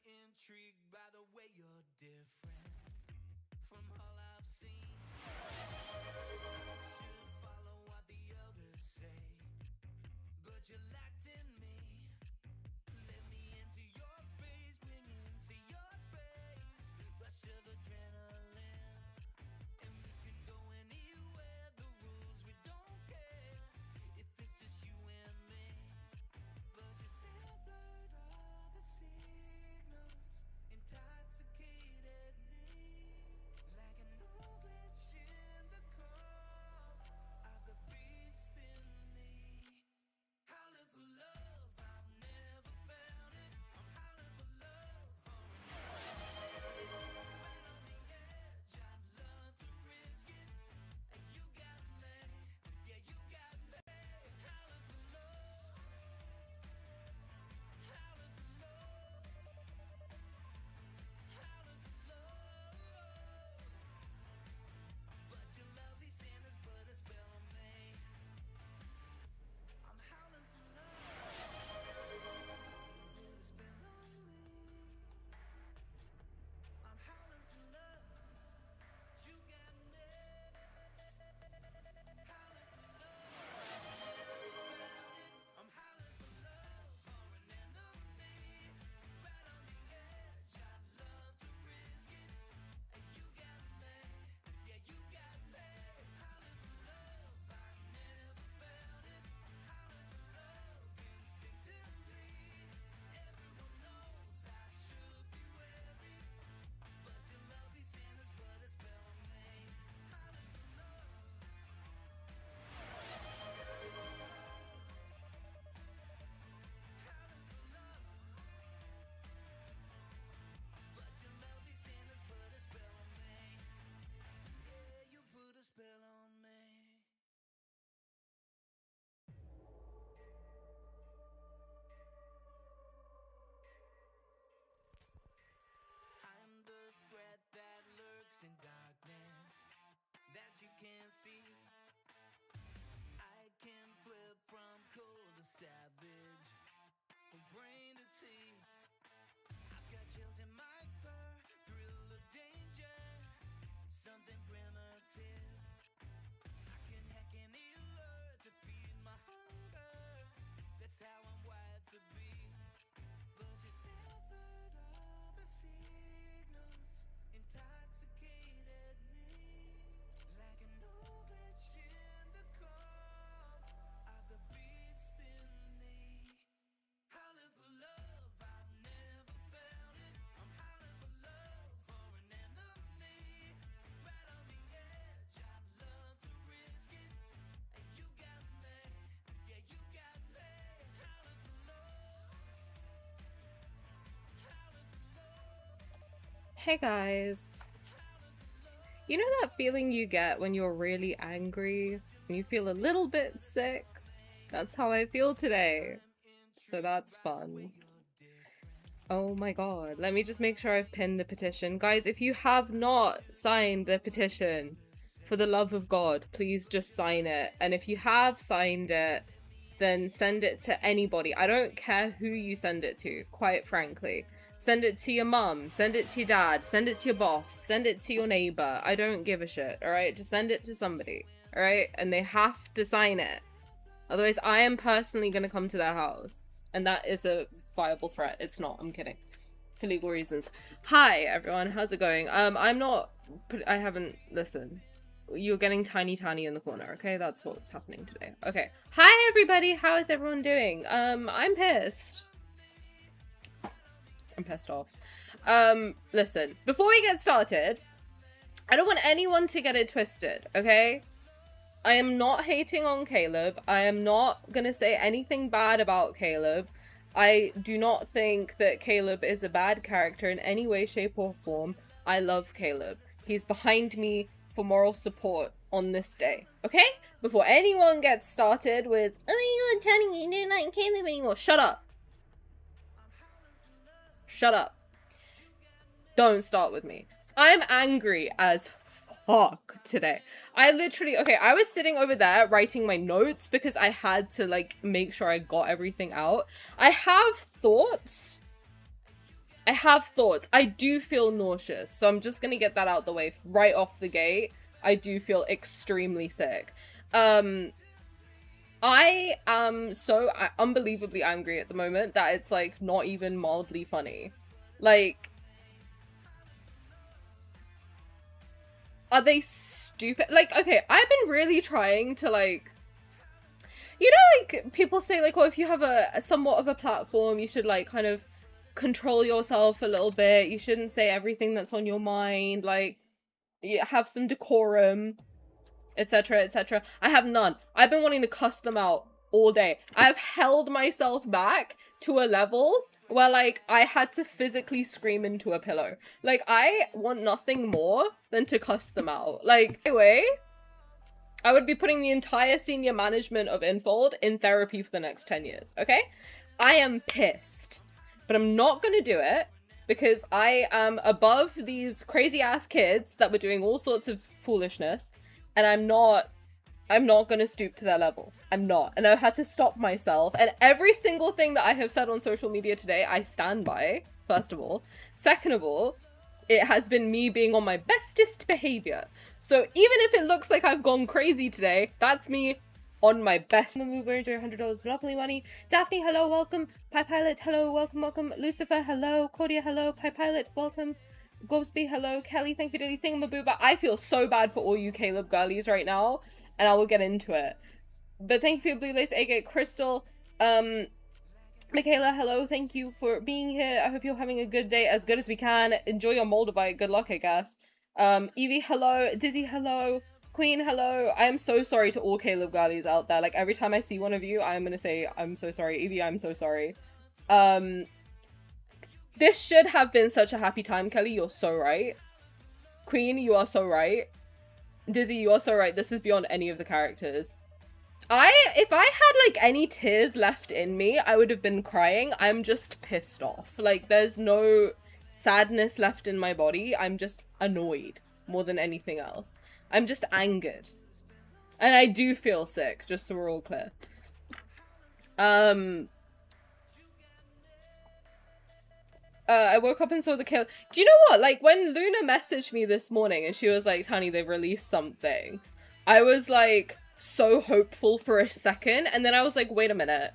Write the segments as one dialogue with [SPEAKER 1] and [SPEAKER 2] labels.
[SPEAKER 1] Intrigued by the way you're different from all I've seen. Should follow what the elders say, but you're locked in me. Let me into your space, bring into your space. Rush of adrenaline, and we can go anywhere. The rules, we don't care if it's just you and me. But you say I blurred all the signals, intoxicated me like a no glitch in the core of the beast in me. Howling for love, I've never found it. I'm howling for love, for an right on the edge. I'd love to risk it, and you got me, yeah, you got me. Howling for love, howling for love, howling for love. But your lovely Santa's put a spell on me. I'm howling for love. Put a spell on me. I'm howling for love. You got me. Howling for love. I'm howling for love for an enemy. Right on the edge. I'd love to risk it. And you got me. Yeah, you got me. Howling for love. I never found it. Howling for love instinctively. Everyone knows I should be wary, but your lovely Santa's put a spell on me. Howling for love. Howling for love. But your lovely Santa's put a spell on me. Yeah, you put a spell on me. I'm the threat that lurks in darkness that you can't see. I can flip from cold to savage, from brain to teeth. I've got chills in my fur, thrill of danger, something primitive. I can hack any lure to feed my hunger. That's how I'm wired to be. But you severed all the signals, intoxicated me like a no glitch in the core of the beast in me. Howling for love, I've never found it. I'm howling for love for an enemy. Right on the edge, I'd love to risk it. And you got me, yeah, you got me. Howling for love, howling for love,
[SPEAKER 2] Hey guys. You know that feeling you get when you're really angry and you feel a little bit sick? That's how I feel today. So that's fun. Oh my god. Let me just make sure I've pinned the petition. Guys, if you have not signed the petition, for the love of God, please just sign it. And if you have signed it, then send it to anybody. I don't care who you send it to, quite frankly. Send it to your mum, send it to your dad, send it to your boss, send it to your neighbor. I don't give a shit, alright? Just send it to somebody, alright? And they have to sign it. Otherwise, I am personally going to come to their house. And that is a viable threat. It's not, I'm kidding. For legal reasons. Hi, everyone. How's it going? I haven't, listen. You're getting tiny in the corner, okay? That's what's happening today. Okay. Hi, everybody. How is everyone doing? I'm pissed. I'm pissed off. Listen, before we get started, I don't want anyone to get it twisted, okay? I am not hating on Caleb. I am not gonna say anything bad about Caleb. I do not think that Caleb is a bad character in any way, shape, or form. I love Caleb. He's behind me for moral support on this day, okay? Before anyone gets started with, oh my god, Tani, you don't like Caleb anymore. Shut up. Shut up. Don't start with me. I'm angry as fuck today. I literally, okay, I was sitting over there writing my notes because I had to like make sure I got everything out. I have thoughts. I do feel nauseous, so I'm just gonna get that out the way right off the gate. I do feel extremely sick. I am so unbelievably angry at the moment that it's like not even mildly funny. Like, are they stupid? Like, okay, I've been really trying to like, you know, like people say like, oh, if you have a somewhat of a platform, you should like kind of control yourself a little bit. You shouldn't say everything that's on your mind. Like, you have some decorum, etc., etc. I have none. I've been wanting to cuss them out all day. I've held myself back to a level where like I had to physically scream into a pillow. Like, I want nothing more than to cuss them out. Like, anyway, I would be putting the entire senior management of Infold in therapy for the next 10 years, okay? I am pissed, but I'm not gonna do it because I am above these crazy ass kids that were doing all sorts of foolishness, and I'm not gonna stoop to their level. I'm not. And I've had to stop myself. And every single thing that I have said on social media today, I stand by, first of all. Second of all, it has been me being on my bestest behavior. So even if it looks like I've gone crazy today, that's me on my best. We're enjoy $100 Monopoly money. Daphne, hello, welcome. Pi Pilot, hello, welcome, welcome. Lucifer, hello. Claudia, hello. Pi Pilot, welcome. Gobsby, hello. Kelly, thank you, Diddy, Thingamabooba. I feel so bad for all you Caleb girlies right now, and I will get into it. But thank you for your blue lace agate crystal. Michaela, hello. Thank you for being here. I hope you're having a good day, as good as we can. Enjoy your Moldavite. Good luck, I guess. Evie, hello. Dizzy, hello. Queen, hello. I am so sorry to all Caleb girlies out there. Like, every time I see one of you, I'm gonna say, I'm so sorry. Evie, I'm so sorry. This should have been such a happy time, Kelly. You're so right. Queen, you are so right. Dizzy, you are so right. This is beyond any of the characters. If I had like any tears left in me, I would have been crying. I'm just pissed off. Like, there's no sadness left in my body. I'm just annoyed more than anything else. I'm just angered. And I do feel sick, just so we're all clear. I woke up and saw the kill. Do you know what? Like, when Luna messaged me this morning and she was like, Tani, they've released something, I was like so hopeful for a second, and then I was like, wait a minute.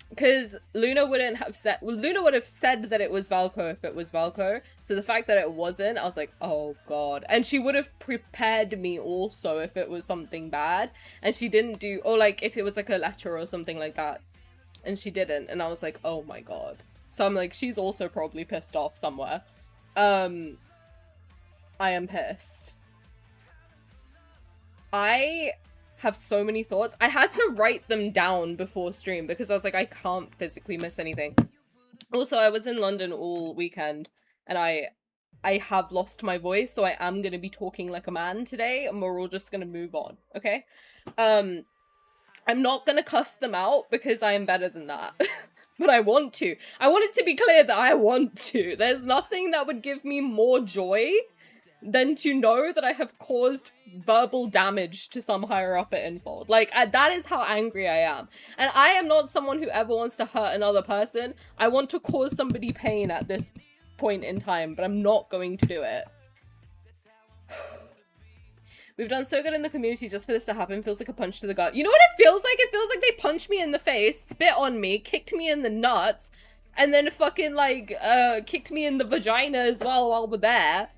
[SPEAKER 2] Because Luna would have said that it was Valko if it was Valko. So the fact that it wasn't, I was like, oh god. And she would have prepared me also if it was something bad. And she didn't do, or like if it was like a letter or something like that. And she didn't. And I was like, oh my god. So I'm like, she's also probably pissed off somewhere. I am pissed. I have so many thoughts. I had to write them down before stream because I was like, I can't physically miss anything. Also, I was in London all weekend and I have lost my voice, so I am going to be talking like a man today, and we're all just going to move on, okay? I'm not going to cuss them out because I am better than that. But I want to. I want it to be clear that I want to. There's nothing that would give me more joy than to know that I have caused verbal damage to some higher up at Infold. Like, that is how angry I am. And I am not someone who ever wants to hurt another person. I want to cause somebody pain at this point in time, but I'm not going to do it. We've done so good in the community just for this to happen. Feels like a punch to the gut. You know what it feels like? It feels like they punched me in the face, spit on me, kicked me in the nuts, and then fucking, like, kicked me in the vagina as well while we're there.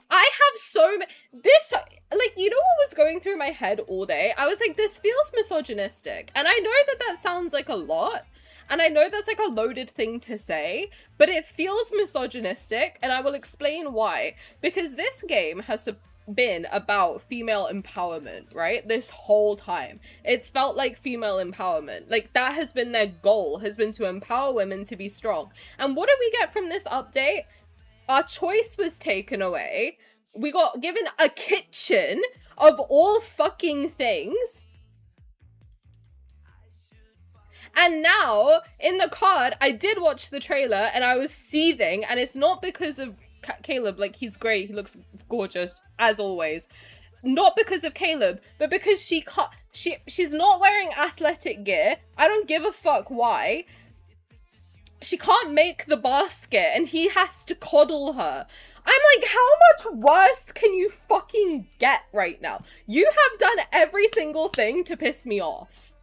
[SPEAKER 2] I have so this, like, you know what was going through my head all day? I was like, this feels misogynistic. And I know that that sounds like a lot. And I know that's like a loaded thing to say, but it feels misogynistic, and I will explain why. Because this game has been about female empowerment, right? This whole time. It's felt like female empowerment. Like, that has been their goal, has been to empower women to be strong. And what did we get from this update? Our choice was taken away. We got given a kitchen of all fucking things. And now, in the card, I did watch the trailer and I was seething, and it's not because of Caleb, like, he's great, he looks gorgeous, as always. Not because of Caleb, but because she's not wearing athletic gear. I don't give a fuck why. She can't make the basket and he has to coddle her. I'm like, how much worse can you fucking get right now? You have done every single thing to piss me off.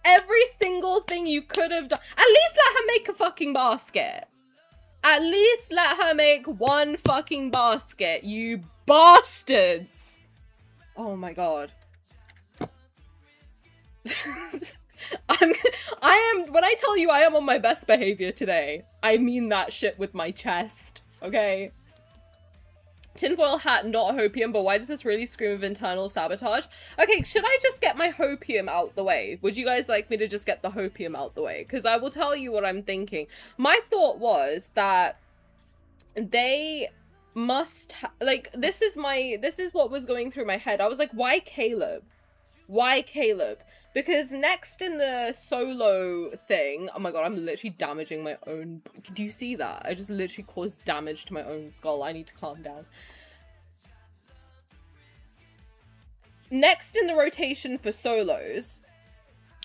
[SPEAKER 2] Every single thing you could have done. At least let her make a fucking basket. At least let her make one fucking basket, you bastards. Oh my god. When I tell you I am on my best behavior today, I mean that shit with my chest, okay? Tinfoil hat, not hopium, but why does this really scream of internal sabotage? Okay, should I just get my hopium out the way? Would you guys like me to just get the hopium out the way? Because I will tell you what I'm thinking. My thought was that they must like, this is what was going through my head. I was like, why Caleb? Why Caleb? Because next in the solo thing, oh my god, I'm literally damaging my own... Do you see that? I just literally caused damage to my own skull. I need to calm down. Next in the rotation for solos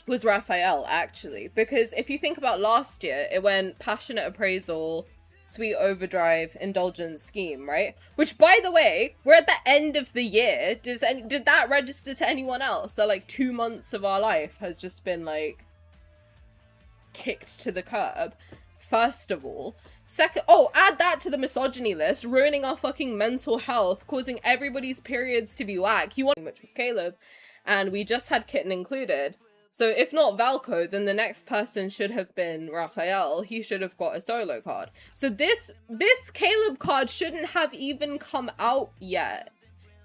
[SPEAKER 2] was Rafayel, actually. Because if you think about last year, it went Passionate Appraisal, Sweet Overdrive, Indulgent Scheme, right? Which, by the way, we're at the end of the year. Did that register to anyone else? That, like, 2 months of our life has just been, like, kicked to the curb, first of all. Second, oh, add that to the misogyny list, ruining our fucking mental health, causing everybody's periods to be whack. Which was Caleb, and we just had Kitten included. So if not Valko, then the next person should have been Rafayel. He should have got a solo card. So this Caleb card shouldn't have even come out yet.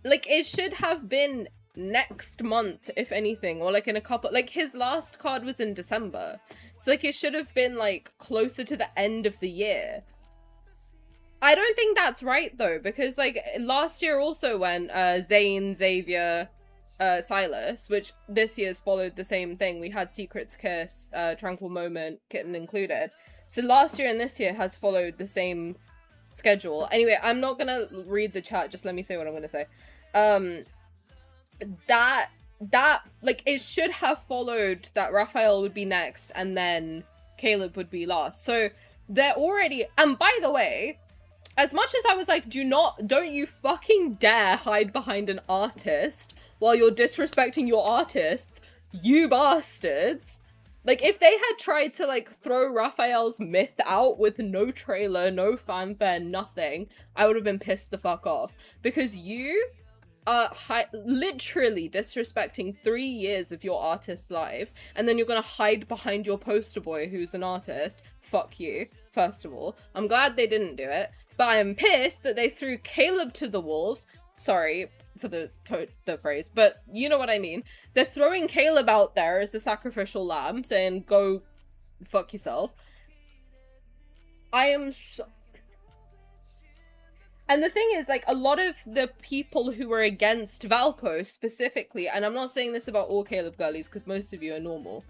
[SPEAKER 2] Like, it should have been next month, if anything, or like in a couple, like his last card was in December. So like it should have been like closer to the end of the year. I don't think that's right though, because like last year also went Zayne, Xavier, Sylus, which this year's followed the same thing. We had Secret's Kiss, Tranquil Moment, Kitten included. So last year and this year has followed the same schedule. Anyway, I'm not gonna read the chat, just let me say what I'm gonna say. That like it should have followed that Rafayel would be next and then Caleb would be last. So they're already, and by the way, as much as I was like, don't you fucking dare hide behind an artist while you're disrespecting your artists, you bastards. Like, if they had tried to, like, throw Rafayel's myth out with no trailer, no fanfare, nothing, I would have been pissed the fuck off. Because you are literally disrespecting 3 years of your artists' lives, and then you're gonna hide behind your poster boy who's an artist. Fuck you, first of all. I'm glad they didn't do it, but I'm pissed that they threw Caleb to the wolves. Sorry for the phrase, but you know what I mean. They're throwing Caleb out there as the sacrificial lamb, saying, go fuck yourself. I am so... And the thing is, like, a lot of the people who were against Valko specifically, and I'm not saying this about all Caleb girlies, because most of you are normal,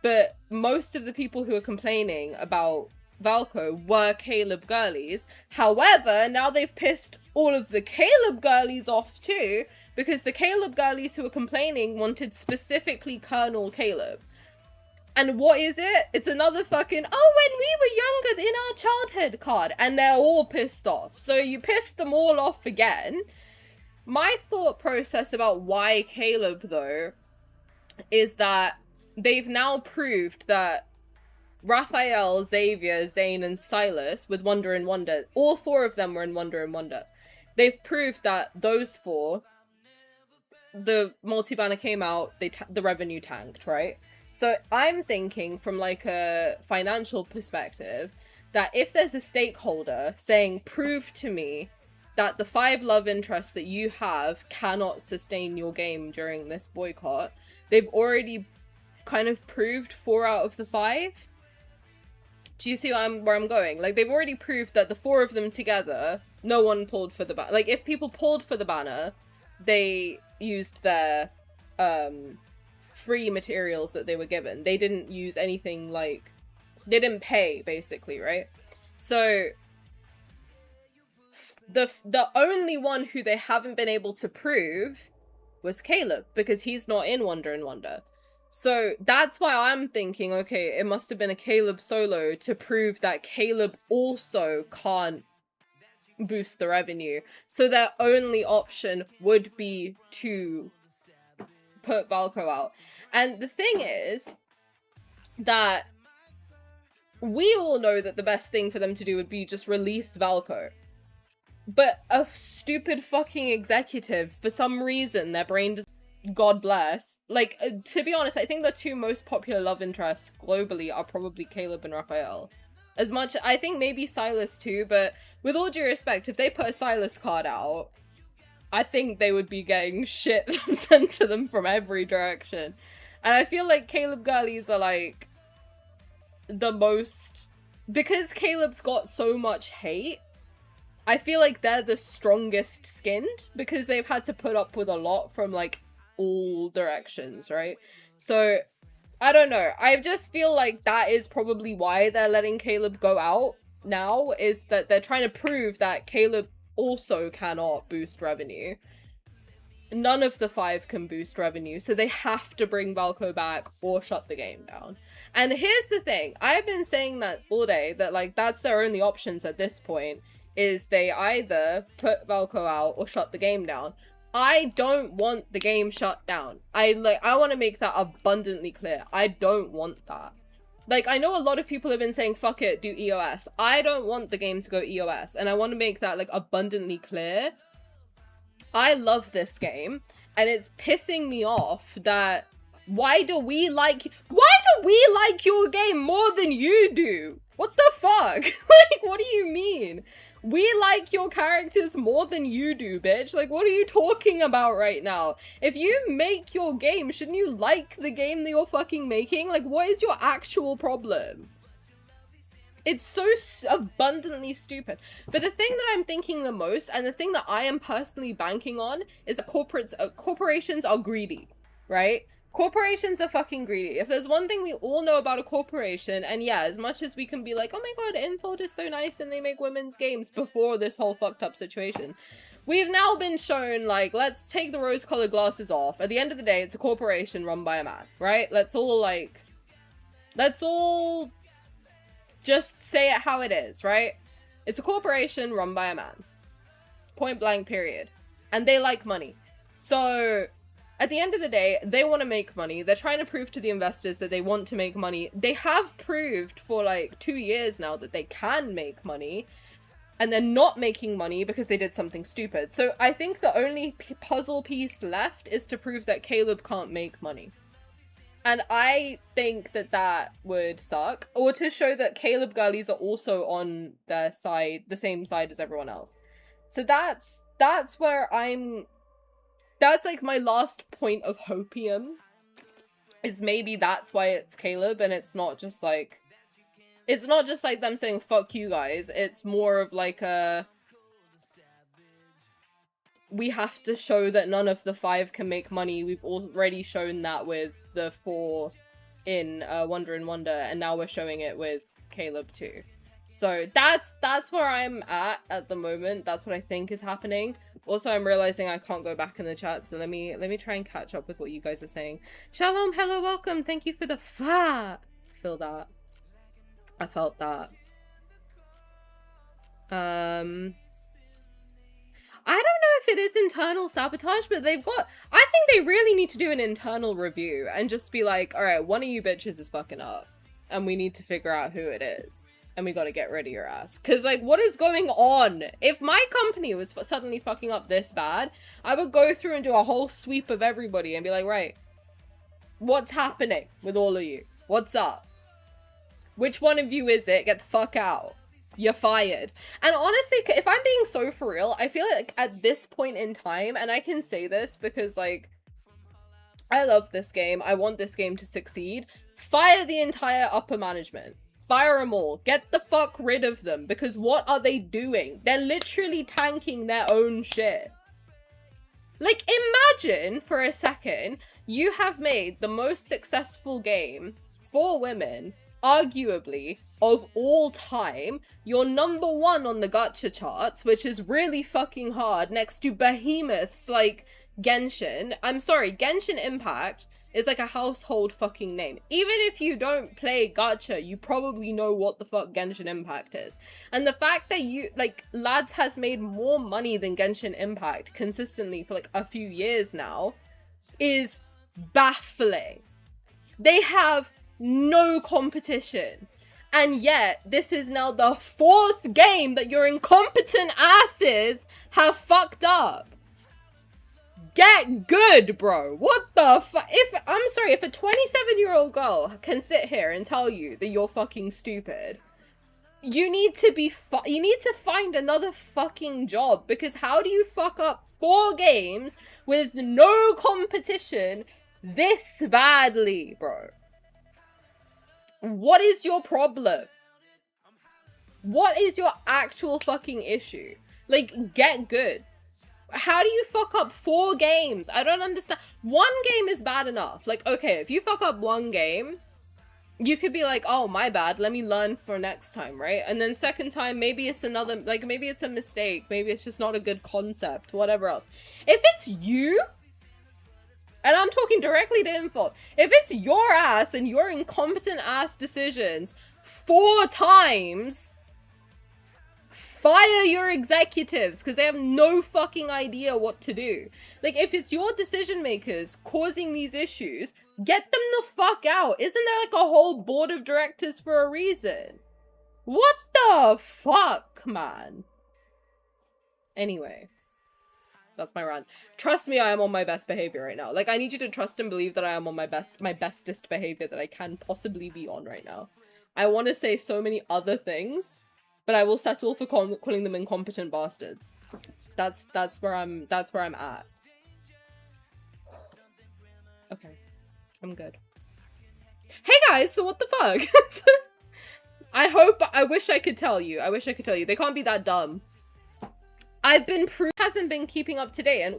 [SPEAKER 2] but most of the people who are complaining about Valko were Caleb girlies. However, now they've pissed all of the Caleb girlies off too, because the Caleb girlies who were complaining wanted specifically Colonel Caleb. And what is it? It's another fucking, oh, when we were younger in our childhood card, and they're all pissed off. So you pissed them all off again. My thought process about why Caleb, though, is that they've now proved that Rafayel, Xavier, Zayne, and Sylus with Wonder and Wonder, all 4 of them were in Wonder and Wonder. They've proved that those 4, the multi-banner came out, the revenue tanked, right? So I'm thinking from like a financial perspective that if there's a stakeholder saying, prove to me that the 5 love interests that you have cannot sustain your game during this boycott, they've already kind of proved 4 out of the 5. Do you see where I'm going? Like, they've already proved that the 4 of them together, no one pulled for the banner. Like, if people pulled for the banner, they used their free materials that they were given. They didn't use anything like... They didn't pay, basically, right? So, the only one who they haven't been able to prove was Caleb, because he's not in Wonder and Wonder. So that's why I'm thinking, okay, it must have been a Caleb solo to prove that Caleb also can't boost the revenue. So their only option would be to put Valko out. And the thing is that we all know that the best thing for them to do would be just release Valko. But a stupid fucking executive, for some reason, their brain does... God bless. Like, to be honest, I think the 2 most popular love interests globally are probably Caleb and Rafayel. As much, I think maybe Sylus too, but with all due respect, if they put a Sylus card out, I think they would be getting shit sent to them from every direction. And I feel like Caleb girlies are like the most... Because Caleb's got so much hate, I feel like they're the strongest skinned, because they've had to put up with a lot from like all directions, right? So I don't know, I just feel like that is probably why they're letting Caleb go out now, is that they're trying to prove that Caleb also cannot boost revenue. None of the 5 can boost revenue, so they have to bring Valko back or shut the game down. And here's the thing, I've been saying that all day, that like that's their only options at this point, is they either put Valko out or shut the game down. I don't want the game shut down. I want to make that abundantly clear. I don't want that. Like, I know a lot of people have been saying, fuck it, do EOS. I don't want the game to go EOS, and I want to make that, like, abundantly clear. I love this game, and it's pissing me off that why do we like your game more than you do? What the fuck? Like, what do you mean? We like your characters more than you do, bitch. Like, what are you talking about right now? If you make your game, shouldn't you like the game that you're fucking making? Like, what is your actual problem? It's so abundantly stupid. But the thing that I'm thinking the most, and the thing that I am personally banking on, is that corporations are greedy, right? Corporations are fucking greedy. If there's one thing we all know about a corporation, and yeah, as much as we can be like, oh my god, Infold is so nice and they make women's games before this whole fucked up situation, we've now been shown, like, let's take the rose-colored glasses off. At the end of the day, it's a corporation run by a man, right? Let's all just say it how it is, right? It's a corporation run by a man. Point blank, period. And they like money. So at the end of the day, they want to make money. They're trying to prove to the investors that they want to make money. They have proved for like 2 years now that they can make money, and they're not making money because they did something stupid. So I think the only puzzle piece left is to prove that Caleb can't make money. And I think that that would suck. Or to show that Caleb girlies are also on their side, the same side as everyone else. So that's where I'm... That's like my last point of hopium. Is maybe that's why it's Caleb, and it's not just like... It's not just like them saying, fuck you guys. It's more of like a... We have to show that none of the 5 can make money. We've already shown that with the 4 in Wonder and Wonder, and now we're showing it with Caleb too. So that's where I'm at the moment. That's what I think is happening. Also, I'm realizing I can't go back in the chat, so let me try and catch up with what you guys are saying. Shalom, hello, welcome. Thank you for the fa. Feel that. I felt that. I don't know if it is internal sabotage, but they've got... I think they really need to do an internal review and just be like, alright, one of you bitches is fucking up, and we need to figure out who it is. And we gotta get rid of your ass. Because, like, what is going on? If my company was suddenly fucking up this bad, I would go through and do a whole sweep of everybody and be like, right, What's happening with all of you? What's up? Which one of you is it? Get the fuck out. You're fired. And honestly, if I'm being so for real, I feel like at this point in time, and I can say this because, like, I love this game. I want this game to succeed. Fire the entire upper management. Fire them all. Get the fuck rid of them. Because what are they doing? They're literally tanking their own shit. Like, imagine for a second, you have made the most successful game for women, arguably, of all time. You're number one on the gacha charts, which is really fucking hard, next to behemoths like Genshin. I'm sorry, Genshin Impact is like a household fucking name. Even if you don't play gacha, you probably know what the fuck Genshin Impact is. And the fact that you, like, Lads has made more money than Genshin Impact consistently for like a few years now is baffling. They have no competition. And yet, this is now the 4th game that your incompetent asses have fucked up. Get good, bro. What the fuck? I'm sorry, if a 27-year-old girl can sit here and tell you that you're fucking stupid, you need to find another fucking job, because how do you fuck up 4 games with no competition this badly, bro? What is your problem? What is your actual fucking issue? Like, get good. How do you fuck up 4 games? I don't understand. 1 game is bad enough. Like, okay, if you fuck up 1 game, you could be like, oh, my bad, let me learn for next time, right? And then second time, maybe it's another, like, maybe it's a mistake. Maybe it's just not a good concept, whatever else. If it's you, and I'm talking directly to Infold, if it's your ass and your incompetent ass decisions 4 times, fire your executives, because they have no fucking idea what to do. Like, if it's your decision makers causing these issues, get them the fuck out. Isn't there like a whole board of directors for a reason? What the fuck, man? Anyway, that's my rant. Trust me, I am on my best behavior right now. Like, I need you to trust and believe that I am on my bestest behavior that I can possibly be on right now. I want to say so many other things, but I will settle for calling them incompetent bastards. That's where I'm at. Okay, I'm good. Hey guys, so what the fuck? I wish I could tell you. They can't be that dumb. Hasn't been keeping up to date, and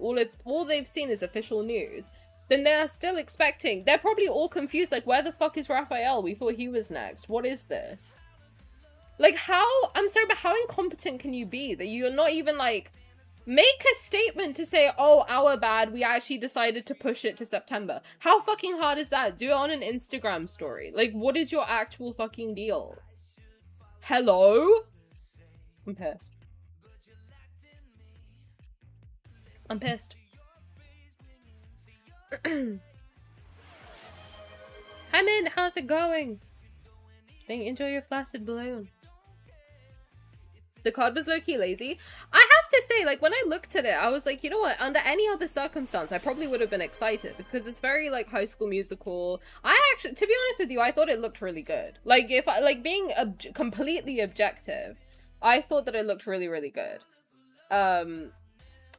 [SPEAKER 2] all they've seen is official news. Then they're still expecting. They're probably all confused, like, where the fuck is Rafayel? We thought he was next. What is this? Like, I'm sorry, but how incompetent can you be that you're not even, like, make a statement to say, oh, our bad, we actually decided to push it to September. How fucking hard is that? Do it on an Instagram story. Like, what is your actual fucking deal? Hello? I'm pissed. I'm pissed. Hi, Min, how's it going? Enjoy your flaccid balloon. The card was low-key lazy. I have to say, like, when I looked at it, I was like, you know what? Under any other circumstance, I probably would have been excited, because it's very, like, High School Musical. I actually, to be honest with you, I thought it looked really good. Like, if I, like, being completely objective, I thought that it looked really, really good.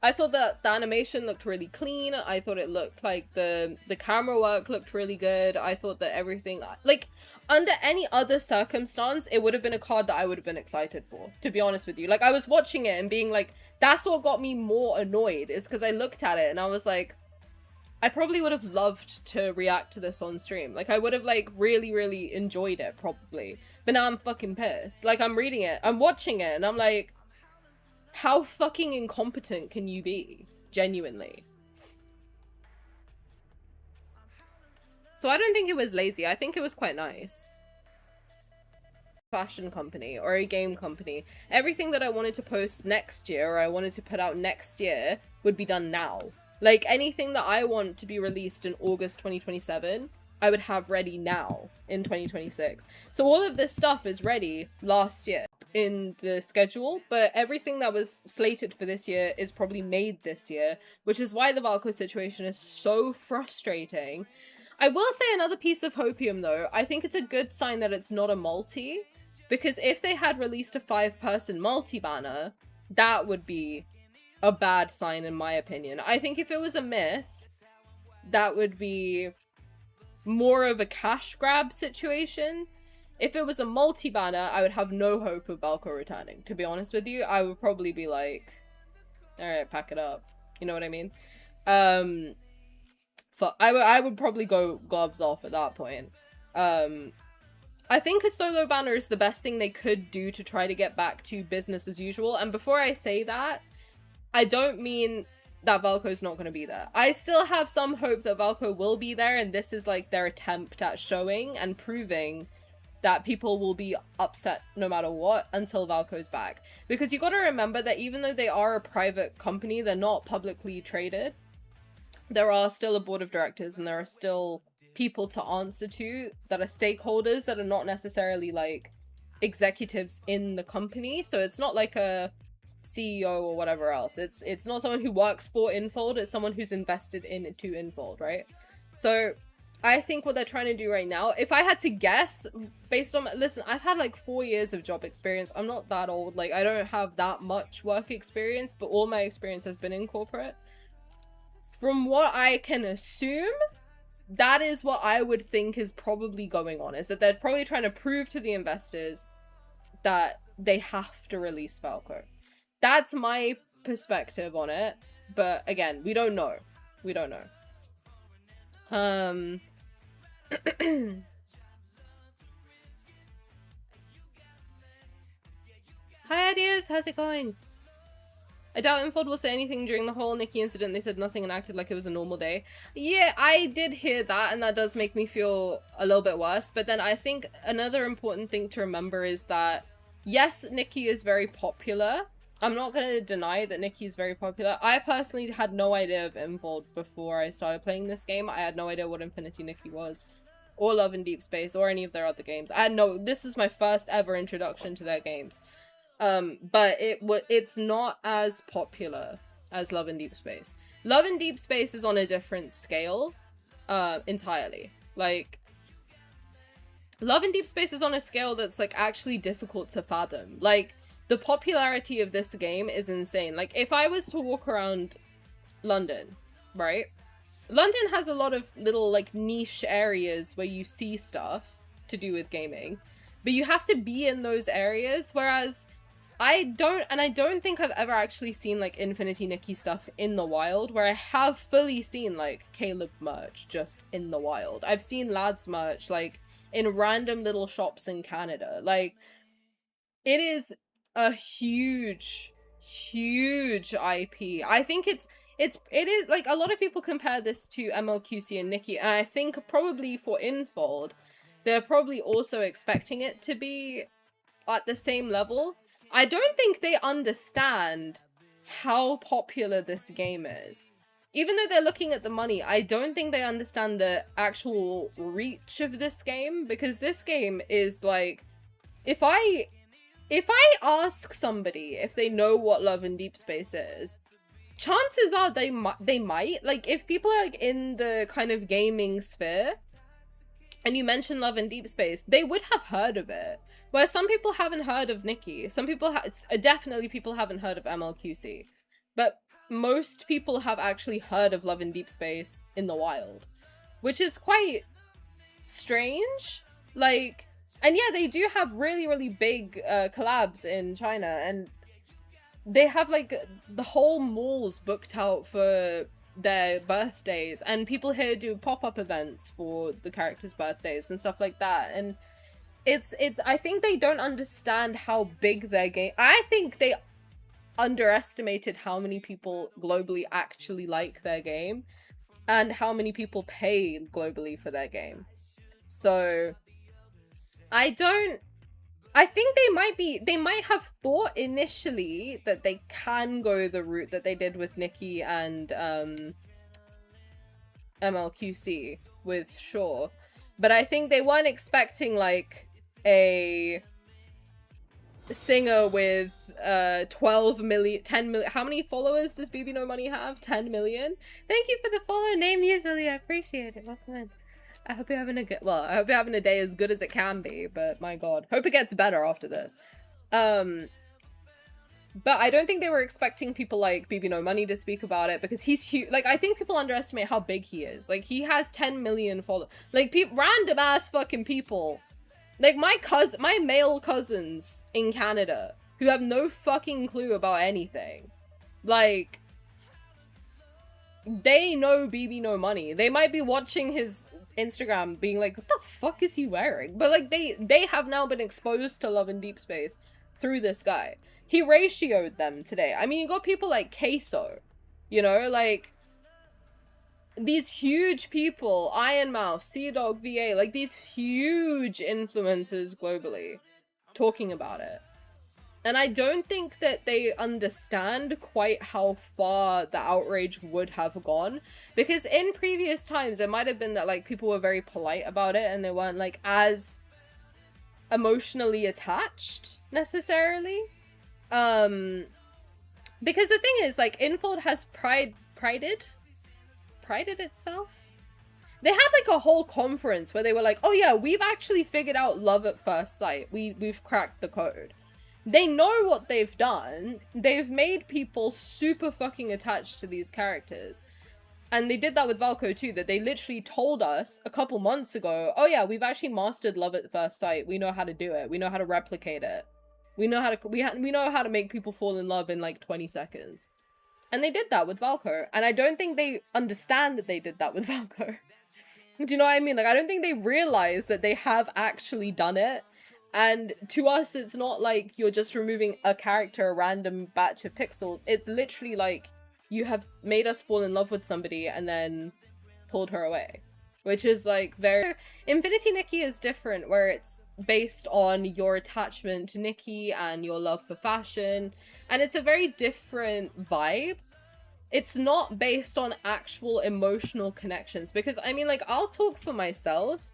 [SPEAKER 2] I thought that the animation looked really clean. I thought it looked like the camera work looked really good. I thought that everything, like, under any other circumstance, it would have been a card that I would have been excited for, to be honest with you. Like, I was watching it and being like, that's what got me more annoyed, is because I looked at it and I was like, I probably would have loved to react to this on stream. Like, I would have, like, really, really enjoyed it, probably. But now I'm fucking pissed. Like, I'm reading it, I'm watching it, and I'm like, how fucking incompetent can you be? Genuinely. So I don't think it was lazy. I think it was quite nice. Fashion company or a game company. Everything that I wanted to post next year or I wanted to put out next year would be done now. Like, anything that I want to be released in August 2027, I would have ready now in 2026. So all of this stuff is ready last year in the schedule, but everything that was slated for this year is probably made this year, which is why the Valko situation is so frustrating. I will say another piece of hopium though. I think it's a good sign that it's not a multi, because if they had released a 5-person multi-banner, that would be a bad sign in my opinion. I think if it was a myth, that would be more of a cash grab situation. If it was a multi-banner, I would have no hope of Valko returning. To be honest with you, I would probably be like, alright, pack it up. You know what I mean? I would probably go gloves off at that point. I think a solo banner is the best thing they could do to try to get back to business as usual. And before I say that, I don't mean that Valko's not going to be there. I still have some hope that Valko will be there, and this is like their attempt at showing and proving that people will be upset no matter what until Valko's back. Because you gotta remember that even though they are a private company, they're not publicly traded. There are still a board of directors and there are still people to answer to that are stakeholders that are not necessarily like executives in the company. So it's not like a CEO or whatever else. It's not someone who works for Infold, it's someone who's invested into Infold, right? So I think what they're trying to do right now, if I had to guess, based on, listen, I've had like 4 years of job experience. I'm not that old. Like, I don't have that much work experience, but all my experience has been in corporate. From what I can assume, that is what I would think is probably going on, is that they're probably trying to prove to the investors that they have to release Valko. That's my perspective on it. But again, we don't know. We don't know. Hi Ideas, how's it going? I doubt Infold will say anything during the whole Nikki incident. They said nothing and acted like it was a normal day. Yeah, I did hear that, and that does make me feel a little bit worse. But then I think another important thing to remember is that, yes, Nikki is very popular. I'm not going to deny that Nikki is very popular. I personally had no idea of Infold before I started playing this game. I had no idea what Infinity Nikki was, or Love and Deepspace, or any of their other games. This is my first ever introduction to their games. But it's not as popular as Love and Deepspace. Love and Deepspace is on a different scale, entirely. Like, Love and Deepspace is on a scale that's like actually difficult to fathom. Like, the popularity of this game is insane. Like, if I was to walk around London, right? London has a lot of little, like, niche areas where you see stuff to do with gaming. But you have to be in those areas, whereas I don't think I've ever actually seen, like, Infinity Nikki stuff in the wild, where I have fully seen, like, Caleb merch just in the wild. I've seen lads merch, like, in random little shops in Canada. Like, it is a huge IP. I think it is like, a lot of people compare this to MLQC and Nikki, and I think probably for Infold, they're probably also expecting it to be at the same level. I don't think they understand how popular this game is. Even though they're looking at the money, I don't think they understand the actual reach of this game, because this game is like, if I ask somebody if they know what Love and Deepspace is, chances are they might. Like, if people are like in the kind of gaming sphere, and you mention Love and Deepspace, they would have heard of it. Where some people haven't heard of Nikki. Some people definitely people haven't heard of MLQC. But most people have actually heard of Love and Deepspace in the wild. Which is quite strange. Like, and yeah, they do have really, really big collabs in China, and they have like the whole malls booked out for their birthdays, and people here do pop-up events for the characters' birthdays and stuff like that. And it's I think they don't understand how big their game. I think they underestimated how many people globally actually like their game, and how many people pay globally for their game. So I think they might have thought initially that they can go the route that they did with Nikki and MLQC with Shaw. But I think they weren't expecting like a singer with 12 million, 10 million. How many followers does BB No Money have? 10 million? Thank you for the follow name usually. I appreciate it. Welcome in. I hope you're having a good, well, I hope you're having a day as good as it can be, but my god. Hope it gets better after this. But I don't think they were expecting people like BB No Money to speak about it because he's huge. Like, I think people underestimate how big he is. Like, he has 10 million followers. Like, random ass fucking people. Like, my male cousins in Canada who have no fucking clue about anything. Like, they know BB No Money. They might be watching his Instagram being like, what the fuck is he wearing? But like, they have now been exposed to Love and Deepspace through this guy. He ratioed them today. I mean, you got people like Queso, you know, like these huge people, Ironmouth, Sea Dog VA, like these huge influencers globally talking about it. And I don't think that they understand quite how far the outrage would have gone. Because in previous times, it might have been that like people were very polite about it and they weren't like as emotionally attached necessarily. Because the thing is, like, Infold has prided itself. They had like a whole conference where they were like, oh yeah, we've actually figured out love at first sight. We've cracked the code. They know what they've done. They've made people super fucking attached to these characters. And they did that with Valko too, that they literally told us a couple months ago, oh yeah, we've actually mastered love at first sight. We know how to do it. We know how to replicate it. We know how to make people fall in love in like 20 seconds. And they did that with Valko. And I don't think they understand that they did that with Valko. Do you know what I mean? Like, I don't think they realize that they have actually done it. And to us, it's not like you're just removing a character, a random batch of pixels. It's literally like you have made us fall in love with somebody and then pulled her away. Which is like very... Infinity Nikki is different, where it's based on your attachment to Nikki and your love for fashion. And it's a very different vibe. It's not based on actual emotional connections. Because, I mean, like, I'll talk for myself.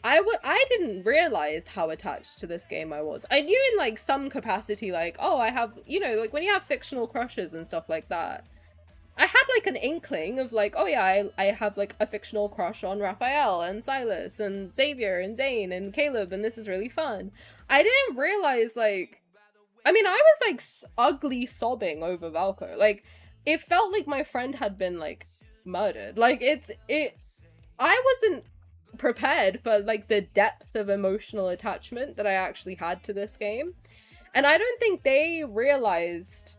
[SPEAKER 2] I didn't realize how attached to this game I was. I knew in, like, some capacity, like, oh, I have... You know, like, when you have fictional crushes and stuff like that. I had like an inkling of like, oh yeah, I have like a fictional crush on Rafayel and Sylus and Xavier and Zayne and Caleb, and this is really fun. I didn't realize like, I mean, I was like ugly sobbing over Valko. Like, it felt like my friend had been like murdered. Like I wasn't prepared for like the depth of emotional attachment that I actually had to this game. And I don't think they realized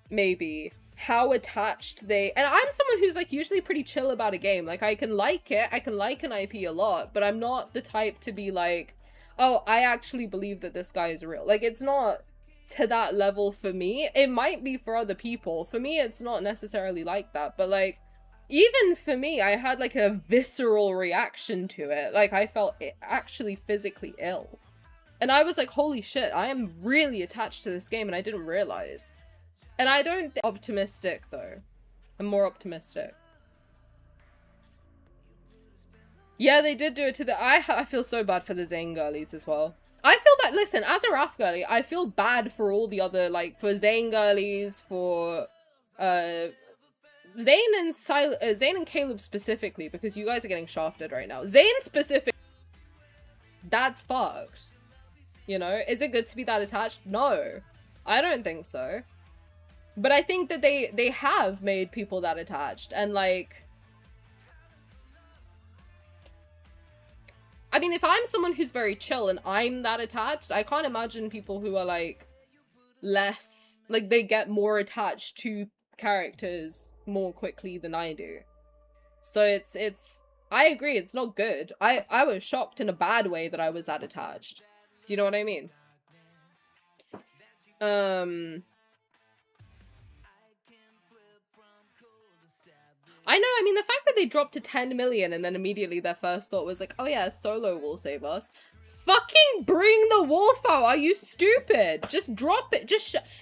[SPEAKER 2] maybe how attached they... And I'm someone who's like usually pretty chill about a game. Like, I can like it, I can like an IP a lot, but I'm not the type to be like, oh, I actually believe that this guy is real. Like, it's not to that level for me. It might be for other people. For me, it's not necessarily like that, but like, even for me, I had like a visceral reaction to it. Like, I felt actually physically ill. And I was like, holy shit, I am really attached to this game and I didn't realize. And I don't think optimistic though. I'm more optimistic. Yeah, they did do it to the... I feel so bad for the Zayne girlies as well. I feel that, listen, as a Raf girly, I feel bad for all the other, like, for Zayne girlies, for, Zayne and Caleb specifically, because you guys are getting shafted right now. Zayne specifically, that's fucked. You know? Is it good to be that attached? No. I don't think so. But I think that they have made people that attached, and like... I mean, if I'm someone who's very chill and I'm that attached, I can't imagine people who are like less... Like, they get more attached to characters more quickly than I do. So it's... I agree, it's not good. I was shocked in a bad way that I was that attached. Do you know what I mean? I know, I mean, the fact that they dropped to 10 million and then immediately their first thought was like, oh yeah, Solo will save us. Fucking bring the wolf out, are you stupid? Just drop it,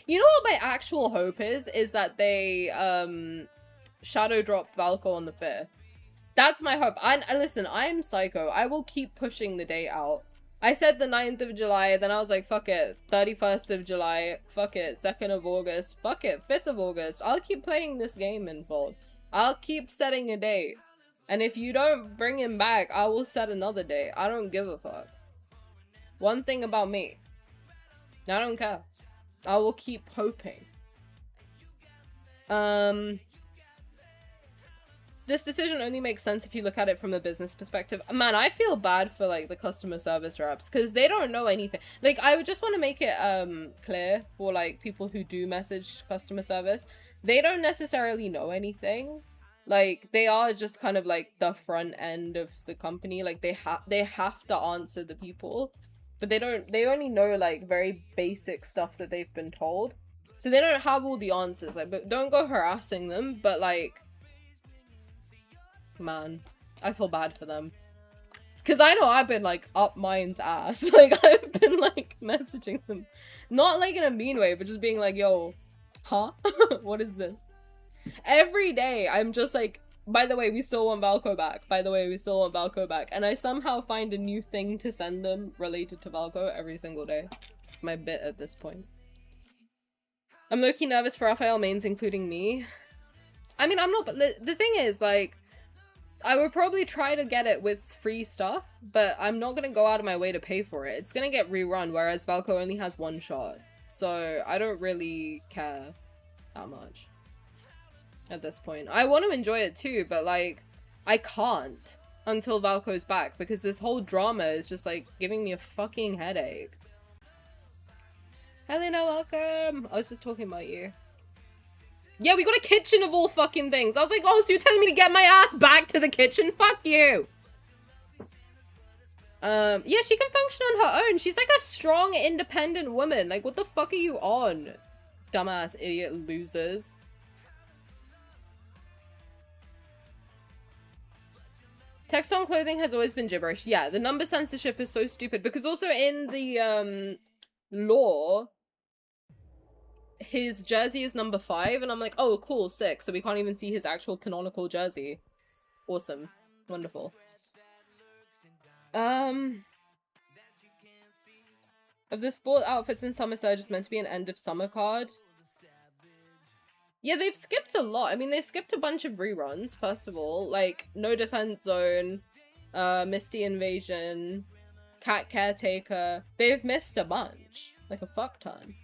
[SPEAKER 2] you know what my actual hope is that they, shadow drop Valko on the 5th. That's my hope. Listen, I'm psycho. I will keep pushing the date out. I said the 9th of July, then I was like, fuck it. 31st of July, fuck it. 2nd of August, fuck it. 5th of August. I'll keep playing this game, Infold. I'll keep setting a date. And if you don't bring him back, I will set another date. I don't give a fuck. One thing about me, I don't care. I will keep hoping. This decision only makes sense if you look at it from the business perspective. Man, I feel bad for like the customer service reps because they don't know anything. Like, I would just want to make it clear for like people who do message customer service. They don't necessarily know anything. Like, they are just kind of like the front end of the company. Like, they have to answer the people, but they only know like very basic stuff that they've been told. So they don't have all the answers. Like, but don't go harassing them, but like, man, I feel bad for them. Because I know I've been, like, up mine's ass. Like, I've been, like, messaging them. Not, like, in a mean way, but just being like, yo, huh? What is this? Every day, I'm just like, by the way, we still want Valko back. By the way, we still want Valko back. And I somehow find a new thing to send them related to Valko every single day. It's my bit at this point. I'm low-key nervous for Rafayel mains, including me. I mean, I'm not, but the thing is, like, I would probably try to get it with free stuff, but I'm not going to go out of my way to pay for it. It's going to get rerun, whereas Valko only has one shot. So I don't really care that much at this point. I want to enjoy it too, but like, I can't until Valko's back because this whole drama is just like giving me a fucking headache. Helena, welcome! I was just talking about you. Yeah, we got a kitchen of all fucking things. I was like, oh, so you're telling me to get my ass back to the kitchen? Fuck you! Yeah, she can function on her own. She's like a strong, independent woman. Like, what the fuck are you on? Dumbass idiot losers. Text on clothing has always been gibberish. Yeah, the number censorship is so stupid because also in the, law, his jersey is number 5, and I'm like, oh, cool, sick. So we can't even see his actual canonical jersey. Awesome. Wonderful. Of the sport outfits in Summer Surge is meant to be an end of summer card. Yeah, they've skipped a lot. I mean, they skipped a bunch of reruns, first of all. Like, No Defense Zone, Misty Invasion, Cat Caretaker. They've missed a bunch. Like a fuck ton.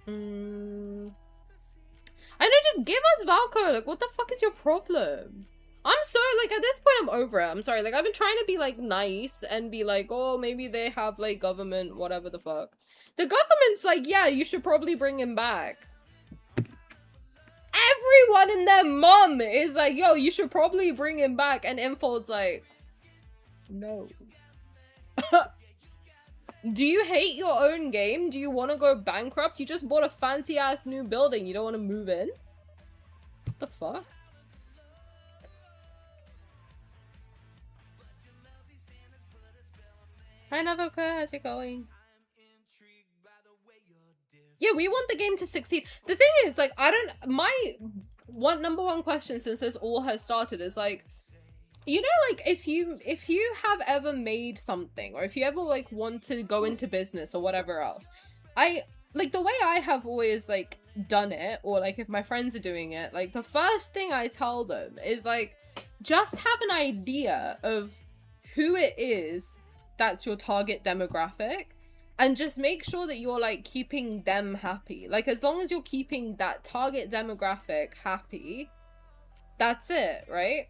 [SPEAKER 2] I know, just give us Valko. Like, what the fuck is your problem? I'm so, like, at this point, I'm over it. I'm sorry. Like, I've been trying to be, like, nice and be like, oh, maybe they have, like, government, whatever the fuck. The government's like, yeah, you should probably bring him back. Everyone and their mum is like, yo, you should probably bring him back. And Infold's like, no. Do you hate your own game? Do you want to go bankrupt? You just bought a fancy ass new building. You don't want to move in? What the fuck? Hi Navoka, how's it going? Yeah, we want the game to succeed. The thing is, like, my number one question since this all has started is like, you know, like, if you have ever made something, or if you ever, like, want to go into business or whatever else, like, the way I have always, like, done it, or, like, if my friends are doing it, like, the first thing I tell them is, like, just have an idea of who it is that's your target demographic, and just make sure that you're, like, keeping them happy. Like, as long as you're keeping that target demographic happy, that's it, right?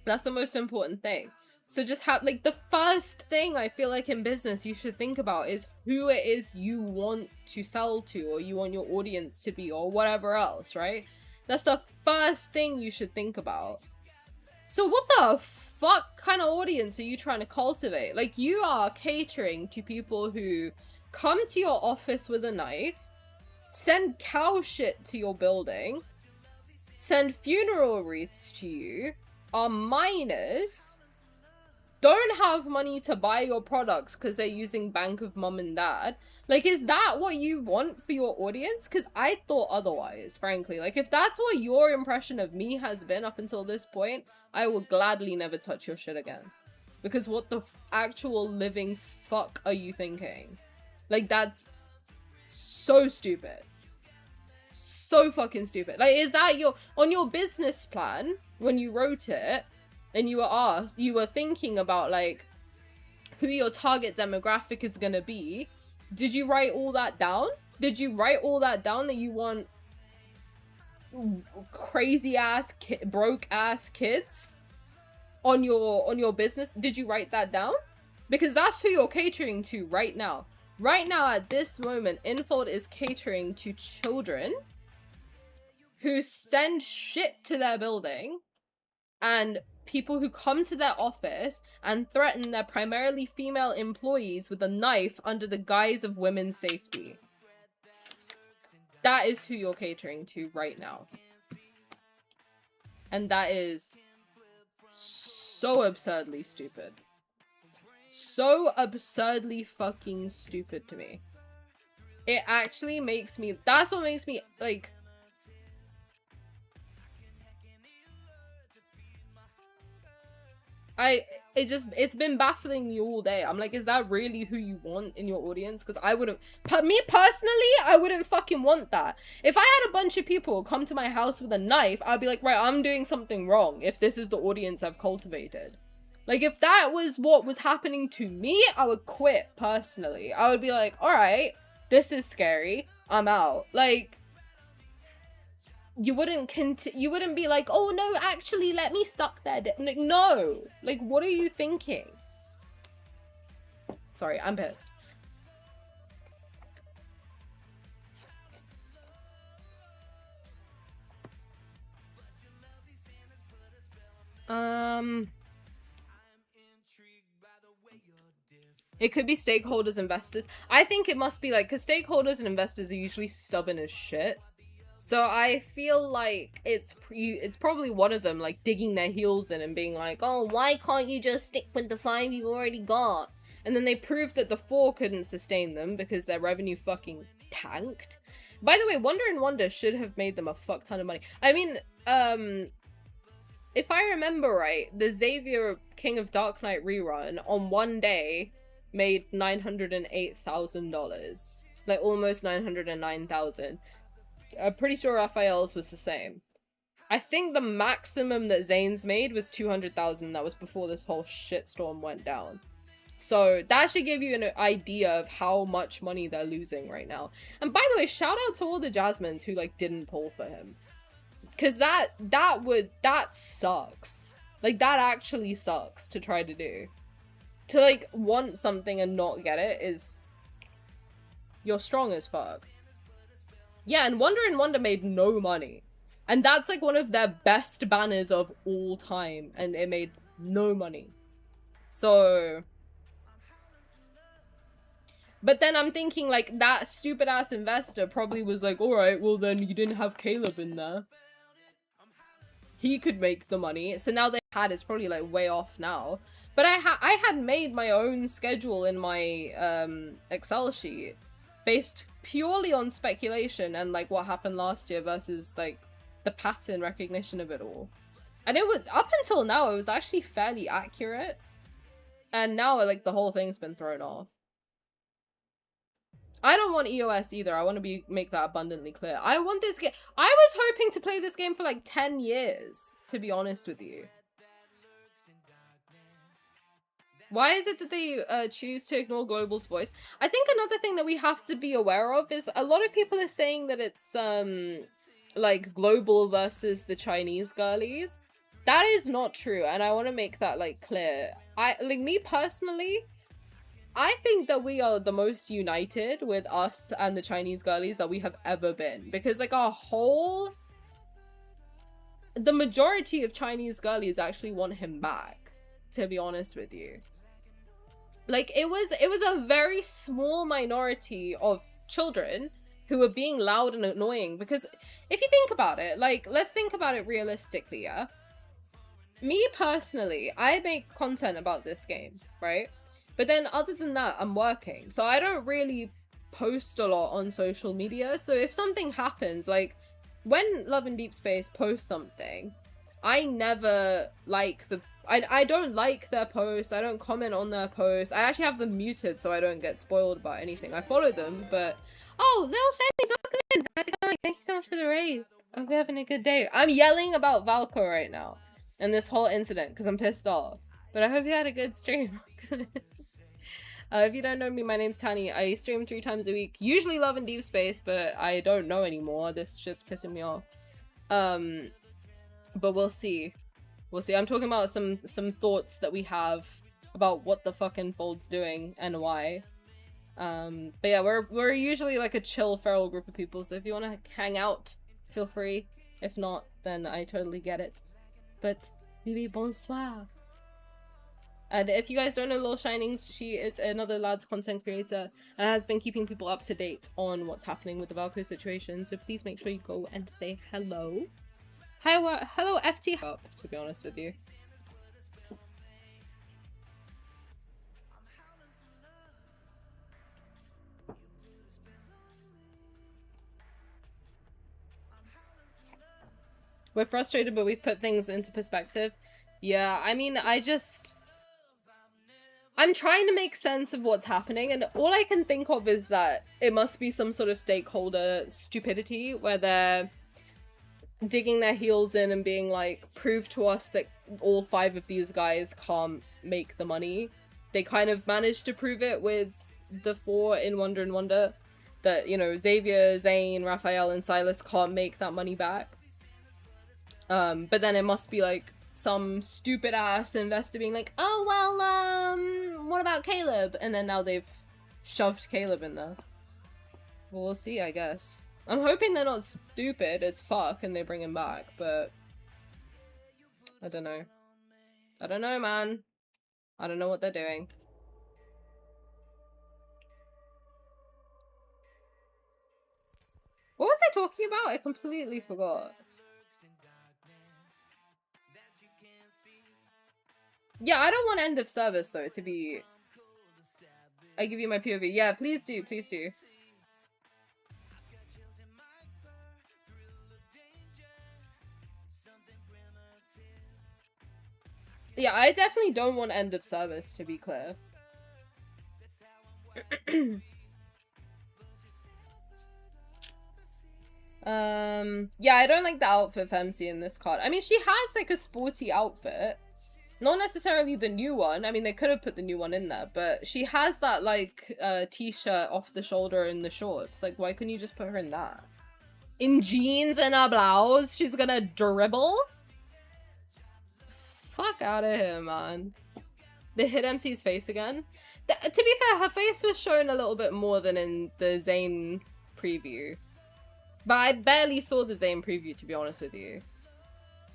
[SPEAKER 2] That's the most important thing. So just have, like, the first thing I feel like in business you should think about is who it is you want to sell to, or you want your audience to be, or whatever else, right? That's the first thing you should think about. So what the fuck kind of audience are you trying to cultivate? Like, you are catering to people who come to your office with a knife, send cow shit to your building, send funeral wreaths to you, are minors, don't have money to buy your products because they're using Bank of Mum and Dad. Like, is that what you want for your audience? Because I thought otherwise, frankly. Like, if that's what your impression of me has been up until this point, I will gladly never touch your shit again. Because what the actual living fuck are you thinking? Like, that's so stupid. So fucking stupid. Like, is that on your business plan when you wrote it and you were thinking about like who your target demographic is gonna be? Did you write all that down? Did you write all that down that you want crazy ass broke ass kids on your business? Did you write that down? Because that's who you're catering to right now. Right now, at this moment, Infold is catering to children who send shit to their building and people who come to their office and threaten their primarily female employees with a knife under the guise of women's safety. That is who you're catering to right now. And that is so absurdly stupid. So absurdly fucking stupid to me. It actually makes me, that's what makes me like, it's been baffling me all day. I'm like, is that really who you want in your audience? Because I wouldn't, me personally, I wouldn't fucking want that. If I had a bunch of people come to my house with a knife, I'd be like, right, I'm doing something wrong if this is the audience I've cultivated. Like, if that was what was happening to me, I would quit, personally. I would be like, alright, this is scary, I'm out. Like, you wouldn't be like, oh no, actually, let me suck their dick. Like, no. Like, what are you thinking? Sorry, I'm pissed. It could be stakeholders, investors. I think it must be like, because stakeholders and investors are usually stubborn as shit. So I feel like it's probably one of them, like, digging their heels in and being like, oh, why can't you just stick with the 5 you've already got? And then they proved that the 4 couldn't sustain them because their revenue fucking tanked. By the way, Wonder and Wonder should have made them a fuck ton of money. I mean, if I remember right, the Xavier King of Dark Knight rerun on one day made $908,000. Like, almost 909,000. I'm pretty sure Rafayel's was the same. I think the maximum that Zayne's made was 200,000. That was before this whole shitstorm went down. So that should give you an idea of how much money they're losing right now. And by the way, shout out to all the Jasmines who like didn't pull for him. Cause that sucks. Like, that actually sucks to try to do. To like want something and not get it is, you're strong as fuck. Yeah, and Wonder and Wonder made no money. And that's like one of their best banners of all time. And it made no money. So... But then I'm thinking like, that stupid ass investor probably was like, alright, well then you didn't have Caleb in there. He could make the money. So now they had, it's probably like way off now. But I had made my own schedule in my Excel sheet based purely on speculation and like what happened last year versus like the pattern recognition of it all. And it was, up until now, it was actually fairly accurate. And now like the whole thing's been thrown off. I don't want EOS either. I want to make that abundantly clear. I want this game. I was hoping to play this game for like 10 years, to be honest with you. Why is it that they choose to ignore Global's voice? I think another thing that we have to be aware of is a lot of people are saying that it's like Global versus the Chinese girlies. That is not true, and I want to make that like clear. Me personally, I think that we are the most united with us and the Chinese girlies that we have ever been, because like the majority of Chinese girlies actually want him back, to be honest with you. Like, it was a very small minority of children who were being loud and annoying, because if you think about it, like, let's think about it realistically, yeah? Me personally, I make content about this game, right? But then other than that, I'm working. So I don't really post a lot on social media. So if something happens, like, when Love and Deepspace posts something, I never like I don't like their posts, I don't comment on their posts. I actually have them muted so I don't get spoiled about anything. I follow them, but Oh, Little Shiny's welcome in. How's it going? Thank you so much for the raid. Hope you're having a good day. I'm yelling about Valko right now and this whole incident because I'm pissed off. But I hope you had a good stream. If you don't know me, my name's Tani. I stream 3 times a week. Usually Love and Deepspace, but I don't know anymore. This shit's pissing me off. But we'll see. We'll see. I'm talking about some thoughts that we have about what the fuck Infold's doing and why. But yeah, we're usually like a chill feral group of people, so if you want to hang out, feel free. If not, then I totally get it. But Bibi bonsoir. And if you guys don't know Lil Shinings, she is another lads content creator and has been keeping people up to date on what's happening with the Valko situation, so please make sure you go and say hello. Hi, hello FT up, to be honest with you. We're frustrated, but we've put things into perspective. Yeah, I mean, I'm trying to make sense of what's happening, and all I can think of is that it must be some sort of stakeholder stupidity where they're digging their heels in and being like, prove to us that all 5 of these guys can't make the money. They kind of managed to prove it with the 4 in Wonder and Wonder, that, you know, Xavier, Zayne, Rafayel, and Sylus can't make that money back. But then it must be like some stupid ass investor being like, oh well, what about Caleb? And then now they've shoved Caleb in there. Well, we'll see, I guess. I'm hoping they're not stupid as fuck and they bring him back, but I don't know. I don't know, man. I don't know what they're doing. What was I talking about? I completely forgot. Yeah, I don't want end of service though to be... I give you my POV. Yeah, please do, please do. Yeah, I definitely don't want end of service, to be clear. Yeah, I don't like the outfit Femsi in this card. I mean, she has like a sporty outfit. Not necessarily the new one. I mean, they could have put the new one in there, but she has that, like, t-shirt off the shoulder and the shorts. Like, why couldn't you just put her in that? In jeans and a blouse, she's gonna dribble? Fuck out of here, man. They hit MC's face again. To be fair, her face was shown a little bit more than in the Zayne preview. But I barely saw the Zayne preview, to be honest with you.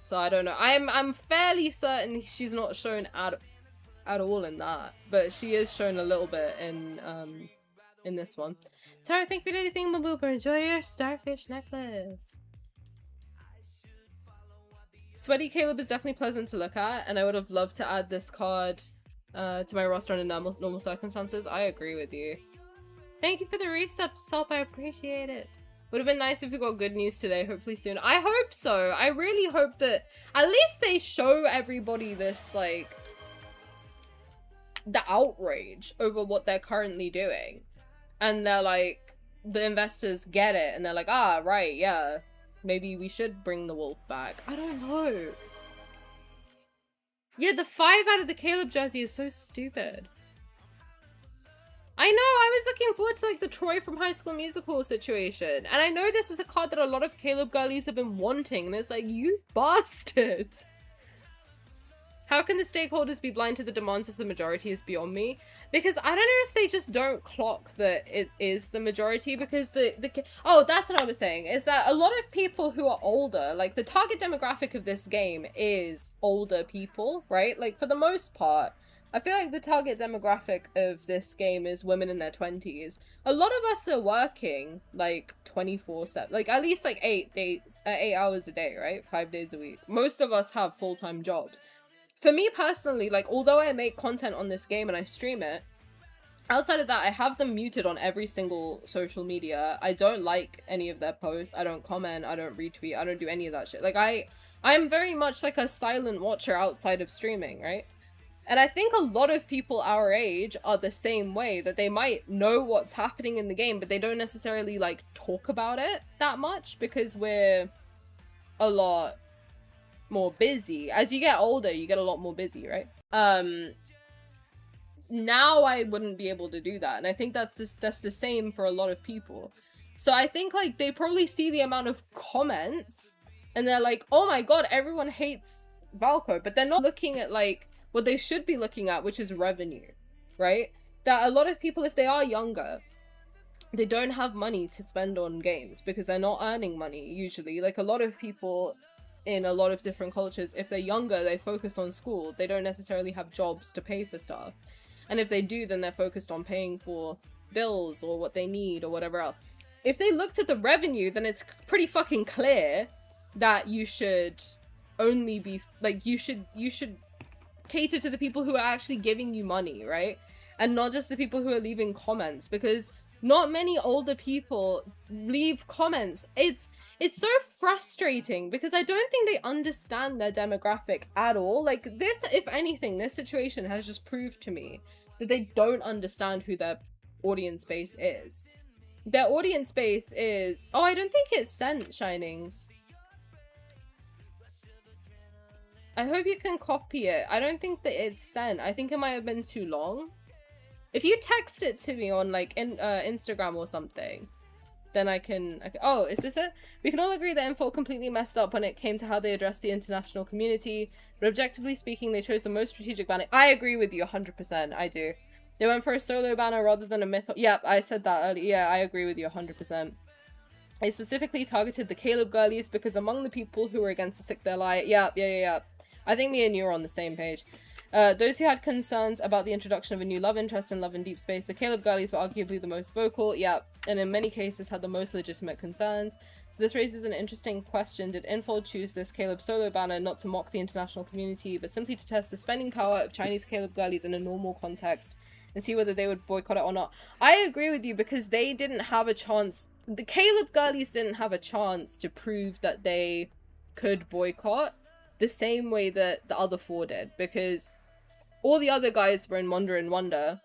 [SPEAKER 2] So I don't know. I'm fairly certain she's not shown at all in that, but she is shown a little bit in this one. Tara, thank you for anything, Mabooper. Enjoy your starfish necklace. Sweaty Caleb is definitely pleasant to look at, and I would have loved to add this card to my roster under normal circumstances. I agree with you. Thank you for the resub, Sop. I appreciate it. Would have been nice if we got good news today, hopefully soon. I hope so. I really hope that at least they show everybody this, like, the outrage over what they're currently doing. And they're like, the investors get it, and they're like, ah, right, yeah, maybe we should bring the wolf back. I don't know. Yeah, the 5 out of the Caleb jersey is so stupid. I know, I was looking forward to, like, the Troy from High School Musical situation. And I know this is a card that a lot of Caleb girlies have been wanting. And it's like, you bastard. How can the stakeholders be blind to the demands of the majority is beyond me. Because I don't know if they just don't clock that it is the majority. Because oh, that's what I was saying. Is that a lot of people who are older, like, the target demographic of this game is older people, right? Like, for the most part. I feel like the target demographic of this game is women in their 20s. A lot of us are working, like, 24/7. Like, at least, like, 8 hours a day, right? 5 days a week. Most of us have full-time jobs. For me personally, like, although I make content on this game and I stream it, outside of that, I have them muted on every single social media. I don't like any of their posts. I don't comment. I don't retweet. I don't do any of that shit. Like, I'm very much, like, a silent watcher outside of streaming, right? And I think a lot of people our age are the same way, that they might know what's happening in the game, but they don't necessarily like talk about it that much because we're a lot more busy. As you get older, you get a lot more busy, right? Now I wouldn't be able to do that, and I think that's the same for a lot of people. So I think like they probably see the amount of comments and they're like, oh my god, everyone hates Valko, but they're not looking at like what they should be looking at, which is revenue, right? That a lot of people, if they are younger, they don't have money to spend on games because they're not earning money usually. Like a lot of people in a lot of different cultures, if they're younger, they focus on school. They don't necessarily have jobs to pay for stuff. And if they do, then they're focused on paying for bills or what they need or whatever else. If they looked at the revenue, then it's pretty fucking clear that you should only be like, you should cater to the people who are actually giving you money, right? And not just the people who are leaving comments, because not many older people leave comments. It's so frustrating because I don't think they understand their demographic at all. Like this, if anything, this situation has just proved to me that they don't understand who their audience base is. Their audience base is... Oh, I don't think it's sent, Shinings. I hope you can copy it. I don't think that it's sent. I think it might have been too long. If you text it to me on like Instagram or something, then I can... Oh, is this it? We can all agree that Infold completely messed up when it came to how they addressed the international community, but objectively speaking, they chose the most strategic banner. I agree with you 100%. I do. They went for a solo banner rather than a myth. Yep, I said that earlier. Yeah, I agree with you 100%. They specifically targeted the Caleb girlies because among the people who were against the sick their lie. Yep. I think me and you are on the same page. Those who had concerns about the introduction of a new love interest in Love and Deepspace, the Caleb girlies were arguably the most vocal, and in many cases had the most legitimate concerns. So this raises an interesting question. Did Infold choose this Caleb solo banner not to mock the international community, but simply to test the spending power of Chinese Caleb girlies in a normal context and see whether they would boycott it or not? I agree with you because they didn't have a chance. The Caleb girlies didn't have a chance to prove that they could boycott the same way that the other four did, because all the other guys were in Wonder and Wonder.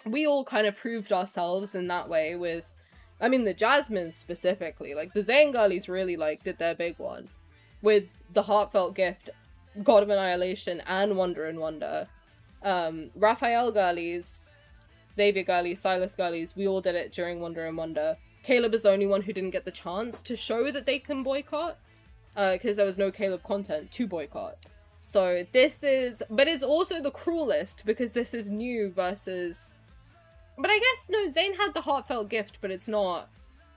[SPEAKER 2] We all kind of proved ourselves in that way with, I mean, the Jasmine specifically. Like, the Zayne girlies really, like, did their big one. With the Heartfelt Gift, God of Annihilation, and Wonder and Wonder. Rafayel girlies, Xavier girlies, Sylus girlies, we all did it during Wonder and Wonder. Caleb is the only one who didn't get the chance to show that they can boycott. Because there was no Caleb content to boycott. So this is... But it's also the cruelest because this is new versus... But I guess, no, Zayne had the Heartfelt Gift, but it's not...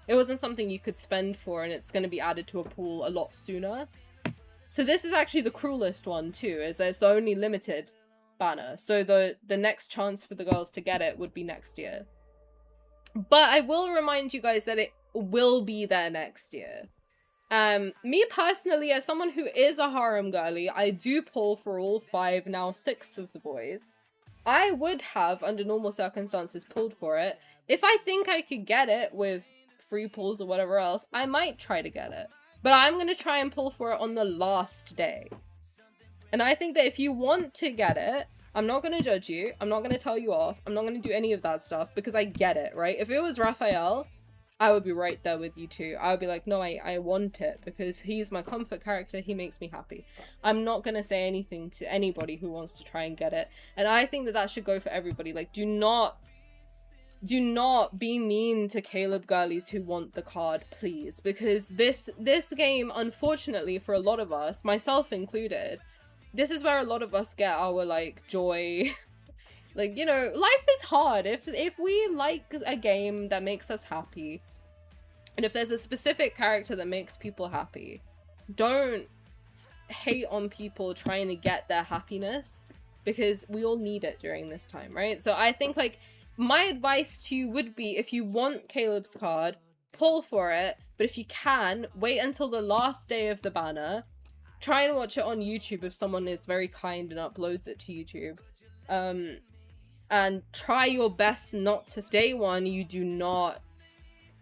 [SPEAKER 2] It wasn't something you could spend for, and it's going to be added to a pool a lot sooner. So this is actually the cruelest one too, as there's the only limited banner. So the next chance for the girls to get it would be next year. But I will remind you guys that it will be there next year. Me personally, as someone who is a harem girly, I do pull for all 5, now 6 of the boys. I would have, under normal circumstances, pulled for it. If I think I could get it with free pulls or whatever else, I might try to get it. But I'm gonna try and pull for it on the last day. And I think that if you want to get it, I'm not gonna judge you, I'm not gonna tell you off, I'm not gonna do any of that stuff, because I get it, right? If it was Rafayel, I would be right there with you too. I would be like, no, I want it because he's my comfort character. He makes me happy. I'm not going to say anything to anybody who wants to try and get it. And I think that that should go for everybody. Like, do not be mean to Caleb girlies who want the card, please. Because this game, unfortunately, for a lot of us, myself included, this is where a lot of us get our, like, joy. Like, you know, life is hard. If we like a game that makes us happy, and if there's a specific character that makes people happy, don't hate on people trying to get their happiness, because we all need it during this time, right? So I think, like, my advice to you would be, if you want Caleb's card, pull for it, but if you can, wait until the last day of the banner, try and watch it on YouTube if someone is very kind and uploads it to YouTube, and try your best not to... Day one, you do not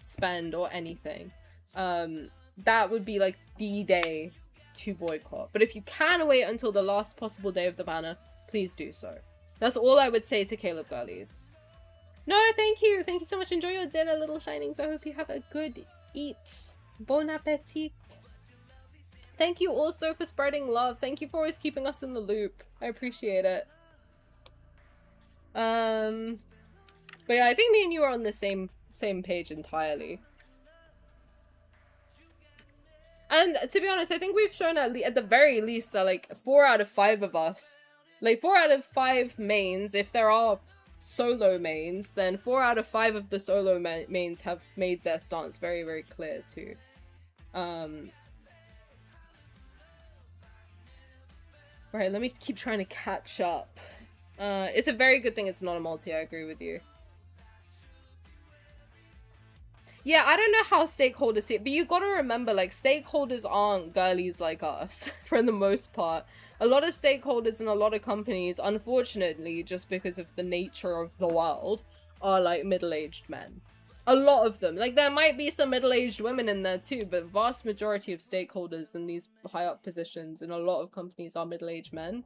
[SPEAKER 2] spend or anything. That would be like the day to boycott. But if you can wait until the last possible day of the banner, please do so. That's all I would say to Caleb girlies. No, thank you. Thank you so much. Enjoy your dinner, little shinings. I hope you have a good eat. Bon appetit. Thank you also for spreading love. Thank you for always keeping us in the loop. I appreciate it. But yeah, I think me and you are on the same page entirely. And to be honest, I think we've shown at the very least that like 4 out of 5 of us, like 4 out of 5 mains, if there are solo mains, then 4 out of 5 of the solo mains have made their stance very, very clear too. Right, let me keep trying to catch up. It's a very good thing it's not a multi, I agree with you. Yeah, I don't know how stakeholders see it, but you gotta remember, like, stakeholders aren't girlies like us, for the most part. A lot of stakeholders in a lot of companies, unfortunately, just because of the nature of the world, are, like, middle-aged men. A lot of them. Like, there might be some middle-aged women in there too, but vast majority of stakeholders in these high-up positions in a lot of companies are middle-aged men.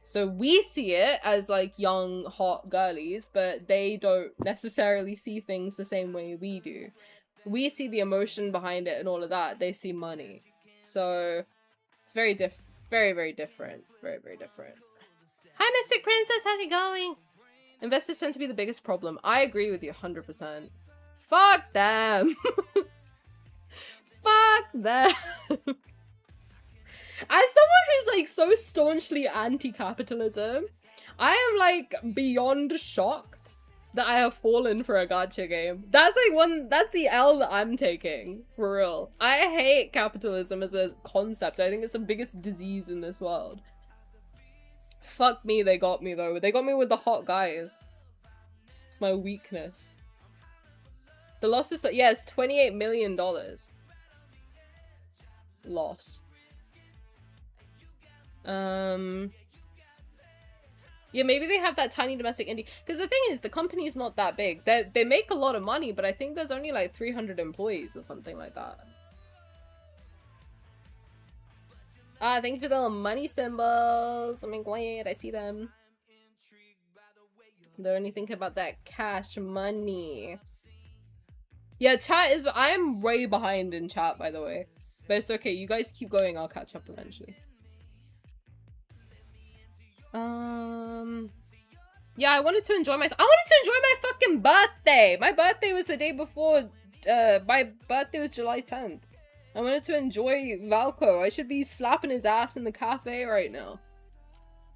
[SPEAKER 2] So we see it as, like, young, hot girlies, but they don't necessarily see things the same way we do. We see the emotion behind it and all of that. They see money. So it's very, very different. Very, very different. Hi, Mystic Princess. How's it going? Investors tend to be the biggest problem. I agree with you 100%. Fuck them. Fuck them. As someone who's like so staunchly anti-capitalism, I am like beyond shocked that I have fallen for a gacha game. That's the L that I'm taking, for real. I hate capitalism as a concept. I think it's the biggest disease in this world. Fuck me, they got me though. They got me with the hot guys. It's my weakness. The loss is, yeah, it's $28 million. Loss. Yeah, maybe they have that tiny domestic indie. Because the thing is, the company is not that big. They make a lot of money, but I think there's only like 300 employees or something like that. Ah, thank you for the little money symbols. I'm glad I see them. They're only thinking about that cash money. Yeah, chat is... I'm way behind in chat, by the way. But it's okay. You guys keep going. I'll catch up eventually. Yeah, I wanted to enjoy my fucking birthday. My birthday was the day before, my birthday was July 10th. I wanted to enjoy Valko. I should be slapping his ass in the cafe right now.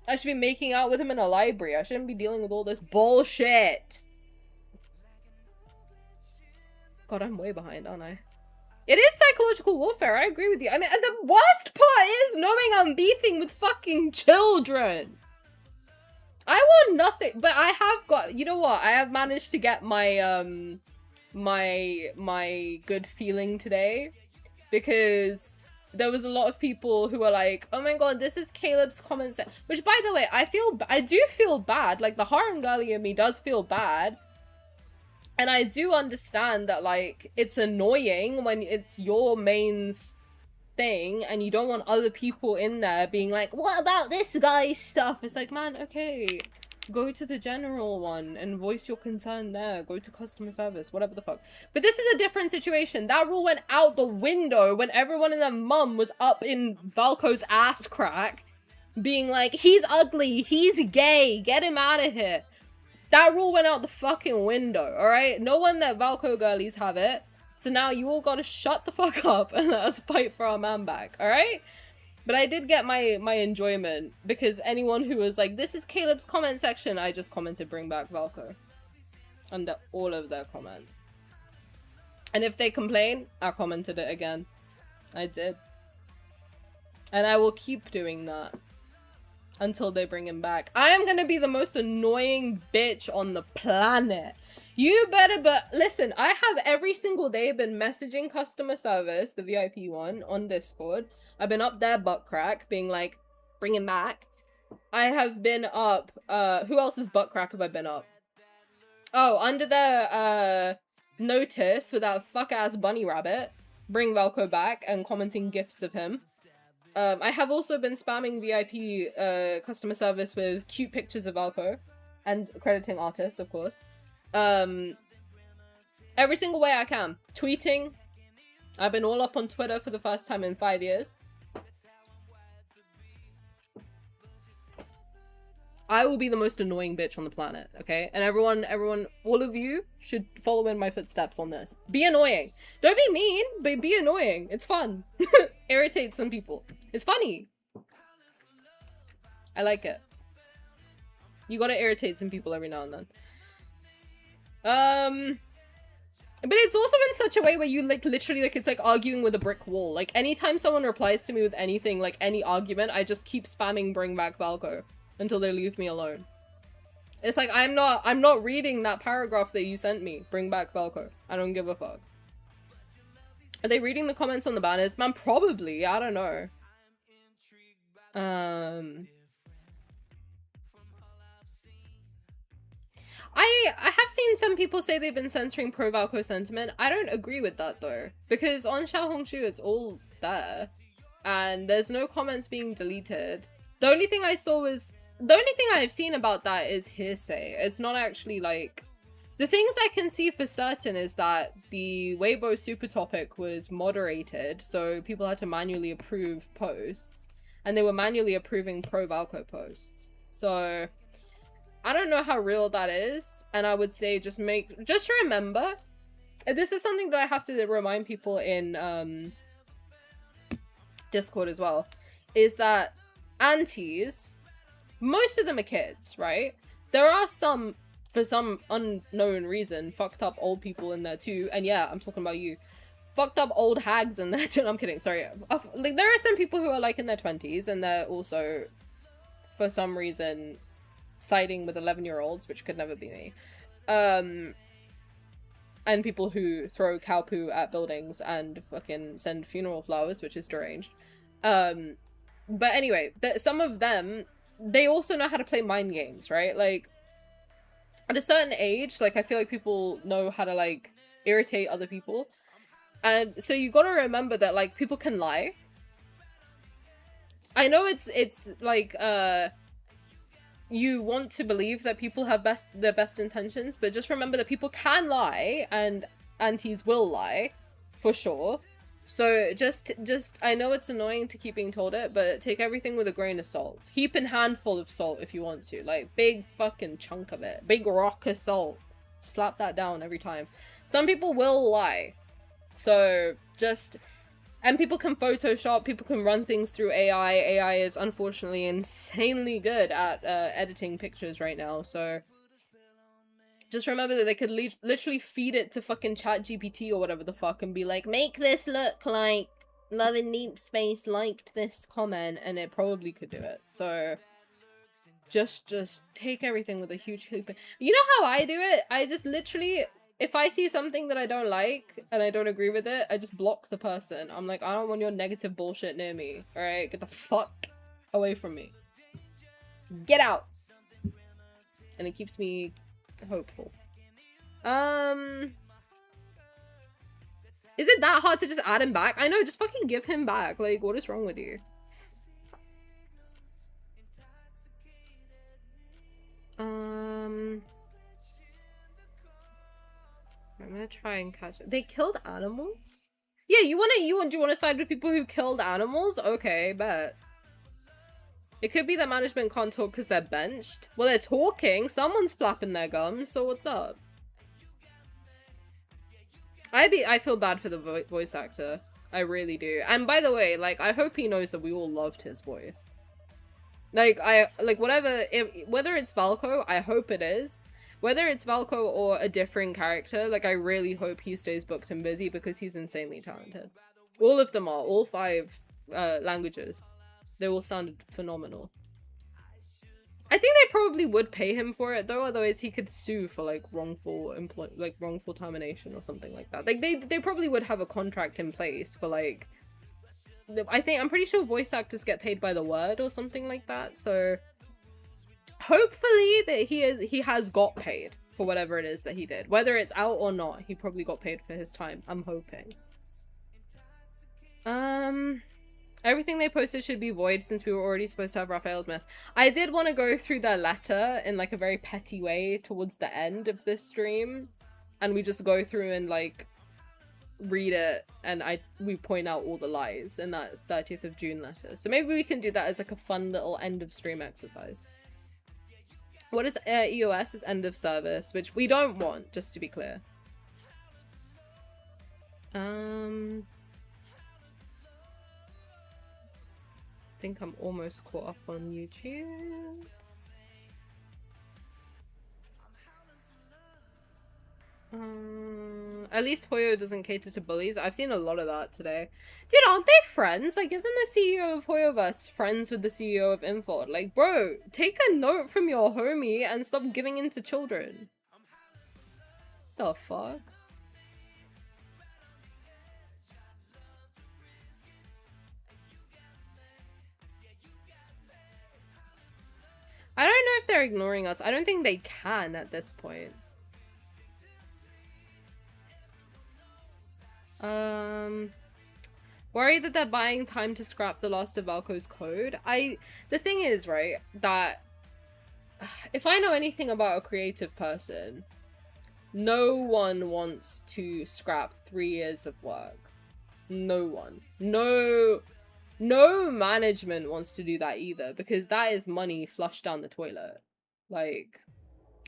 [SPEAKER 2] I should be making out with him in a library. I shouldn't be dealing with all this bullshit. God, I'm way behind, aren't I? It is psychological warfare, I agree with you. I mean, and the worst part is knowing I'm beefing with fucking children. I want nothing, but I have got, you know what? I have managed to get my, my good feeling today. Because there was a lot of people who were like, oh my god, this is Caleb's comments. Which, by the way, I do feel bad. Like, the harem girly in me does feel bad. And I do understand that, like, it's annoying when it's your main's thing and you don't want other people in there being like, what about this guy's stuff? It's like, man, okay, go to the general one and voice your concern there. Go to customer service, whatever the fuck. But this is a different situation. That rule went out the window when everyone and their mum was up in Valko's ass crack being like, he's ugly, he's gay, get him out of here. That rule went out the fucking window, alright? No one that Valko girlies have it. So now you all gotta shut the fuck up and let us fight for our man back, alright? But I did get my enjoyment, because anyone who was like, this is Caleb's comment section, I just commented bring back Valko. Under all of their comments. And if they complain, I commented it again. I did. And I will keep doing that. Until they bring him back. I am gonna be the most annoying bitch on the planet. You better, but listen, I have every single day been messaging customer service, the VIP one, on Discord. I've been up there butt crack, being like, bring him back. I have been up, who else's butt crack have I been up? Oh, under the, notice with that fuck-ass bunny rabbit, bring Valko back, and commenting gifs of him. I have also been spamming VIP customer service with cute pictures of Valko and crediting artists, of course. Every single way I can. Tweeting. I've been all up on Twitter for the first time in 5 years. I will be the most annoying bitch on the planet, okay? And everyone, all of you should follow in my footsteps on this. Be annoying. Don't be mean, but be annoying. It's fun. Irritate some people. It's funny. I like it. You gotta irritate some people every now and then. But it's also in such a way where you like literally like it's like arguing with a brick wall. Like anytime someone replies to me with anything, like any argument, I just keep spamming bring back Valko until they leave me alone. It's like I'm not reading that paragraph that you sent me. Bring back Valko. I don't give a fuck. Are they reading the comments on the banners? Man, probably. I don't know. I have seen some people say they've been censoring pro Valko sentiment. I don't agree with that though, because on Xiaohongshu it's all there, and there's no comments being deleted. The only thing I've seen about that is hearsay. It's not actually like the things I can see for certain is that the Weibo super topic was moderated, so people had to manually approve posts, and they were manually approving pro Valko posts. So I don't know how real that is, and I would say just remember, and this is something that I have to remind people in Discord as well, is that aunties, most of them are kids, right? There are some, for some unknown reason, fucked up old people in there too, and yeah, I'm talking about you. Fucked up old hags in there too. I'm kidding, sorry. Like, there are some people who are like in their 20s, and they're also, for some reason, siding with 11-year-olds, which could never be me. And people who throw cow poo at buildings and fucking send funeral flowers, which is deranged. But anyway, some of them, they also know how to play mind games, right? Like, at a certain age, like, I feel like people know how to, like, irritate other people. And so you gotta remember that, like, people can lie. I know it's like, you want to believe that people have their best intentions, but just remember that people can lie, and aunties will lie, for sure. So just, I know it's annoying to keep being told it, but take everything with a grain of salt. Heap and handful of salt if you want to. Like, big fucking chunk of it. Big rock of salt. Slap that down every time. Some people will lie. So, just... And people can Photoshop, people can run things through AI. AI is unfortunately insanely good at editing pictures right now, so... Just remember that they could literally feed it to fucking ChatGPT or whatever the fuck and be like, make this look like Love and Deepspace liked this comment, and it probably could do it. So just take everything with a huge hoop. You know how I do it? I just literally, if I see something that I don't like and I don't agree with it, I just block the person. I'm like, I don't want your negative bullshit near me. Alright, get the fuck away from me. Get out! And it keeps me hopeful. Is it that hard to just add him back? I know, just fucking give him back. Like, what is wrong with you? I'm gonna try and catch it. They killed animals? Yeah, do you wanna side with people who killed animals? Okay, bet. It could be that management can't talk because they're benched. Well, they're talking. Someone's flapping their gums, so what's up? I feel bad for the voice actor. I really do. And by the way, like, I hope he knows that we all loved his voice. Like, whether it's Valko, I hope it is. Whether it's Valko or a different character, like, I really hope he stays booked and busy because he's insanely talented. All of them are. All 5 languages. They all sounded phenomenal. I think they probably would pay him for it though, otherwise he could sue for like wrongful termination or something like that. Like they probably would have a contract in place for like, I'm pretty sure voice actors get paid by the word or something like that. So hopefully that he has got paid for whatever it is that he did. Whether it's out or not, he probably got paid for his time. I'm hoping. Everything they posted should be void since we were already supposed to have Rafayel's myth. I did want to go through their letter in like a very petty way towards the end of this stream. And we just go through and like read it and we point out all the lies in that 30th of June letter. So maybe we can do that as like a fun little end of stream exercise. What is EOS is end of service, which we don't want, just to be clear. I think I'm almost caught up on YouTube. At least Hoyo doesn't cater to bullies. I've seen a lot of that today. Dude, aren't they friends? Like, isn't the CEO of Hoyoverse friends with the CEO of Infold? Like, bro, take a note from your homie and stop giving in to children. The fuck? I don't know if they're ignoring us. I don't think they can at this point. Worried that they're buying time to scrap the last of Valko's code. The thing is, right, that if I know anything about a creative person, no one wants to scrap 3 years of work. No one. No management wants to do that either, because that is money flushed down the toilet. Like,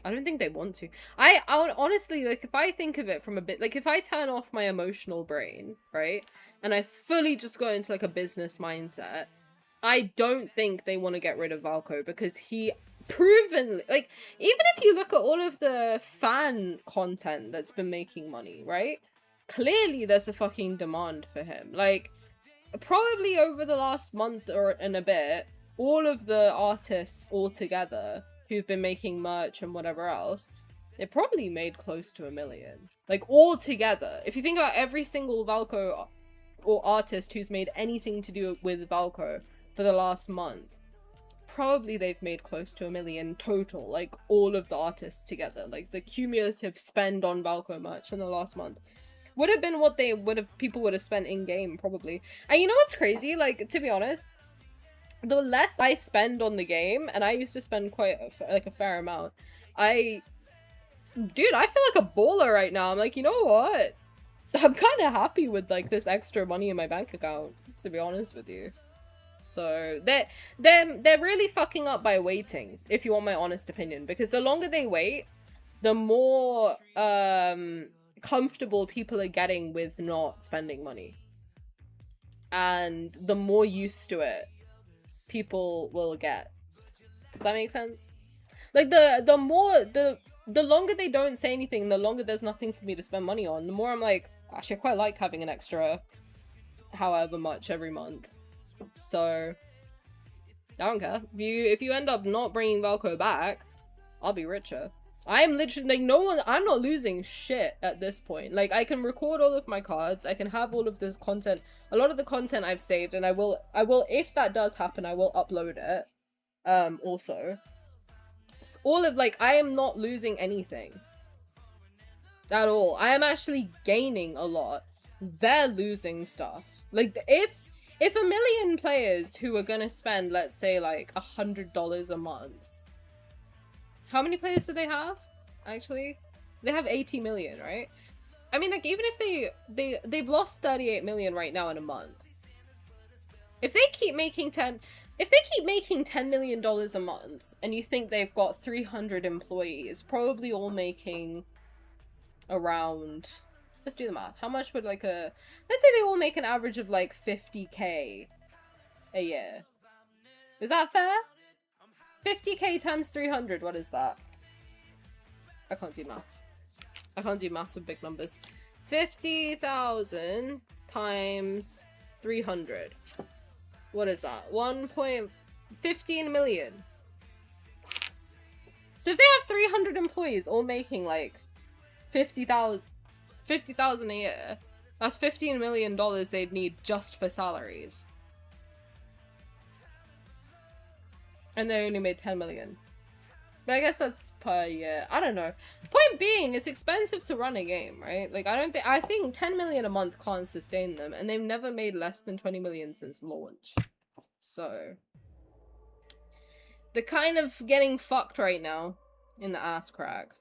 [SPEAKER 2] I don't think they want to. I honestly, like, if I think of it from a bit, like, if I turn off my emotional brain, right, and I fully just go into, like, a business mindset, I don't think they want to get rid of Valko, because he proven, like, even if you look at all of the fan content that's been making money, right, clearly there's a fucking demand for him. Like, probably over the last month and a bit, all of the artists all together who've been making merch and whatever else, it probably made close to $1 million. Like, all together. If you think about every single Valko or artist who's made anything to do with Valko for the last month, probably they've made close to $1 million total. Like, all of the artists together. Like, the cumulative spend on Valko merch in the last month would have been what people would have spent in-game, probably. And you know what's crazy? Like, to be honest, the less I spend on the game, and I used to spend quite a fair amount, I feel like a baller right now. I'm like, you know what? I'm kind of happy with, like, this extra money in my bank account, to be honest with you. So, they're really fucking up by waiting, if you want my honest opinion, because the longer they wait, the more, comfortable people are getting with not spending money. And the more used to it people will get. Does that make sense? Like, the longer they don't say anything, the longer there's nothing for me to spend money on, the more I'm like, actually I quite like having an extra however much every month. So I don't care. If you end up not bringing Valko back, I'll be richer. I am literally, like, I'm not losing shit at this point. Like, I can record all of my cards, I can have all of this content, a lot of the content I've saved, and I will, if that does happen, I will upload it, also. It's all of, like, I am not losing anything. At all. I am actually gaining a lot. They're losing stuff. Like, if 1 million players who are gonna spend, let's say, like, $100 a month, how many players do they have? Actually, they have 80 million, right? I mean, like, even if they've lost 38 million right now in a month. If they keep making $10 million a month, and you think they've got 300 employees, probably all making around, let's do the math. How much would, like, let's say they all make an average of, like, 50k a year. Is that fair? 50k times 300, what is that? I can't do maths. I can't do maths with big numbers. 50,000 times 300. What is that? 1.15 million. So if they have 300 employees all making like 50,000 a year, that's $15 million they'd need just for salaries. And they only made 10 million. But I guess that's per year. I don't know. Point being, it's expensive to run a game, right? Like, I think 10 million a month can't sustain them, and they've never made less than 20 million since launch. So, they're kind of getting fucked right now in the ass crack,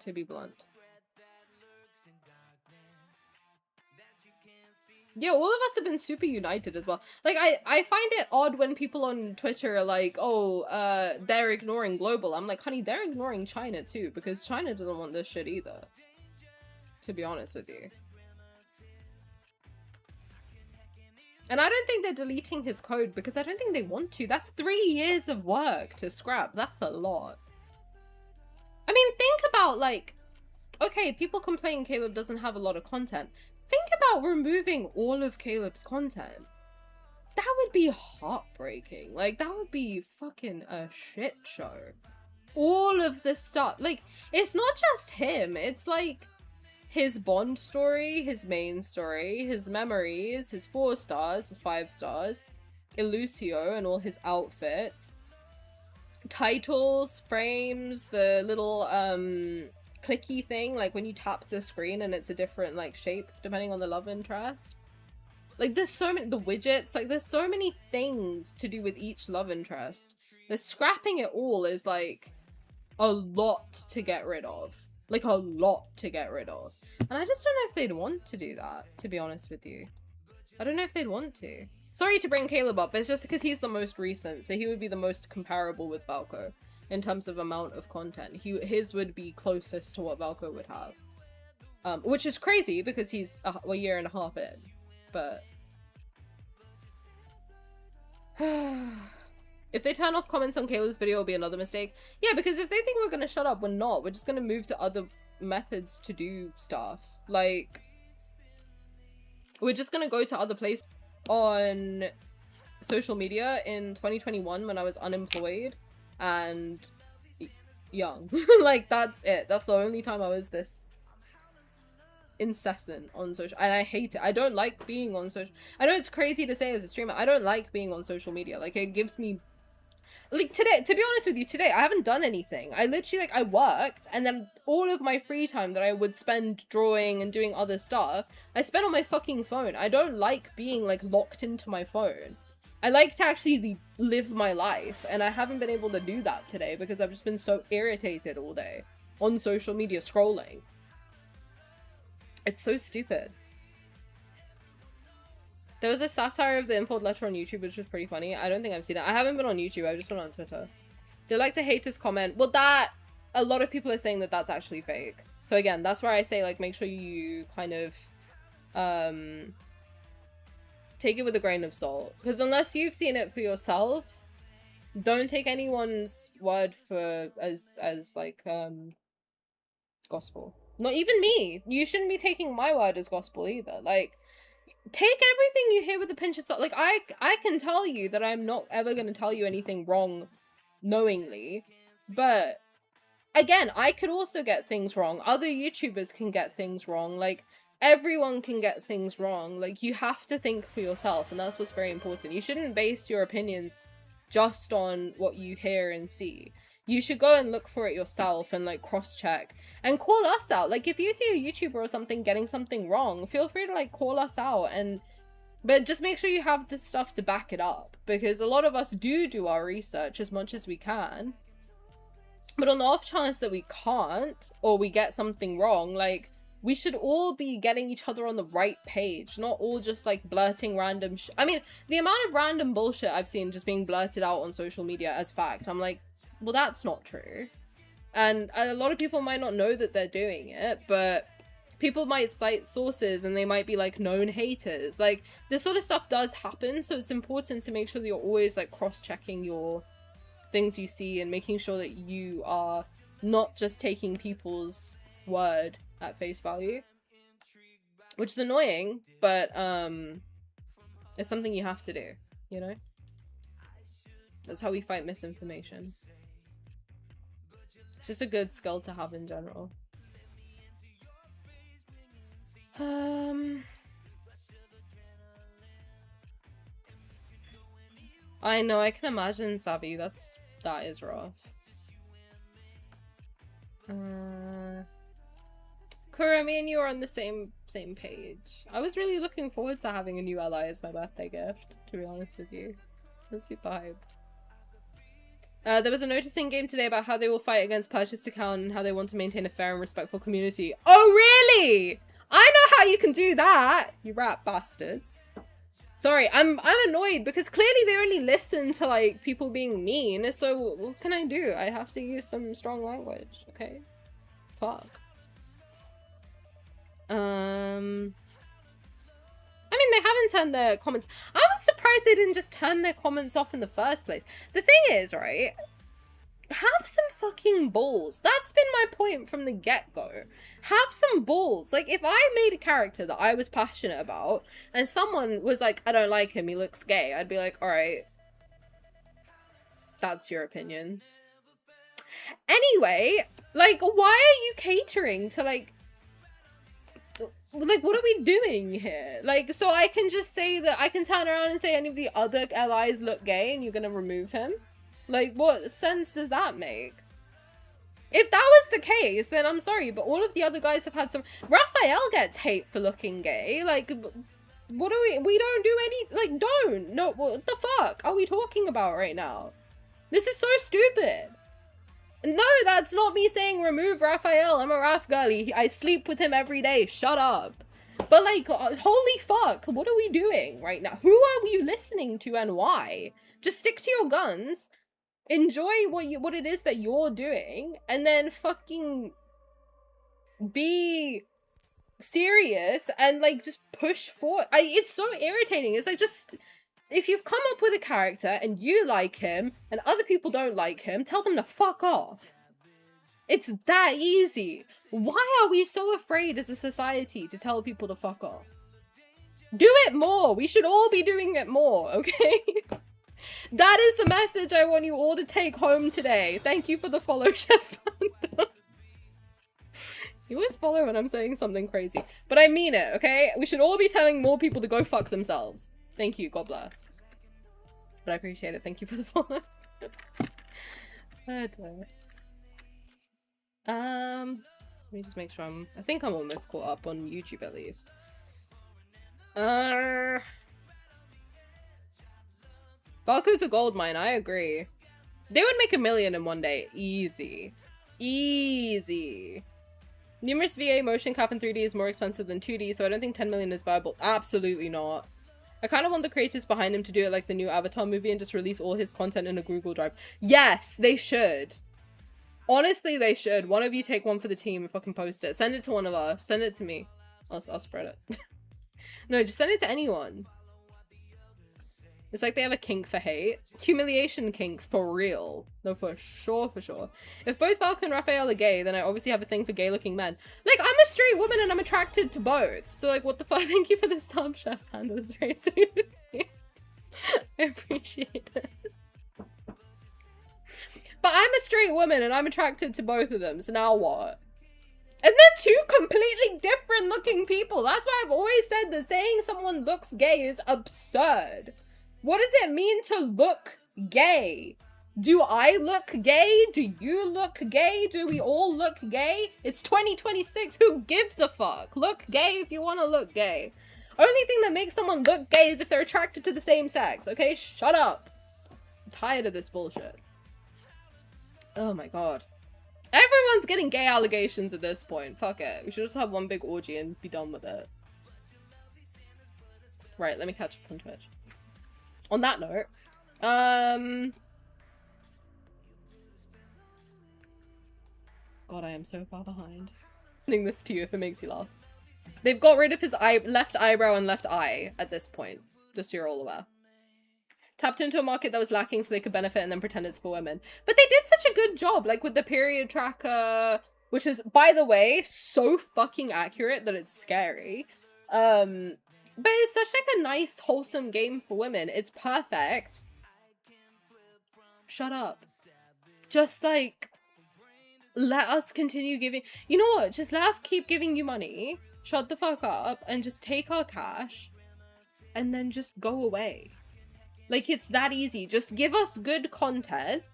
[SPEAKER 2] to be blunt. Yeah, all of us have been super united as well. Like, I find it odd when people on Twitter are like, oh, they're ignoring global. I'm like, honey, they're ignoring China too, because China doesn't want this shit either. To be honest with you. And I don't think they're deleting his code because I don't think they want to. That's 3 years of work to scrap. That's a lot. I mean, think about, like, okay, people complain Caleb doesn't have a lot of content. Think about removing all of Caleb's content. That would be heartbreaking. Like, that would be fucking a shit show. All of this stuff. Like, it's not just him. It's like his Bond story, his main story, his memories, his 4 stars, his 5 stars, Elusio and all his outfits, titles, frames, the little, clicky thing, like when you tap the screen and it's a different like shape depending on the love interest. Like there's so many, the widgets, like there's so many things to do with each love interest. The scrapping it all is like a lot to get rid of. Like a lot to get rid of. And I just don't know if they'd want to do that, to be honest with you. I don't know if they'd want to. Sorry to bring Caleb up, it's just because he's the most recent, so he would be the most comparable with Valko. In terms of amount of content, his would be closest to what Valko would have, which is crazy because he's a year and a half in. But if they turn off comments on Caleb's video, it'll be another mistake. Yeah, because if they think we're gonna shut up, we're not. We're just gonna move to other methods to do stuff. Like, we're just gonna go to other places on social media in 2021 when I was unemployed and young. Like, that's it. That's the only time I was this incessant on social, and I hate it. I don't like being on social. I know it's crazy to say as a streamer, I don't like being on social media. Like, it gives me, like, today, to be honest with you, today I haven't done anything. I literally, like, I worked, and then all of my free time that I would spend drawing and doing other stuff, I spent on my fucking phone. I don't like being, like, locked into my phone. I like to actually live my life, and I haven't been able to do that today because I've just been so irritated all day on social media scrolling. It's so stupid. There was a satire of the Infold letter on YouTube, which was pretty funny. I don't think I've seen it. I haven't been on YouTube, I've just been on Twitter. They like to haters comment. Well, that, a lot of people are saying that that's actually fake. So again, that's where I say, like, make sure you kind of, take it with a grain of salt. Because unless you've seen it for yourself, don't take anyone's word for, as like, gospel. Not even me. You shouldn't be taking my word as gospel either. Like, take everything you hear with a pinch of salt. Like, I can tell you that I'm not ever going to tell you anything wrong knowingly. But, again, I could also get things wrong. Other YouTubers can get things wrong. Like, everyone can get things wrong. Like, you have to think for yourself, and that's what's very important. You shouldn't base your opinions just on what you hear and see. You should go and look for it yourself and, like, cross-check and call us out. Like, if you see a YouTuber or something getting something wrong, feel free to, like, call us out, but just make sure you have the stuff to back it up, because a lot of us do our research as much as we can. But on the off chance that we can't, or we get something wrong, like, we should all be getting each other on the right page, not all just, like, blurting random I mean, the amount of random bullshit I've seen just being blurted out on social media as fact, I'm like, well, that's not true. And a lot of people might not know that they're doing it, but people might cite sources and they might be, like, known haters. Like, this sort of stuff does happen, so it's important to make sure that you're always, like, cross-checking your things you see and making sure that you are not just taking people's word at face value. Which is annoying, but it's something you have to do, you know? That's how we fight misinformation. It's just a good skill to have in general. I know, I can imagine, Savi. That's That is rough. Kura, me and you are on the same page. I was really looking forward to having a new ally as my birthday gift, to be honest with you. I was super hyped. There was a noticing game today about how they will fight against purchased account and how they want to maintain a fair and respectful community. Oh, really? I know how you can do that, you rat bastards. Sorry, I'm annoyed because clearly they only listen to, like, people being mean, so what can I do? I have to use some strong language, okay? Fuck. I mean, they haven't turned their comments. I was surprised they didn't just turn their comments off in the first place. The thing is, right? Have some fucking balls. That's been my point from the get-go. Have some balls. Like, if I made a character that I was passionate about, and someone was like, I don't like him, he looks gay, I'd be like, alright. That's your opinion. Anyway, like, why are you catering to, like, what are we doing here? Like, so I can just say that I can turn around and say any of the other allies look gay and you're gonna remove him? Like, what sense does that make? If that was the case, then I'm sorry, but all of the other guys have had some... Rafayel gets hate for looking gay. Like, what do we don't do any... Like, don't. No, what the fuck are we talking about right now? This is so stupid. No, that's not me saying remove Rafayel. I'm a Raf girly. I sleep with him every day. Shut up. But, like, holy fuck, what are we doing right now? Who are you listening to and why? Just stick to your guns. Enjoy what it is that you're doing, and then fucking be serious and, like, just push forward. It's so irritating. It's like, just, if you've come up with a character and you like him and other people don't like him, tell them to fuck off. It's that easy. Why are we so afraid as a society to tell people to fuck off? Do it more. We should all be doing it more, okay? That is the message I want you all to take home today. Thank you for the follow, Chef Panda. You always follow when I'm saying something crazy. But I mean it, okay? We should all be telling more people to go fuck themselves. Thank you, God bless. But I appreciate it. Thank you for the follow. Let me just make sure I think I'm almost caught up on YouTube at least. Valko's a gold mine, I agree. They would make $1 million in one day. Easy. Easy. Numerous VA motion cap in 3D is more expensive than 2D, so I don't think 10 million is viable. Absolutely not. I kind of want the creators behind him to do it like the new Avatar movie and just release all his content in a Google Drive. Yes, they should. Honestly, they should. One of you take one for the team and fucking post it. Send it to one of us. Send it to me. I'll spread it. No, just send it to anyone. It's like they have a kink for hate. Humiliation kink, for real. No, for sure, for sure. If both Valko and Rafayel are gay, then I obviously have a thing for gay-looking men. Like, I'm a straight woman and I'm attracted to both. So, like, what the fuck? Thank you for the sub, Chef Panda. That's very sweet of you. I appreciate it. But I'm a straight woman and I'm attracted to both of them, so now what? And they're two completely different looking people. That's why I've always said that saying someone looks gay is absurd. What does it mean to look gay? Do I look gay? Do you look gay? Do we all look gay? It's 2026. Who gives a fuck? Look gay if you want to look gay. Only thing that makes someone look gay is if they're attracted to the same sex, okay? Shut up. I'm tired of this bullshit. Oh my god. Everyone's getting gay allegations at this point. Fuck it. We should just have one big orgy and be done with it. Right, let me catch up on Twitch. On that note, God, I am so far behind. Sending this to you if it makes you laugh. They've got rid of his left eyebrow and left eye at this point. Just so you're all aware. Tapped into a market that was lacking so they could benefit and then pretend it's for women. But they did such a good job, like with the period tracker, which was, by the way, so fucking accurate that it's scary. But it's such like a nice, wholesome game for women. It's perfect. Shut up. Just like, let us continue giving. You know what? Just let us keep giving you money. Shut the fuck up and just take our cash and then just go away. Like, it's that easy. Just give us good content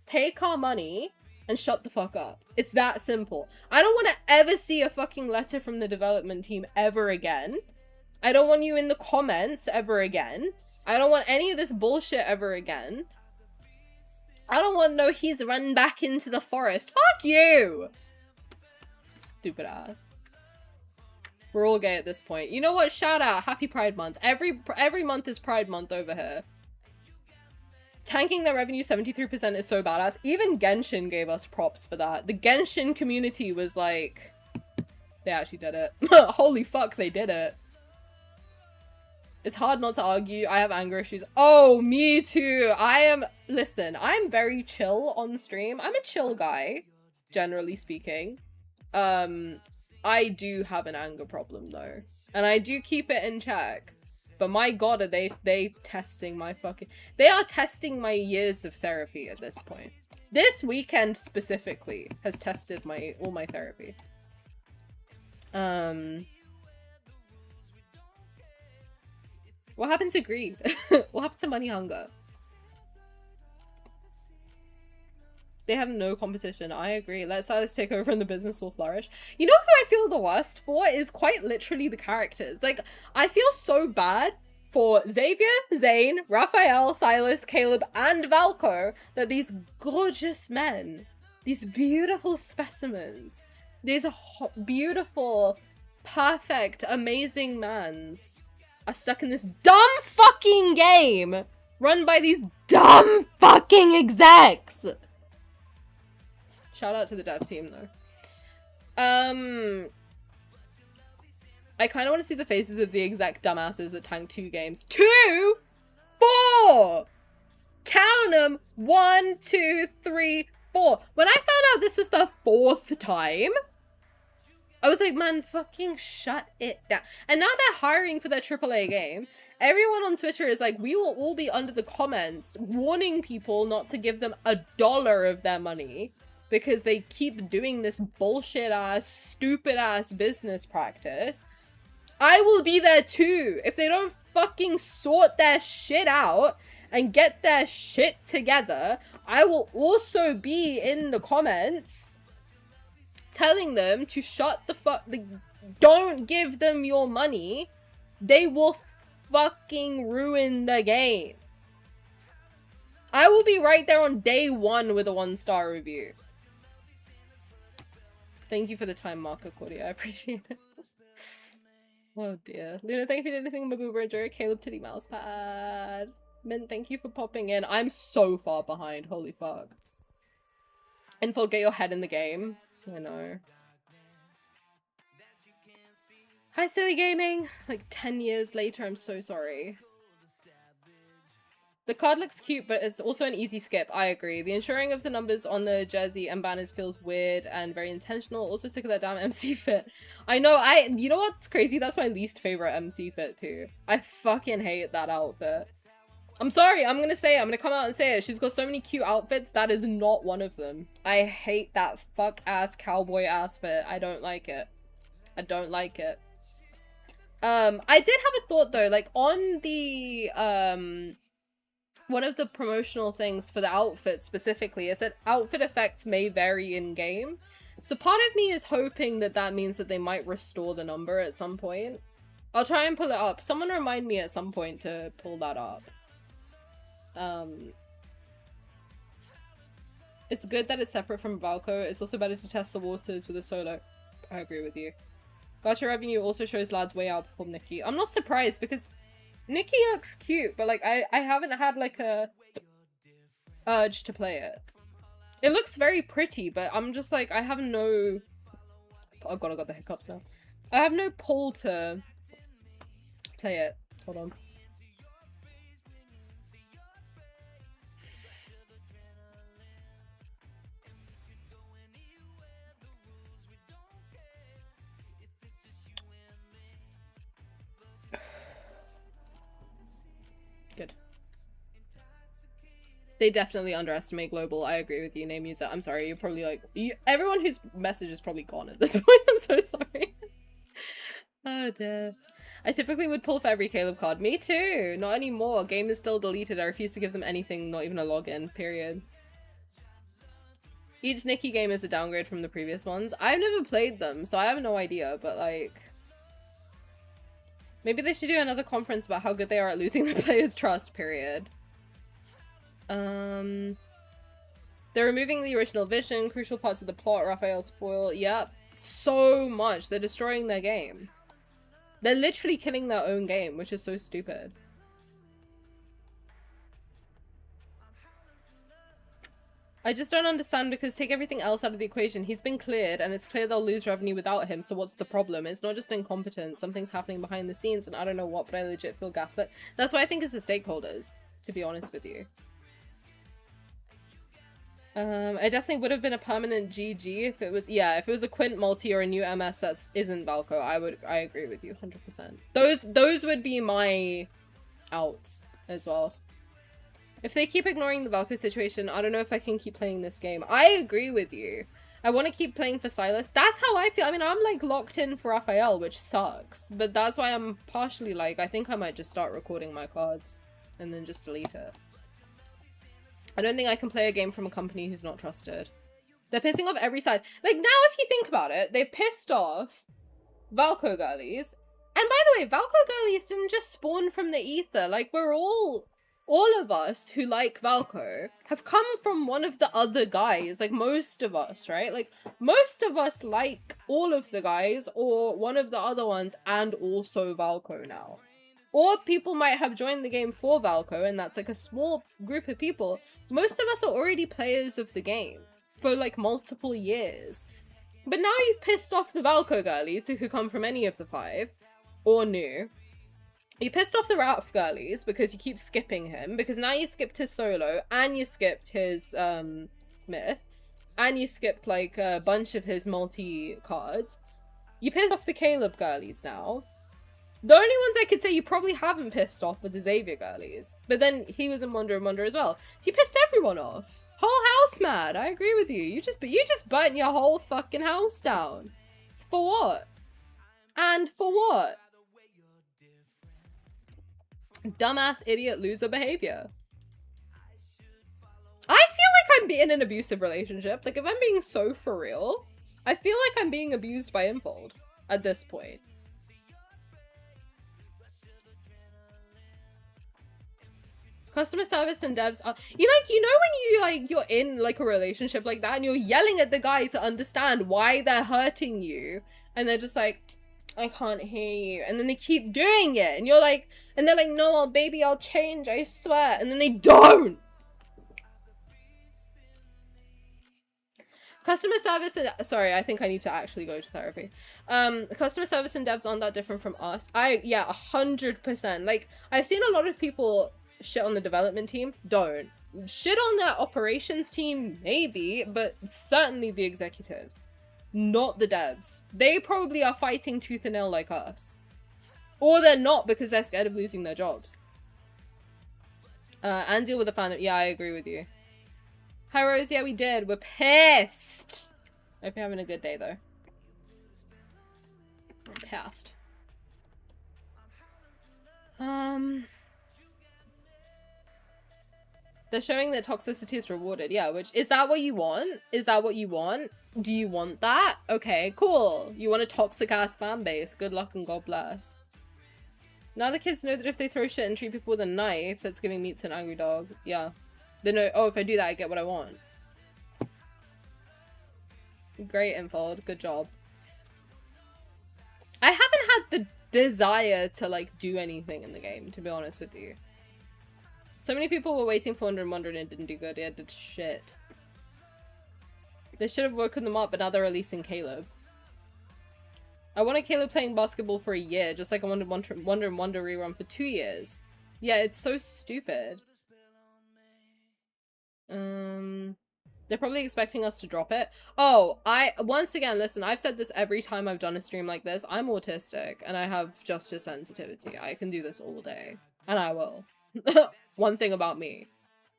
[SPEAKER 2] take our money and shut the fuck up. It's that simple. I don't want to ever see a fucking letter from the development team ever again. I don't want you in the comments ever again. I don't want any of this bullshit ever again. I don't want no he's run back into the forest. Fuck you! Stupid ass. We're all gay at this point. You know what? Shout out. Happy Pride Month. Every month is Pride Month over here. Tanking their revenue 73% is so badass. Even Genshin gave us props for that. The Genshin community was like, they actually did it. Holy fuck, they did it. It's hard not to argue. I have anger issues. Oh, me too. Listen, I'm very chill on stream. I'm a chill guy, generally speaking. I do have an anger problem though. And I do keep it in check. But my god, are they testing my fucking... They are testing my years of therapy at this point. This weekend specifically has tested all my therapy. What happened to greed? What happened to money hunger? They have no competition. I agree. Let Sylus take over and the business will flourish. You know who I feel the worst for is quite literally the characters. Like, I feel so bad for Xavier, Zayne, Rafayel, Sylus, Caleb, and Valko that these gorgeous men, these beautiful specimens, these beautiful, perfect, amazing mans are stuck in this dumb fucking game run by these dumb fucking execs. Shout out to the dev team though. I kind of want to see the faces of the exec dumbasses that tanked 2 games. 2? 4! Count them. 1, 2, 3, 4. When I found out this was the 4th time, I was like, man, fucking shut it down. And now they're hiring for their AAA game. Everyone on Twitter is like, we will all be under the comments warning people not to give them $1 of their money because they keep doing this bullshit ass, stupid ass business practice. I will be there too. If they don't fucking sort their shit out and get their shit together, I will also be in the comments telling them to shut the fuck, don't give them your money. They will fucking ruin the game. I will be right there on day 1 with a 1-star review. Thank you for the time marker, Cody. I appreciate it. Oh dear. Luna, thank you for anything. Maboober, enjoy your Caleb Titty mouse pad. Mint, thank you for popping in. I'm so far behind. Holy fuck. Infold, get your head in the game. I know. Hi, Silly Gaming. Like 10 years later, I'm so sorry. The card looks cute, but it's also an easy skip. I agree. The ensuring of the numbers on the jersey and banners feels weird and very intentional. Also sick of that damn MC fit. I know, you know what's crazy? That's my least favorite MC fit too. I fucking hate that outfit. I'm sorry, I'm gonna come out and say it. She's got so many cute outfits. That is not one of them. I hate that fuck ass cowboy ass fit. I don't like it. I don't like it. I did have a thought though, like on the, one of the promotional things for the outfit specifically is that outfit effects may vary in game. So part of me is hoping that that means that they might restore the number at some point. I'll try and pull it up. Someone remind me at some point to pull that up. It's good that it's separate from Valko. It's also better to test the waters with a solo. I agree with you. Gacha revenue also shows lads way outperform Nikki. I'm not surprised because Nikki looks cute, but like I haven't had like a urge to play it. It looks very pretty, but I'm just like, I have no... Oh god, I got the hiccups now. I have no pull to play it. Hold on. Good. They definitely underestimate global. I agree with you, name user. I'm sorry, you're probably like... everyone whose message is probably gone at this point. I'm so sorry. Oh dear. I typically would pull for every Caleb card. Me too! Not anymore. Game is still deleted. I refuse to give them anything, not even a login. Period. Each Nikki game is a downgrade from the previous ones. I've never played them, so I have no idea, but like... Maybe they should do another conference about how good they are at losing the players' trust, period. They're removing the original vision, crucial parts of the plot, Raphael's foil. Yep. So much. They're destroying their game. They're literally killing their own game, which is so stupid. I just don't understand because take everything else out of the equation. He's been cleared and it's clear they'll lose revenue without him, so what's the problem? It's not just incompetence. Something's happening behind the scenes and I don't know what, but I legit feel gaslit. That's why I think it's the stakeholders, to be honest with you. I definitely would have been a permanent GG if it was, yeah, if it was a Quint multi or a new MS that isn't Valko. I agree with you 100%. Those would be my outs as well. If they keep ignoring the Valko situation, I don't know if I can keep playing this game. I agree with you. I want to keep playing for Sylus. That's how I feel. I mean, I'm like locked in for Rafayel, which sucks. But that's why I'm partially like, I think I might just start recording my cards and then just delete it. I don't think I can play a game from a company who's not trusted. They're pissing off every side. Like, now if you think about it, they've pissed off Valko girlies. And by the way, Valko girlies didn't just spawn from the ether. Like, we're all of us who like Valko have come from one of the other guys. Like, most of us, right? Like, most of us like all of the guys or one of the other ones and also Valko now. Or people might have joined the game for Valko, and that's like a small group of people. Most of us are already players of the game for like multiple years. But now you've pissed off the Valko girlies, who could come from any of the 5, or new. You pissed off the Ralph girlies because you keep skipping him, because now you skipped his solo, and you skipped his myth, and you skipped like a bunch of his multi cards. You pissed off the Caleb girlies now. The only ones I could say you probably haven't pissed off were the Xavier girlies. But then he was in Wonder and Wonder as well. You pissed everyone off. Whole house mad. I agree with you. You just burnt your whole fucking house down. For what? And for what? Dumbass idiot loser behavior. I feel like I'm in an abusive relationship. Like, if I'm being so for real, I feel like I'm being abused by Infold at this point. Customer service and devs are, you know when you're in like a relationship like that and you're yelling at the guy to understand why they're hurting you and they're just like, I can't hear you, and then they keep doing it and you're like, and they're like, no, baby, I'll change, I swear, and then they don't. Customer service and, sorry, I think I need to actually go to therapy. Customer service and devs aren't that different from us. Yeah, 100%. Like, I've seen a lot of people shit on the development team. Don't. Shit on their operations team, maybe, but certainly the executives. Not the devs. They probably are fighting tooth and nail like us. Or they're not because they're scared of losing their jobs. And deal with the fandom. Yeah, I agree with you. Hi Rose, yeah we did. We're pissed. Hope you're having a good day though. We're pissed. They're showing that toxicity is rewarded. Yeah, which, is that what you want? Is that what you want? Do you want that? Okay, cool. You want a toxic ass fan base. Good luck and God bless. Now the kids know that if they throw shit and treat people with a knife, that's giving meat to an angry dog. Yeah. They know, oh, if I do that, I get what I want. Great, Infold. Good job. I haven't had the desire to, like, do anything in the game, to be honest with you. So many people were waiting for Wonder and Wonder and it didn't do good. It did shit. They should have woken them up, but now they're releasing Caleb. I wanted Caleb playing basketball for a year, just like I wanted Wonder and Wonder rerun for 2 years. Yeah, it's so stupid. They're probably expecting us to drop it. Oh, once again, listen, I've said this every time I've done a stream like this. I'm autistic and I have justice sensitivity. I can do this all day. And I will. One thing about me.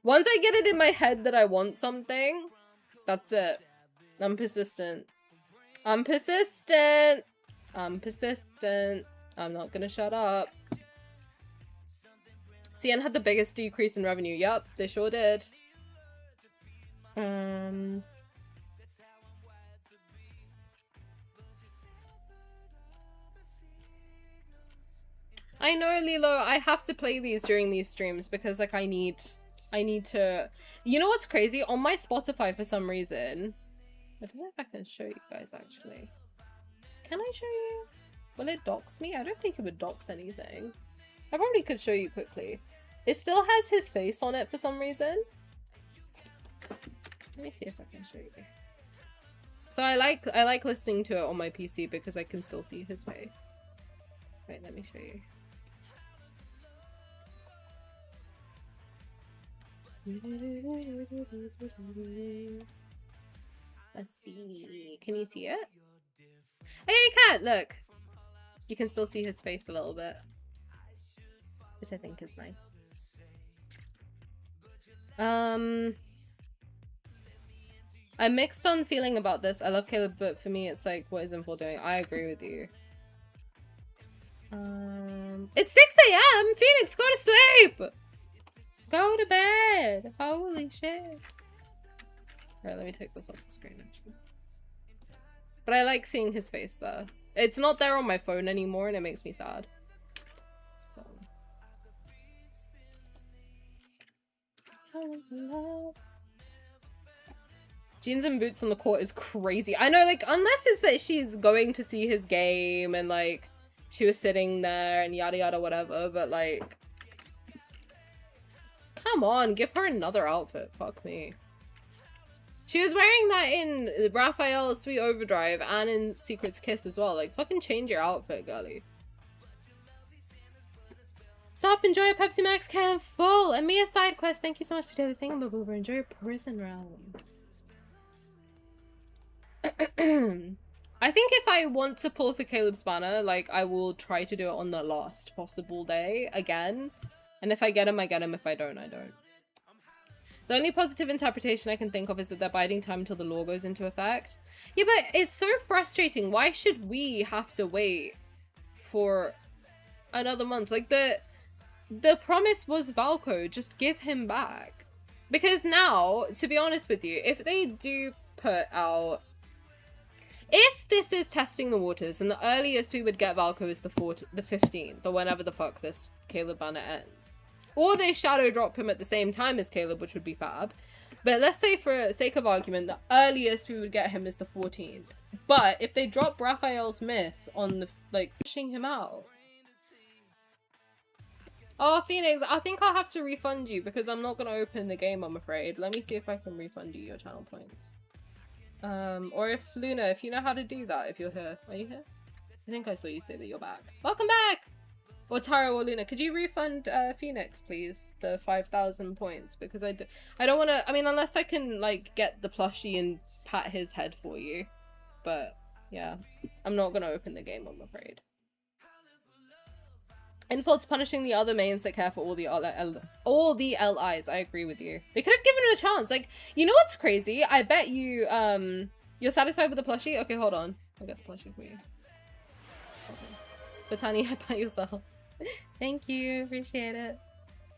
[SPEAKER 2] Once I get it in my head that I want something, that's it. I'm persistent. I'm persistent. I'm persistent. I'm not gonna shut up. CN had the biggest decrease in revenue. Yep, they sure did. I know, Lilo, I have to play these during these streams because, like, I need to... You know what's crazy? On my Spotify, for some reason... I don't know if I can show you guys, actually. Can I show you? Will it dox me? I don't think it would dox anything. I probably could show you quickly. It still has his face on it for some reason. Let me see if I can show you. So I like listening to it on my PC because I can still see his face. Wait, let me show you. Let's see. Can you see it? Oh yeah, you can! Look! You can still see his face a little bit. Which I think is nice. I'm mixed on feeling about this. I love Caleb, but for me it's like, what is Infold doing? I agree with you. It's 6 AM! Phoenix, go to sleep! Go to bed! Holy shit. Alright, let me take this off the screen actually. But I like seeing his face there. It's not there on my phone anymore and it makes me sad. So. Jeans and boots on the court is crazy. I know, like, unless it's that she's going to see his game and, like, she was sitting there and yada yada whatever, but, like... Come on, give her another outfit. Fuck me. She was wearing that in Rafayel's Sweet Overdrive and in Secret's Kiss as well. Like, fucking change your outfit, girly. Stop, enjoy a Pepsi Max can full! And me a side quest. Thank you so much for doing the thing, but Boober. Enjoy your prison realm. I think if I want to pull for Caleb's banner, like, I will try to do it on the last possible day again. And if I get him, I get him. If I don't, I don't. The only positive interpretation I can think of is that they're biding time until the law goes into effect. Yeah, but it's so frustrating. Why should we have to wait for another month? Like, the promise was Valko, just give him back. Because now, to be honest with you, if they do put out... If this is testing the waters, and the earliest we would get Valko is the 15th, or whenever the fuck this Caleb banner ends. Or they shadow drop him at the same time as Caleb, which would be fab. But let's say, for sake of argument, the earliest we would get him is the 14th. But if they drop Rafayel's myth on the, like, pushing him out. Oh, Phoenix, I think I'll have to refund you because I'm not going to open the game, I'm afraid. Let me see if I can refund you your channel points. Or if Luna, if you know how to do that, if you're here. Are you here? I think I saw you say that you're back. Welcome back! Or Tara or Luna, could you refund Phoenix, please? The 5,000 points, because I don't want to, I mean, unless I can, like, get the plushie and pat his head for you. But, yeah, I'm not going to open the game, I'm afraid. Infold's punishing the other mains that care for all the LIs. I agree with you. They could have given it a chance. Like, you know what's crazy? I bet you, you're satisfied with the plushie? Okay, hold on. I'll get the plushie for you. Okay. But Tani, by yourself. Thank you, appreciate it.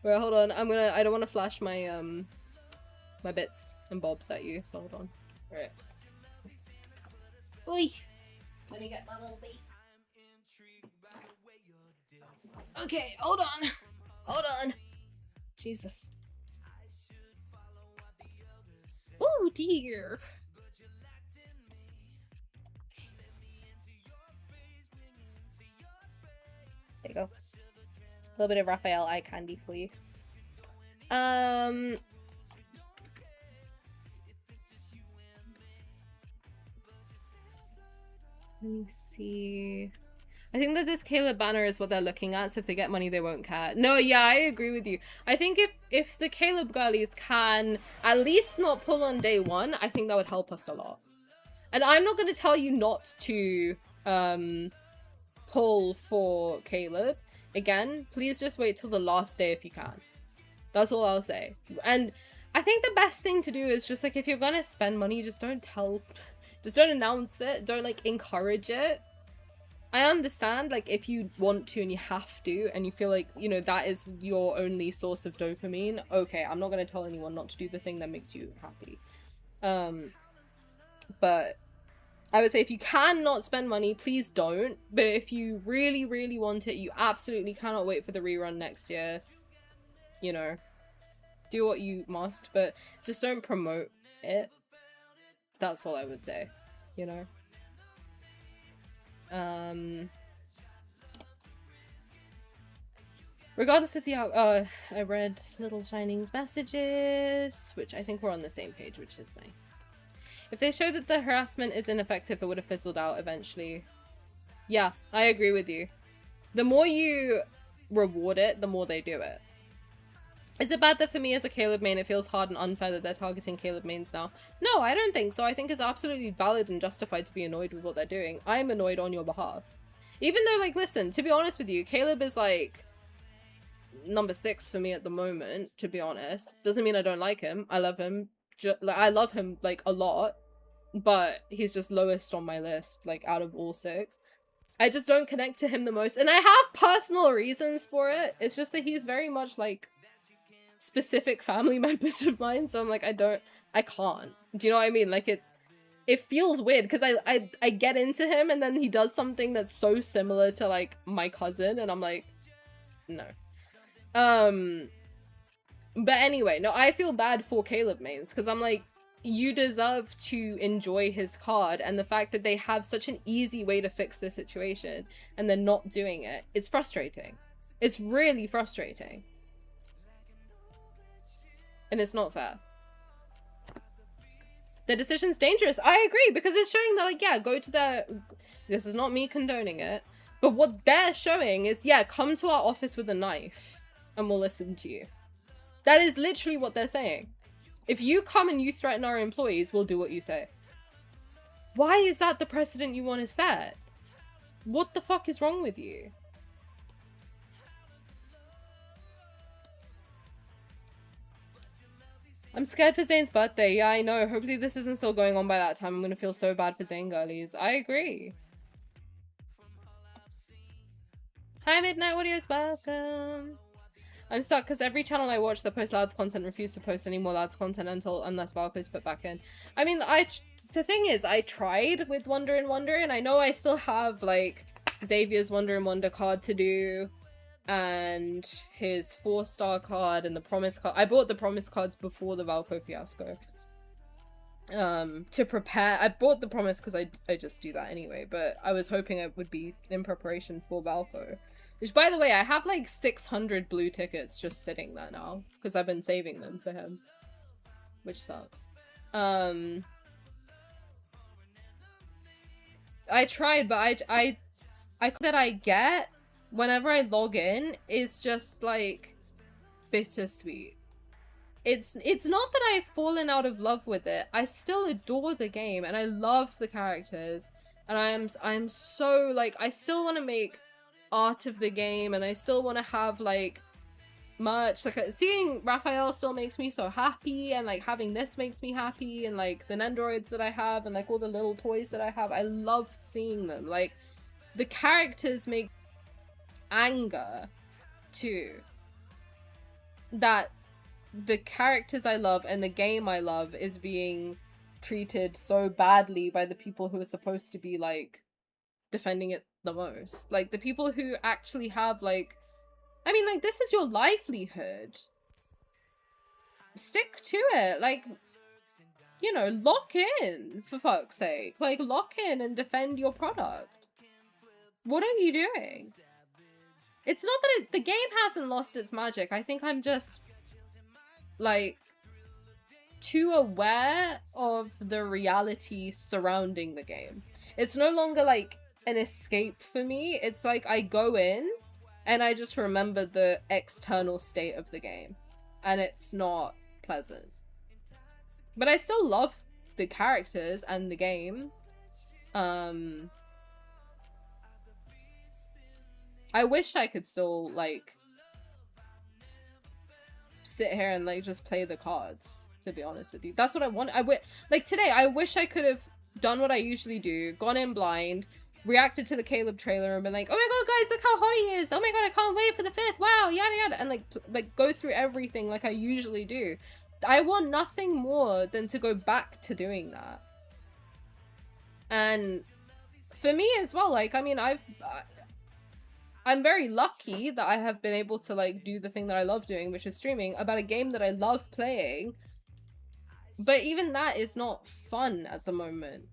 [SPEAKER 2] Wait, hold on. I don't want to flash my my bits and bobs at you, so hold on. Alright. Oi! Let me get my little bait. Okay, hold on. Hold on. Jesus. Oh dear. There you go. A little bit of Rafayel eye candy for you. Let me see. I think that this Caleb banner is what they're looking at, so if they get money, they won't care. No, yeah, I agree with you. I think if the Caleb girlies can at least not pull on day one, I think that would help us a lot. And I'm not going to tell you not to pull for Caleb. Again, please just wait till the last day if you can. That's all I'll say. And I think the best thing to do is just, like, if you're gonna spend money, just don't announce it. Don't, like, encourage it. I understand, like, if you want to and you have to, and you feel like, you know, that is your only source of dopamine, okay, I'm not gonna tell anyone not to do the thing that makes you happy. But I would say if you cannot spend money, please don't. But if you really, really want it, you absolutely cannot wait for the rerun next year. You know, do what you must, but just don't promote it. That's all I would say, you know? Regardless of the I read Little Shining's messages, which I think we're on the same page, which is nice. If they show that the harassment is ineffective, it would have fizzled out eventually. Yeah, I agree with you. The more you reward it, the more they do it. Is it bad that for me as a Caleb main, it feels hard and unfair that they're targeting Caleb mains now? No, I don't think so. I think it's absolutely valid and justified to be annoyed with what they're doing. I'm annoyed on your behalf. Even though, like, listen, to be honest with you, Caleb is, like, number 6 for me at the moment, to be honest. Doesn't mean I don't like him. I love him. I love him, like, a lot. But he's just lowest on my list, like, out of all 6. I just don't connect to him the most. And I have personal reasons for it. It's just that he's very much, like, specific family members of mine, so I'm like, I can't. Do you know what I mean? Like, it feels weird, because I get into him, and then he does something that's so similar to, like, my cousin, and I'm like, no. But anyway, no, I feel bad for Caleb mains, because I'm like, you deserve to enjoy his card, and the fact that they have such an easy way to fix this situation, and they're not doing it, it's frustrating. It's really frustrating. And it's not fair. Their decision's dangerous. I agree, because it's showing that, like, yeah, go to their... This is not me condoning it. But what they're showing is, yeah, come to our office with a knife and we'll listen to you. That is literally what they're saying. If you come and you threaten our employees, we'll do what you say. Why is that the precedent you want to set? What the fuck is wrong with you? I'm scared for Zayne's birthday. Yeah, I know. Hopefully this isn't still going on by that time. I'm gonna feel so bad for Zayne girlies. I agree. Hi, Midnight Audio's welcome. I'm stuck because every channel I watch that posts lads content refuse to post any more lads content unless Valko's put back in. I mean, the thing is, I tried with Wonder and Wonder, and I know I still have, like, Xavier's Wonder and Wonder card to do, and his 4-star card and the promise card. I bought the promise cards before the Valko fiasco. To prepare. I bought the promise because I just do that anyway, but I was hoping it would be in preparation for Valko. Which, by the way, I have like 600 blue tickets just sitting there now because I've been saving them for him. Which sucks. I tried, but I that I get whenever I log in is just like bittersweet. It's not that I've fallen out of love with it. I still adore the game and I love the characters, and I'm so like, I still want to make art of the game, and I still want to have like merch. Like, seeing Rafayel still makes me so happy, and like having this makes me happy, and like the Nendoroids that I have and like all the little toys that I have, I love seeing them. Like, the characters make anger too, that the characters I love and the game I love is being treated so badly by the people who are supposed to be like defending it the most. Like, the people who actually have like, I mean, like, this is your livelihood. Stick to it. Like, you know, lock in, for fuck's sake. Like, lock in and defend your product. What are you doing? It's not that the game hasn't lost its magic. I think I'm just, like, too aware of the reality surrounding the game. It's no longer, like, an escape for me. It's like I go in and I just remember the external state of the game. And it's not pleasant. But I still love the characters and the game. I wish I could still, like, sit here and, like, just play the cards, to be honest with you. That's what I want. Like, today, I wish I could have done what I usually do, gone in blind, reacted to the Caleb trailer and been like, oh my god, guys, look how hot he is! Oh my god, I can't wait for the 5th! Wow, yada yada! And, like go through everything like I usually do. I want nothing more than to go back to doing that. And for me as well, like, I mean, I'm very lucky that I have been able to, like, do the thing that I love doing, which is streaming, about a game that I love playing. But even that is not fun at the moment.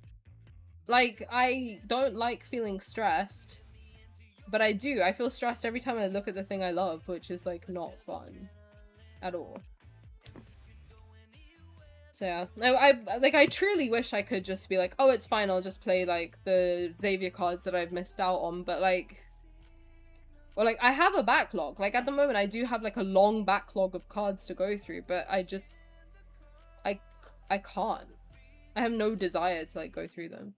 [SPEAKER 2] Like, I don't like feeling stressed, but I do. I feel stressed every time I look at the thing I love, which is, like, not fun at all. So yeah, I truly wish I could just be like, oh, it's fine, I'll just play, like, the Xavier cards that I've missed out on, but, like, well, like, I have a backlog. Like, at the moment, I do have, like, a long backlog of cards to go through, but I just, I can't. I have no desire to, like, go through them.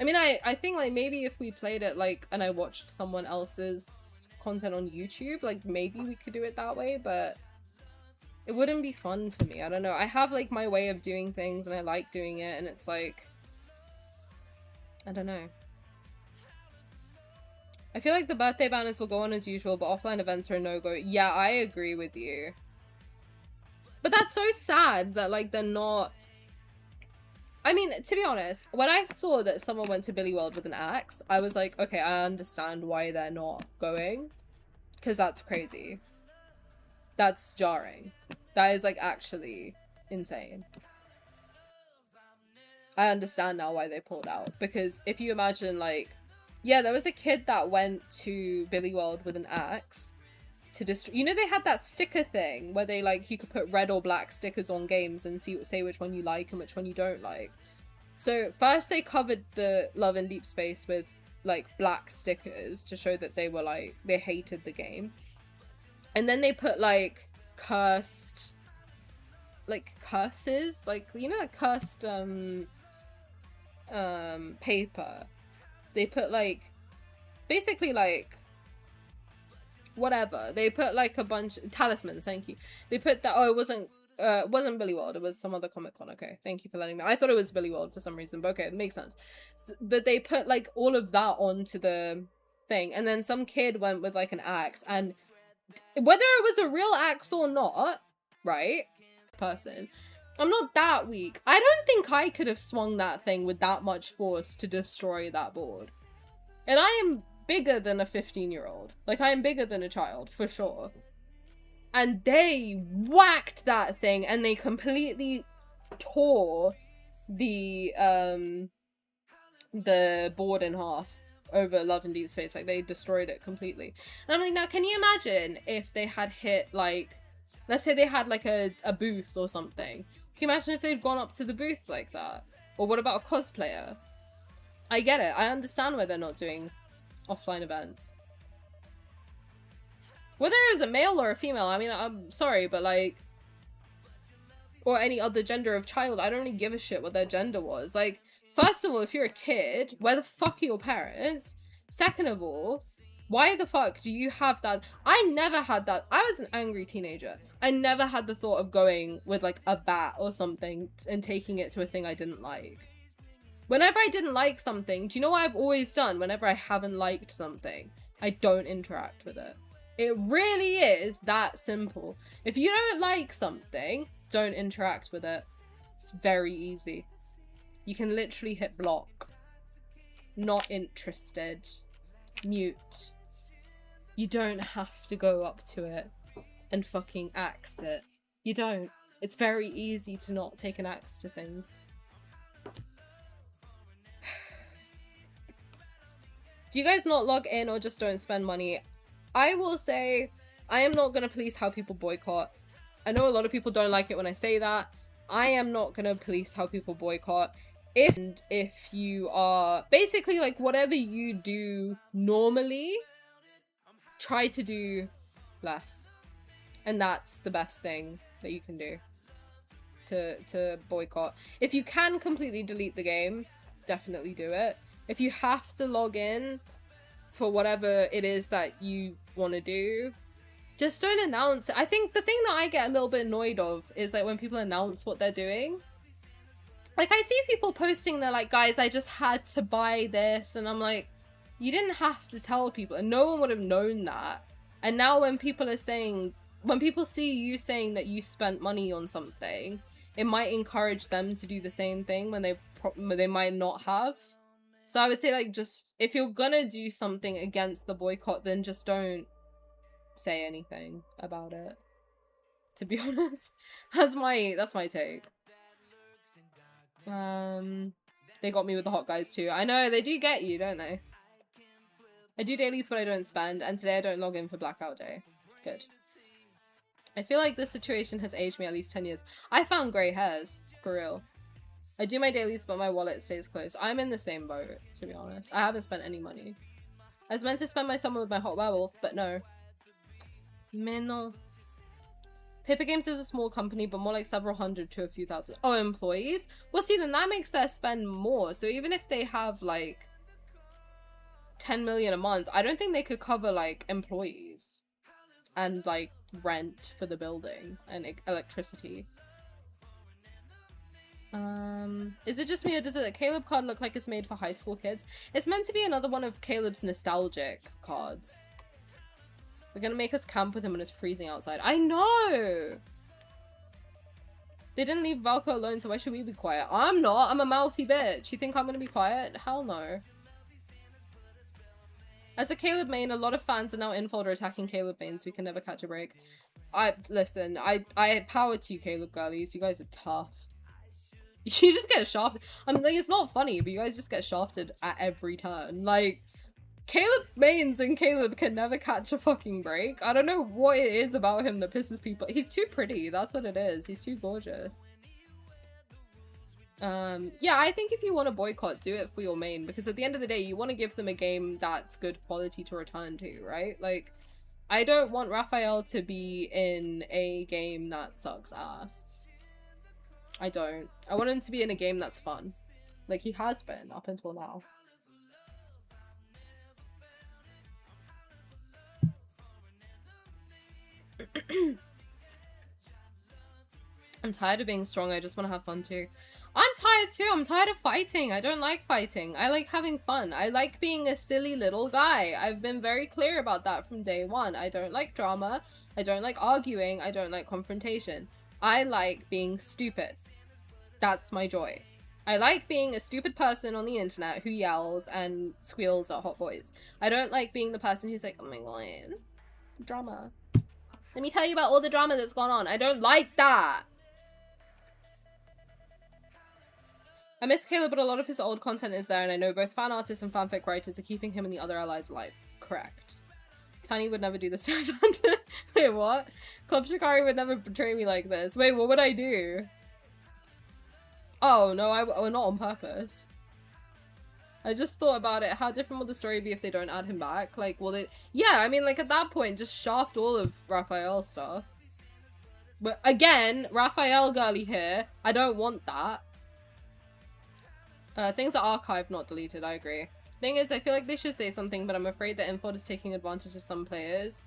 [SPEAKER 2] I mean, I think, like, maybe if we played it, like, and I watched someone else's content on YouTube, like, maybe we could do it that way, but it wouldn't be fun for me. I don't know. I have, like, my way of doing things, and I like doing it, and it's, like, I don't know. I feel like the birthday banners will go on as usual, but offline events are a no-go. Yeah, I agree with you. But that's so sad that, like, they're not... I mean, to be honest, when I saw that someone went to Billy World with an axe, I was like, okay, I understand why they're not going. Because that's crazy. That's jarring. That is, like, actually insane. I understand now why they pulled out. Because if you imagine, like... Yeah, there was a kid that went to Billy World with an axe to destroy... You know, they had that sticker thing where they, like, you could put red or black stickers on games and say which one you like and which one you don't like. So first they covered the Love and Deepspace with, like, black stickers to show that they were, like, they hated the game. And then they put, like, cursed... Like, curses? Like, you know, that cursed, paper? They put, like, basically, like, whatever. They put, like, a bunch... Talismans, thank you. They put that... Oh, it wasn't Billy World. It was some other Comic-Con. Okay, thank you for letting me... I thought it was Billy World for some reason, but okay, it makes sense. But they put, like, all of that onto the thing, and then some kid went with, like, an axe, and whether it was a real axe or not, right? Person... I'm not that weak. I don't think I could have swung that thing with that much force to destroy that board. And I am bigger than a 15-year-old. Like, I am bigger than a child, for sure. And they whacked that thing and they completely tore the board in half over Love and Deepspace. Like, they destroyed it completely. And I'm like, now, can you imagine if they had hit, like, let's say they had, like, a booth or something. Can you imagine if they'd gone up to the booth like that? Or what about a cosplayer? I get it. I understand why they're not doing offline events. Whether it was a male or a female, I mean, I'm sorry, but, like... Or any other gender of child, I don't really give a shit what their gender was. Like, first of all, if you're a kid, where the fuck are your parents? Second of all... Why the fuck do you have that? I never had that. I was an angry teenager. I never had the thought of going with, like, a bat or something and taking it to a thing I didn't like. Whenever I didn't like something, do you know what I've always done whenever I haven't liked something? I don't interact with it. It really is that simple. If you don't like something, don't interact with it. It's very easy. You can literally hit block. Not interested. Mute. You don't have to go up to it and fucking axe it. You don't. It's very easy to not take an axe to things. Do you guys not log in or just don't spend money? I will say, I am not gonna police how people boycott. I know a lot of people don't like it when I say that. I am not gonna police how people boycott. If you are basically, like, whatever you do normally, try to do less. And that's the best thing that you can do to boycott. If you can completely delete the game, definitely do it. If you have to log in for whatever it is that you want to do, just don't announce it. I think the thing that I get a little bit annoyed of is, like, when people announce what they're doing. Like, I see people posting, they're like, guys, I just had to buy this, and I'm like, you didn't have to tell people, and no one would have known that. And now when people are saying, when people see you saying that you spent money on something, it might encourage them to do the same thing when they might not have. So I would say, like, just if you're gonna do something against the boycott, then just don't say anything about it. To be honest, that's my take. They got me with the hot guys too. I know, they do get you, don't they? I do dailies but I don't spend, and today I don't log in for blackout day. Good. I feel like this situation has aged me at least 10 years. I found grey hairs, for real. I do my dailies but my wallet stays closed. I'm in the same boat, to be honest. I haven't spent any money. I was meant to spend my summer with my hot werewolf, but no. Mais non. Paper Games is a small company, but more like several hundred to a few thousand. Oh, employees? Well, see, then that makes their spend more. So even if they have, like, 10 million a month, I don't think they could cover, like, employees. And, like, rent for the building. And electricity. Is it just me, or does the Caleb card look like it's made for high school kids? It's meant to be another one of Caleb's nostalgic cards. They're gonna make us camp with him when it's freezing outside. I know! They didn't leave Valko alone, so why should we be quiet? I'm not! I'm a mouthy bitch! You think I'm gonna be quiet? Hell no. As a Caleb main, a lot of fans are now Infold or attacking Caleb mains. We can never catch a break. Listen, I power to you, Caleb girlies. You guys are tough. You just get shafted. I mean, like, it's not funny, but you guys just get shafted at every turn. Like, Caleb mains and Caleb can never catch a fucking break. I don't know what it is about him that pisses people. He's too pretty. That's what it is. He's too gorgeous. Yeah, I think if you want to boycott, do it for your main, because at the end of the day, you want to give them a game that's good quality to return to, right? Like, I don't want Rafayel to be in a game that sucks ass. I don't. I want him to be in a game that's fun. Like he has been up until now. I'm tired of being strong. I just want to have fun too. I'm tired too. I'm tired of fighting. I don't like fighting. I like having fun. I like being a silly little guy. I've been very clear about that from day one. I don't like drama. I don't like arguing. I don't like confrontation. I like being stupid. That's my joy. I like being a stupid person on the internet who yells and squeals at hot boys. I don't like being the person who's like, oh my god, drama. Let me tell you about all the drama that's gone on. I don't like that. I miss Caleb, but a lot of his old content is there, and I know both fan artists and fanfic writers are keeping him and the other allies alive. Correct. Tani would never do this to Evander. Wait, what? Club Shikari would never betray me like this. Wait, what would I do? Oh, no, not on purpose. I just thought about it. How different will the story be if they don't add him back? Like, will they... Yeah, I mean, like, at that point, just shaft all of Rafayel's stuff. But, again, Rafayel girly here. I don't want that. Things are archived, not deleted, I agree. Thing is, I feel like they should say something, but I'm afraid that Infold is taking advantage of some players.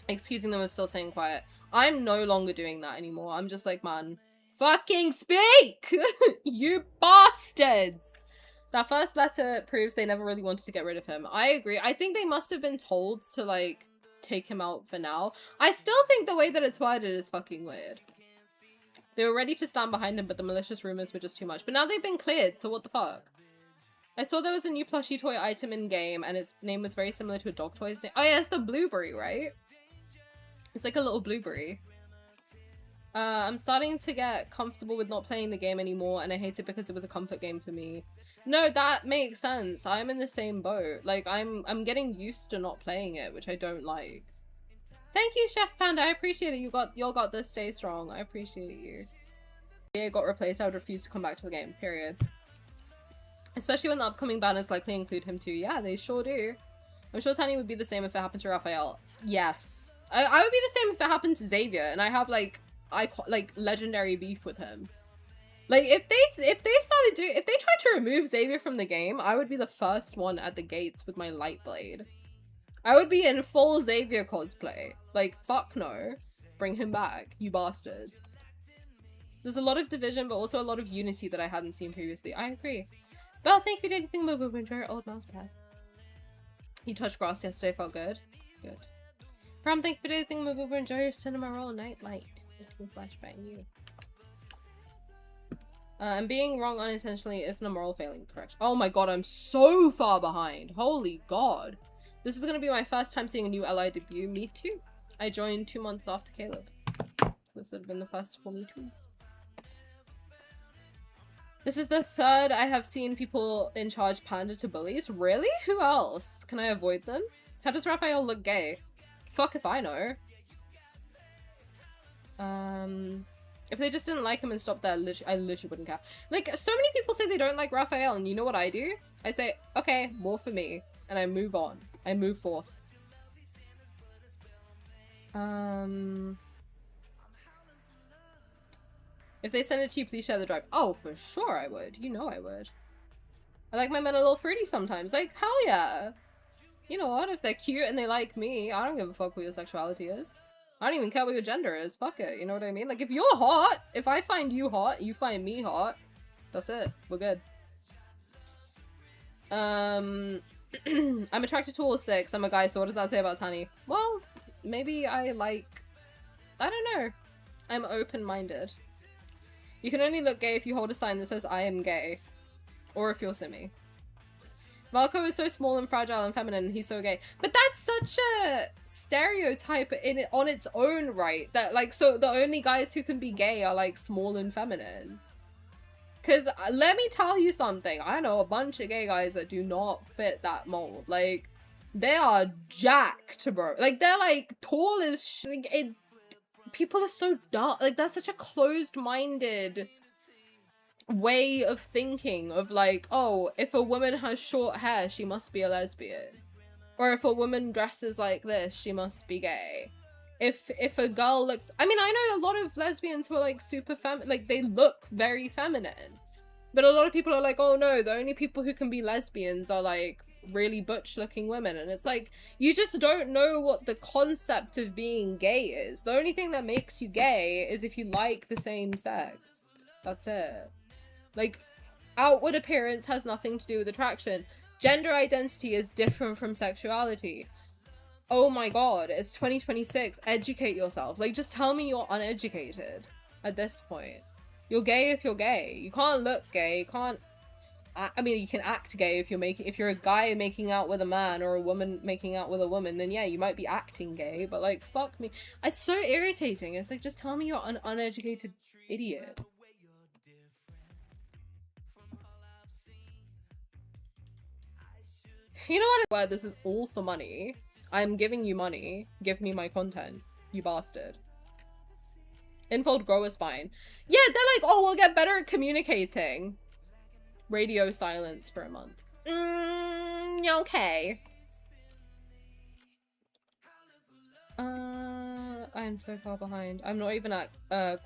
[SPEAKER 2] Excusing them of still staying quiet. I'm no longer doing that anymore. I'm just like, man, fucking speak! You bastards! That first letter proves they never really wanted to get rid of him. I agree. I think they must have been told to, like, take him out for now. I still think the way that it's worded is fucking weird. They were ready to stand behind him, but the malicious rumors were just too much. But now they've been cleared, so what the fuck? I saw there was a new plushie toy item in-game, and its name was very similar to a dog toy's name. Oh yeah, it's the blueberry, right? It's like a little blueberry. I'm starting to get comfortable with not playing the game anymore, and I hate it because it was a comfort game for me. No, that makes sense. I'm in the same boat. Like, I'm getting used to not playing it, which I don't like. Thank you, Chef Panda. I appreciate it. Y'all got this. Stay strong. I appreciate you. Yeah, got replaced. I would refuse to come back to the game. Period. Especially when the upcoming banners likely include him too. Yeah, they sure do. I'm sure Tani would be the same if it happened to Rafayel. Yes. I would be the same if it happened to Xavier, and I have like legendary beef with him. Like if they tried to remove Xavier from the game, I would be the first one at the gates with my light blade. I would be in full Xavier cosplay. Like, fuck no. Bring him back, you bastards. There's a lot of division, but also a lot of unity that I hadn't seen previously. I agree. Belle, thank you for anything about enjoy your old mouse pad. You touched grass yesterday, felt good. Good. Ram, thank you for anything about enjoy your cinema roll night light. Good, We'll flashbang you. And being wrong unintentionally isn't a moral failing. Correct. Oh my god, I'm so far behind. Holy god. This is gonna be my first time seeing a new ally debut. Me too. I joined 2 months after Caleb. So this would have been the first for me too. This is the third I have seen people in charge pander to bullies. Really? Who else? Can I avoid them? How does Rafayel look gay? Fuck if I know. If they just didn't like him and stopped there, I literally wouldn't care. Like, so many people say they don't like Rafayel, and you know what I do? I say, okay, more for me. And I move on. I move forth. If they send it to you, please share the drive. Oh, for sure I would. You know I would. I like my men a little fruity sometimes. Like, hell yeah. You know what? If they're cute and they like me, I don't give a fuck what your sexuality is. I don't even care what your gender is. Fuck it. You know what I mean? Like, if you're hot, if I find you hot, you find me hot, that's it. We're good. I'm attracted to all 6. I'm a guy, so what does that say about Tani? Well, maybe I don't know. I'm open-minded. You can only look gay if you hold a sign that says I am gay. Or if you're simmy. Valko is so small and fragile and feminine and he's so gay. But that's such a stereotype on its own right. That, like, so the only guys who can be gay are, like, small and feminine. Because let me tell you something. I know a bunch of gay guys that do not fit that mold. Like, they are jacked, bro. Like, they're, like, tall as like, people are so dumb. Like, that's such a closed-minded way of thinking of like, oh, if a woman has short hair, she must be a lesbian. Or if a woman dresses like this, she must be gay. If a girl looks... I mean, I know a lot of lesbians who are like super like they look very feminine. But a lot of people are like, oh no, the only people who can be lesbians are like really butch looking women. And it's like, you just don't know what the concept of being gay is. The only thing that makes you gay is if you like the same sex. That's it. Like, outward appearance has nothing to do with attraction. Gender identity is different from sexuality. Oh my god, it's 2026. Educate yourself. Like, just tell me you're uneducated at this point. You're gay if you're gay. You can't look gay. You can't... I mean, you can act gay if you're a guy making out with a man or a woman making out with a woman, then yeah, you might be acting gay, but like, fuck me. It's so irritating. It's like, just tell me you're an uneducated idiot. You know what? Where this is all for money. I'm giving you money. Give me my content, you bastard. Infold grow a spine. Yeah, they're like, oh, we'll get better at communicating. Radio silence for a month. Okay. I'm so far behind. I'm not even at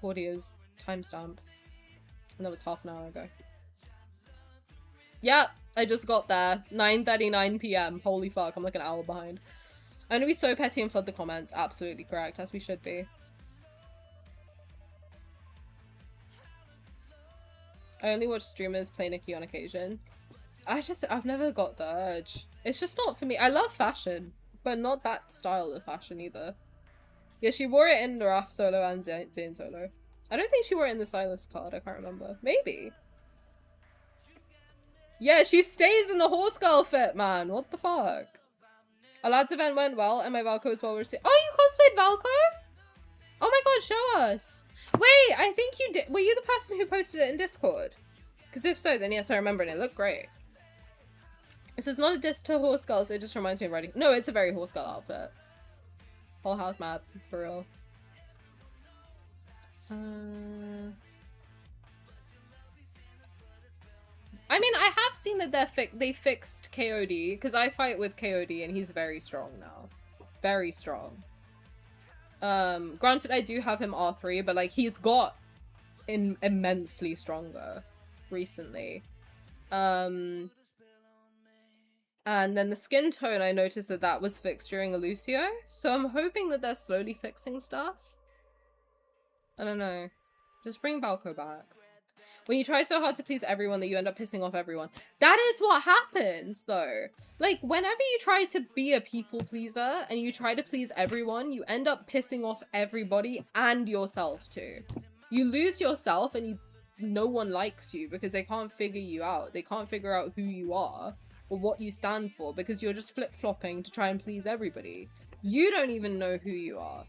[SPEAKER 2] Claudia's timestamp. And that was half an hour ago. Yep, I just got there. 9:39 p.m. Holy fuck, I'm like an hour behind. I'm gonna be so petty and flood the comments. Absolutely correct, as we should be. I only watch streamers play Nikki on occasion. I've never got the urge. It's just not for me. I love fashion, but not that style of fashion either. Yeah, she wore it in the Raf solo and Zayne solo. I don't think she wore it in the Sylus card, I can't remember. Maybe. Yeah, she stays in the horse girl fit, man. What the fuck? A lads event went well, and my Valko was well received. Oh, you cosplayed Valko? Oh my god, show us. Wait, I think you did. Were you the person who posted it in Discord? Because if so, then yes, I remember, and it looked great. This is not a diss to horse girls, it just reminds me of riding. No, it's a very horse girl outfit. Whole house mad, for real. I mean, I have seen that they fixed KOD, because I fight with KOD and he's very strong now. Very strong. Granted, I do have him R3, but like, he's got immensely stronger recently. And then the skin tone, I noticed that was fixed during Lucio, so I'm hoping that they're slowly fixing stuff. I don't know. Just bring Valko back. When you try so hard to please everyone that you end up pissing off everyone. That is what happens, though. Like, whenever you try to be a people pleaser and you try to please everyone, you end up pissing off everybody and yourself too. You lose yourself and no one likes you because they can't figure you out. They can't figure out who you are or what you stand for because you're just flip-flopping to try and please everybody. You don't even know who you are.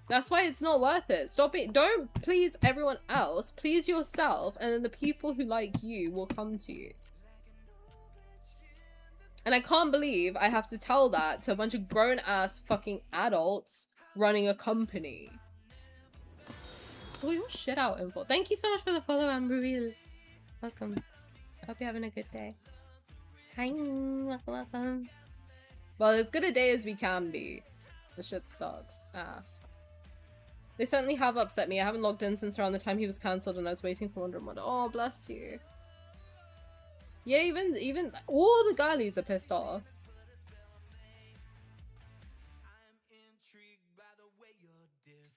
[SPEAKER 2] That's why it's not worth it. Stop it. Don't please everyone else. Please yourself, and then the people who like you will come to you. And I can't believe I have to tell that to a bunch of grown-ass fucking adults running a company. Sort your shit out, Infold. Thank you so much for the follow, Amberil. Welcome. I hope you're having a good day. Hi, welcome. Well, as good a day as we can be. The shit sucks. Ass. They certainly have upset me. I haven't logged in since around the time he was cancelled and I was waiting for Wonder Woman. Oh, bless you. Yeah, even all the girlies are pissed off.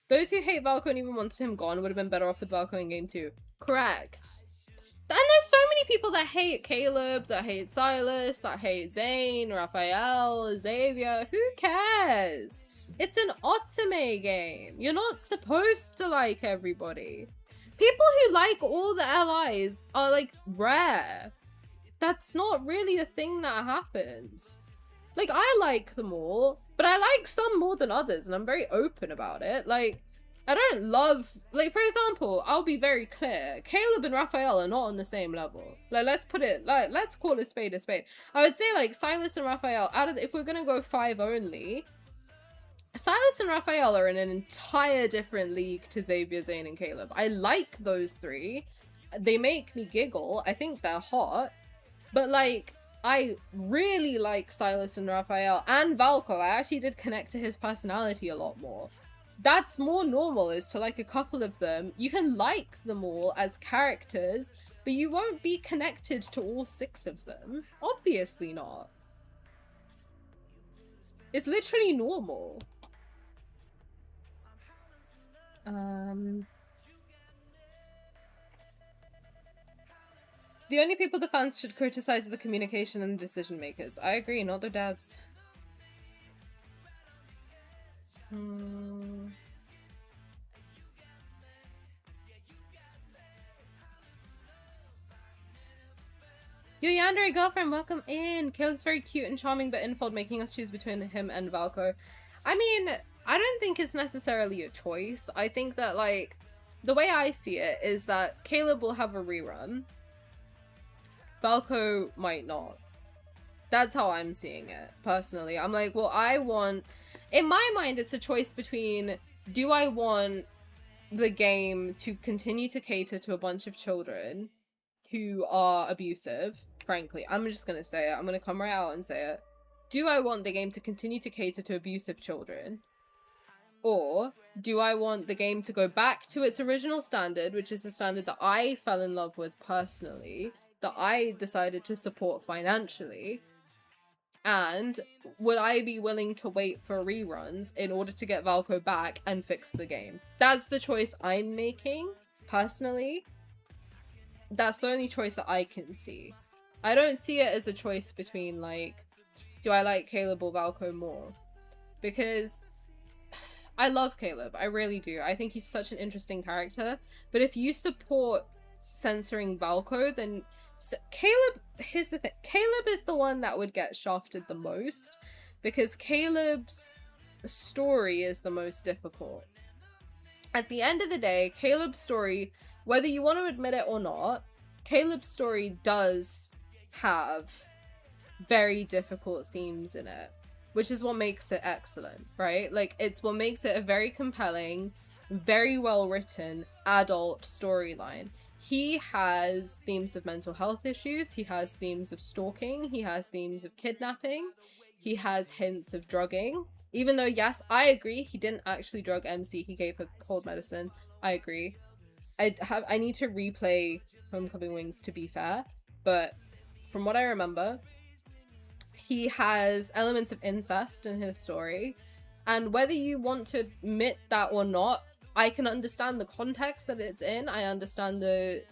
[SPEAKER 2] Those who hate Valko and even wanted him gone would have been better off with Valko in game 2. Correct. And there's so many people that hate Caleb, that hate Sylus, that hate Zayne, Rafayel, Xavier. Who cares? It's an Otome game. You're not supposed to like everybody. People who like all the LIs are like rare. That's not really a thing that happens. Like, I like them all, but I like some more than others, and I'm very open about it. Like, I don't love, like, for example, I'll be very clear. Caleb and Rafayel are not on the same level. Like, let's put it, like, let's call a spade a spade. I would say, like, Sylus and Rafayel, if we're gonna go 5 only, Sylus and Rafayel are in an entire different league to Xavier, Zayne, and Caleb. I like those three. They make me giggle. I think they're hot. But, like, I really like Sylus and Rafayel and Valko. I actually did connect to his personality a lot more. That's more normal, is to like a couple of them. You can like them all as characters, but you won't be connected to all 6 of them. Obviously not. It's literally normal. The only people the fans should criticize are the communication and the decision makers. I agree, not the devs. Yo, Yandere girlfriend, welcome in. Caleb's very cute and charming, but Infold making us choose between him and Valko. I mean, I don't think it's necessarily a choice. I think that, like, the way I see it is that Caleb will have a rerun. Valko might not. That's how I'm seeing it, personally. I'm like, well, in my mind, it's a choice between, do I want the game to continue to cater to a bunch of children who are abusive? Frankly, I'm just gonna say it. I'm gonna come right out and say it. Do I want the game to continue to cater to abusive children? Or do I want the game to go back to its original standard, which is the standard that I fell in love with personally, that I decided to support financially? And would I be willing to wait for reruns in order to get Valko back and fix the game? That's the choice I'm making, personally. That's the only choice that I can see. I don't see it as a choice between, like, do I like Caleb or Valko more? Because I love Caleb, I really do. I think he's such an interesting character. But if you support censoring Valko, then Caleb, here's the thing, Caleb is the one that would get shafted the most, because Caleb's story is the most difficult. At the end of the day, Caleb's story, whether you want to admit it or not, Caleb's story does have very difficult themes in it, which is what makes it excellent, right? Like, it's what makes it a very compelling, very well written adult storyline. He has themes of mental health issues, he has themes of stalking, he has themes of kidnapping, he has hints of drugging. Even though, yes, I agree, he didn't actually drug MC, he gave her cold medicine. I agree. I need to replay Homecoming Wings to be fair, but from what I remember, he has elements of incest in his story, and whether you want to admit that or not, I can understand the context that it's in. I understand the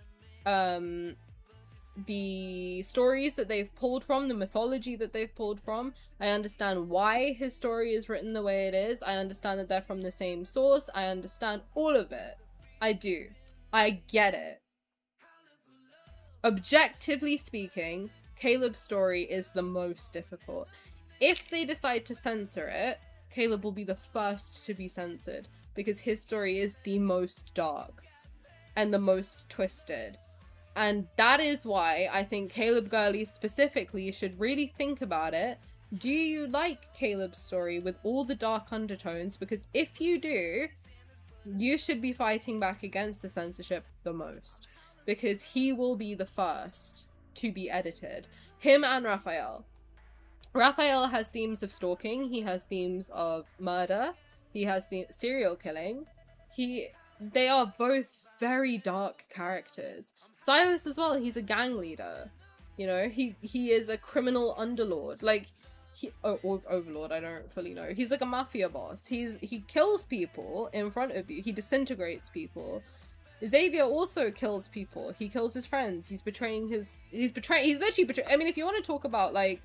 [SPEAKER 2] the stories that they've pulled from, the mythology that they've pulled from. I understand why his story is written the way it is. I understand that they're from the same source. I understand all of it. I do. I get it. Objectively speaking, Caleb's story is the most difficult. If they decide to censor it, Caleb will be the first to be censored because his story is the most dark and the most twisted. And that is why I think Caleb Gurley specifically should really think about it. Do you like Caleb's story with all the dark undertones? Because if you do, you should be fighting back against the censorship the most. Because he will be the first to be edited. Him and Rafayel. Rafayel has themes of stalking. He has themes of murder. He has the serial killing. They are both very dark characters. Sylus as well, he's a gang leader. You know, he is a criminal underlord. Like, or overlord, I don't fully know. He's like a mafia boss. He kills people in front of you. He disintegrates people. Xavier also kills people. He kills his friends. He's literally betraying. I mean, if you want to talk about, like,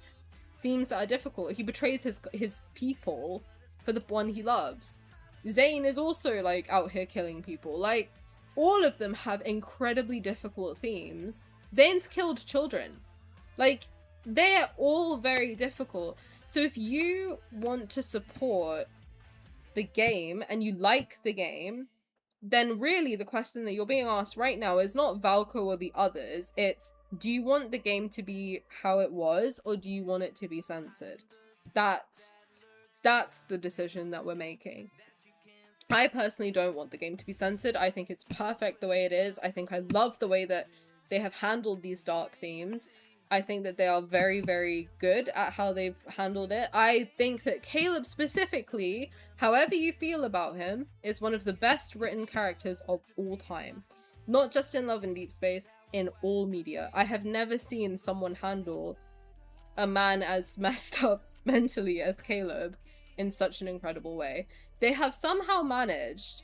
[SPEAKER 2] themes that are difficult, he betrays his people for the one he loves. Zayne is also, like, out here killing people. Like, all of them have incredibly difficult themes. Zayne's killed children. Like, they're all very difficult. So if you want to support the game and you like the game, then really the question that you're being asked right now is not Valko or the others. It's, do you want the game to be how it was, or do you want it to be censored? That's the decision that we're making. I personally don't want the game to be censored. I think it's perfect the way it is. I think I love the way that they have handled these dark themes. I think that they are very, very good at how they've handled it. I think that Caleb specifically, however you feel about him, is one of the best written characters of all time. Not just in Love and Deepspace, in all media. I have never seen someone handle a man as messed up mentally as Caleb in such an incredible way. They have somehow managed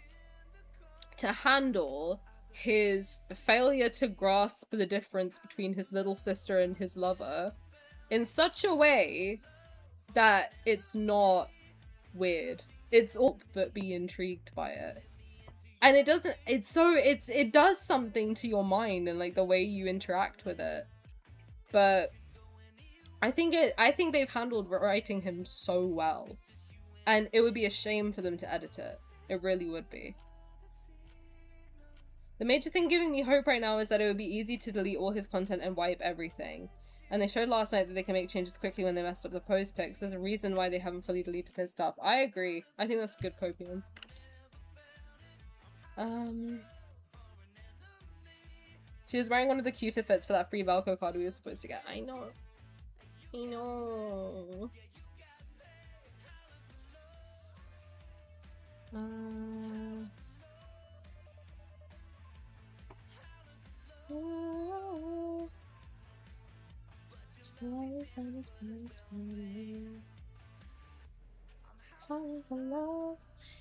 [SPEAKER 2] to handle his failure to grasp the difference between his little sister and his lover in such a way that it's not weird. It's all but be intrigued by it. And it does something to your mind and, like, the way you interact with it. But I think they've handled writing him so well. And it would be a shame for them to edit it. It really would be. The major thing giving me hope right now is that it would be easy to delete all his content and wipe everything. And they showed last night that they can make changes quickly when they mess up the post pics. There's a reason why they haven't fully deleted his stuff. I agree. I think that's a good copium. She was wearing one of the cuter fits for that free Valko card we were supposed to get. I know. I know.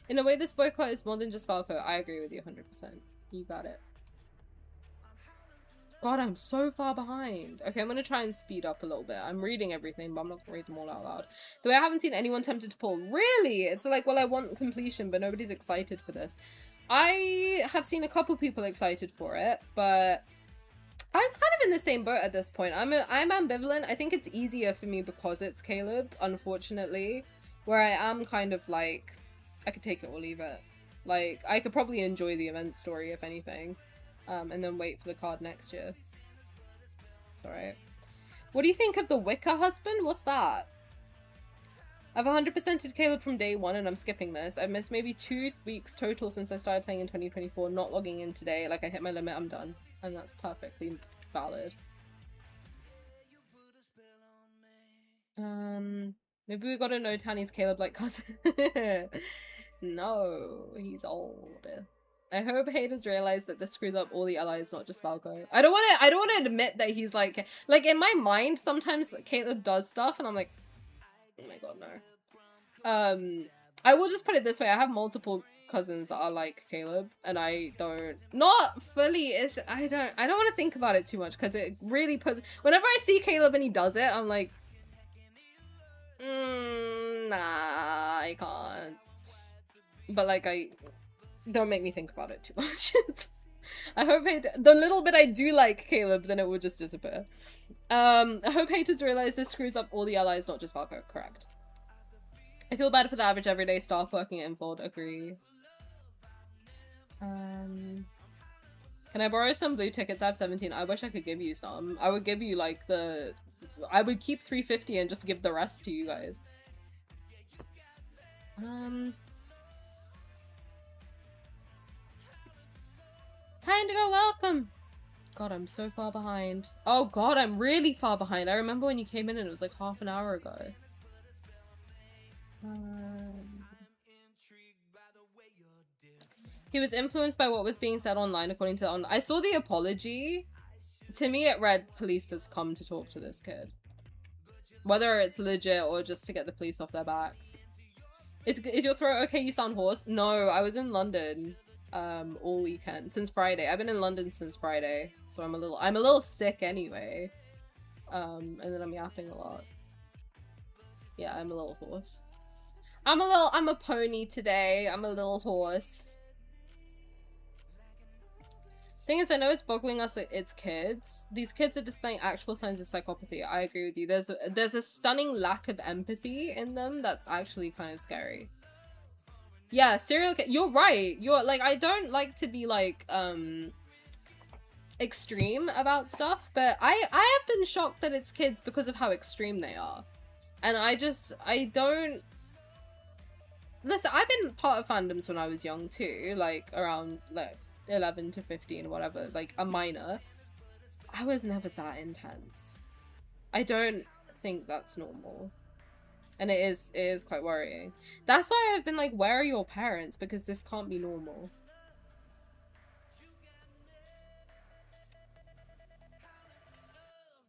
[SPEAKER 2] In a way, this boycott is more than just Valko. I agree with you 100%. You got it. God, I'm so far behind. Okay, I'm gonna try and speed up a little bit. I'm reading everything, but I'm not gonna read them all out loud. The way I haven't seen anyone tempted to pull. Really? It's like, well, I want completion, but nobody's excited for this. I have seen a couple people excited for it, but I'm kind of in the same boat at this point. I'm ambivalent. I think it's easier for me because it's Caleb, unfortunately, where I am kind of like, I could take it or leave it. Like, I could probably enjoy the event story, if anything. And then wait for the card next year. It's alright. What do you think of the Wicker husband? What's that? I've 100%ed Caleb from day one and I'm skipping this. I've missed maybe 2 weeks total since I started playing in 2024, not logging in today. Like, I hit my limit, I'm done. And that's perfectly valid. Maybe we gotta know Tani's Caleb-like cousin. No, he's old. I hope haters realize that this screws up all the allies, not just Valko. I don't want to admit that he's like in my mind, sometimes Caleb does stuff and I'm like, oh my god, no. I will just put it this way. I have multiple cousins that are like Caleb, and I don't, not fully, I don't want to think about it too much because it really puts, whenever I see Caleb and he does it, I'm like, nah, I can't. But like, don't make me think about it too much. I hope the little bit I do like Caleb, then it would just disappear. I hope haters realize this screws up all the allies, not just Valko. Correct. I feel bad for the average everyday staff working at Infold. Agree. Can I borrow some blue tickets? I have 17. I wish I could give you some. I would give you like I would keep 350 and just give the rest to you guys. Hi Indigo, welcome! God, I'm so far behind. Oh god, I'm really far behind. I remember when you came in and it was like half an hour ago. He was influenced by what was being said online according to I saw the apology. To me it read, police has come to talk to this kid. Whether it's legit or just to get the police off their back. Is your throat okay? You sound hoarse. No, I was in London all weekend since Friday. I've been in London since Friday, so I'm a little sick anyway. And then I'm yapping a lot. Yeah, I'm a little hoarse. I'm a pony today. I'm a little hoarse. Thing is, I know it's boggling us that it's kids. These kids are displaying actual signs of psychopathy. I agree with you. There's a stunning lack of empathy in them that's actually kind of scary. Yeah, you're right. You're like, I don't like to be like extreme about stuff, but I have been shocked that it's kids because of how extreme they are. And I don't listen, I've been part of fandoms when I was young too, like around like 11 to 15, whatever, like a minor. I was never that intense. I don't think that's normal. And it is quite worrying. That's why I've been like, where are your parents? Because this can't be normal.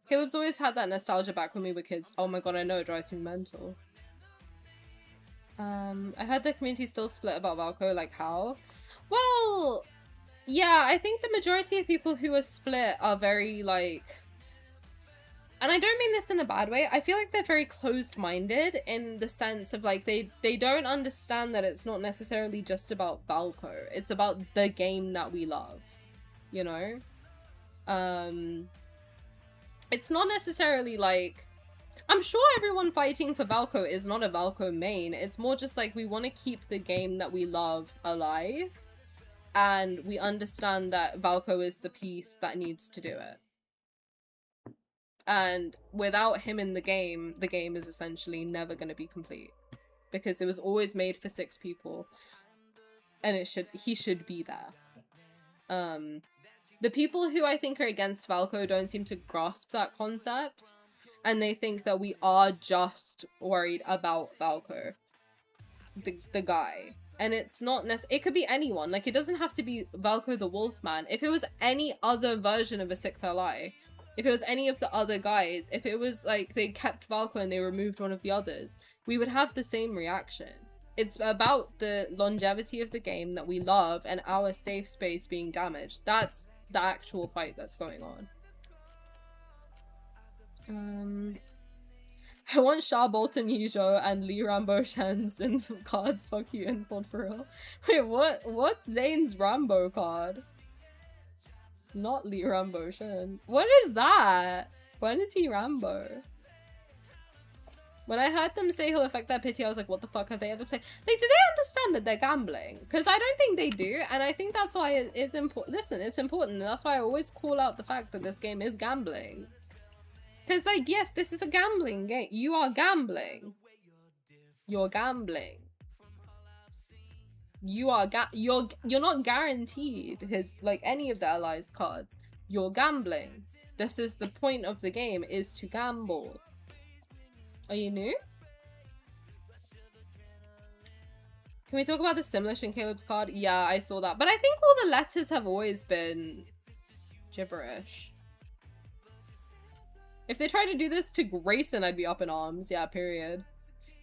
[SPEAKER 2] Caleb's always had that nostalgia back when we were kids. Oh my god, I know, it drives me mental. I heard the community still split about Valko, like how? Well, yeah, I think the majority of people who are split are very like, and I don't mean this in a bad way, I feel like they're very closed-minded in the sense of like they don't understand that it's not necessarily just about Valko, it's about the game that we love, you know? It's not necessarily like, I'm sure everyone fighting for Valko is not a Valko main, it's more just like we want to keep the game that we love alive, and we understand that Valko is the piece that needs to do it. And without him in the game is essentially never going to be complete. Because it was always made for 6 people. And he should be there. The people who I think are against Valko don't seem to grasp that concept. And they think that we are just worried about Valko. The guy. And it's not it could be anyone. Like, it doesn't have to be Valko the Wolfman. If it was any other version of a 6th ally, if it was any of the other guys, if it was like they kept Valko and they removed one of the others, we would have the same reaction. It's about the longevity of the game that we love and our safe space being damaged. That's the actual fight that's going on. I want Shah Bolton Yijo and Lee Rambo Shen's in cards. Fuck you, Infold for real. Wait, what's Zayne's Rambo card? Not Lee Rambo Shen. What is that? When is he Rambo? When I heard them say he'll affect that pity, I was like, what the fuck have they ever played? Like, do they understand that they're gambling? Because I don't think they do, and I think that's why it is important. Listen, it's important, and that's why I always call out the fact that this game is gambling. Because, like, yes, this is a gambling game. You are gambling. You're gambling. You're not guaranteed any of the allies cards. You're gambling. This is the point of the game, is to gamble. Are you new? Can we talk about the Sylus in Caleb's card? Yeah, I saw that. But I think all the letters have always been gibberish. If they tried to do this to Grayson, I'd be up in arms. Yeah, period.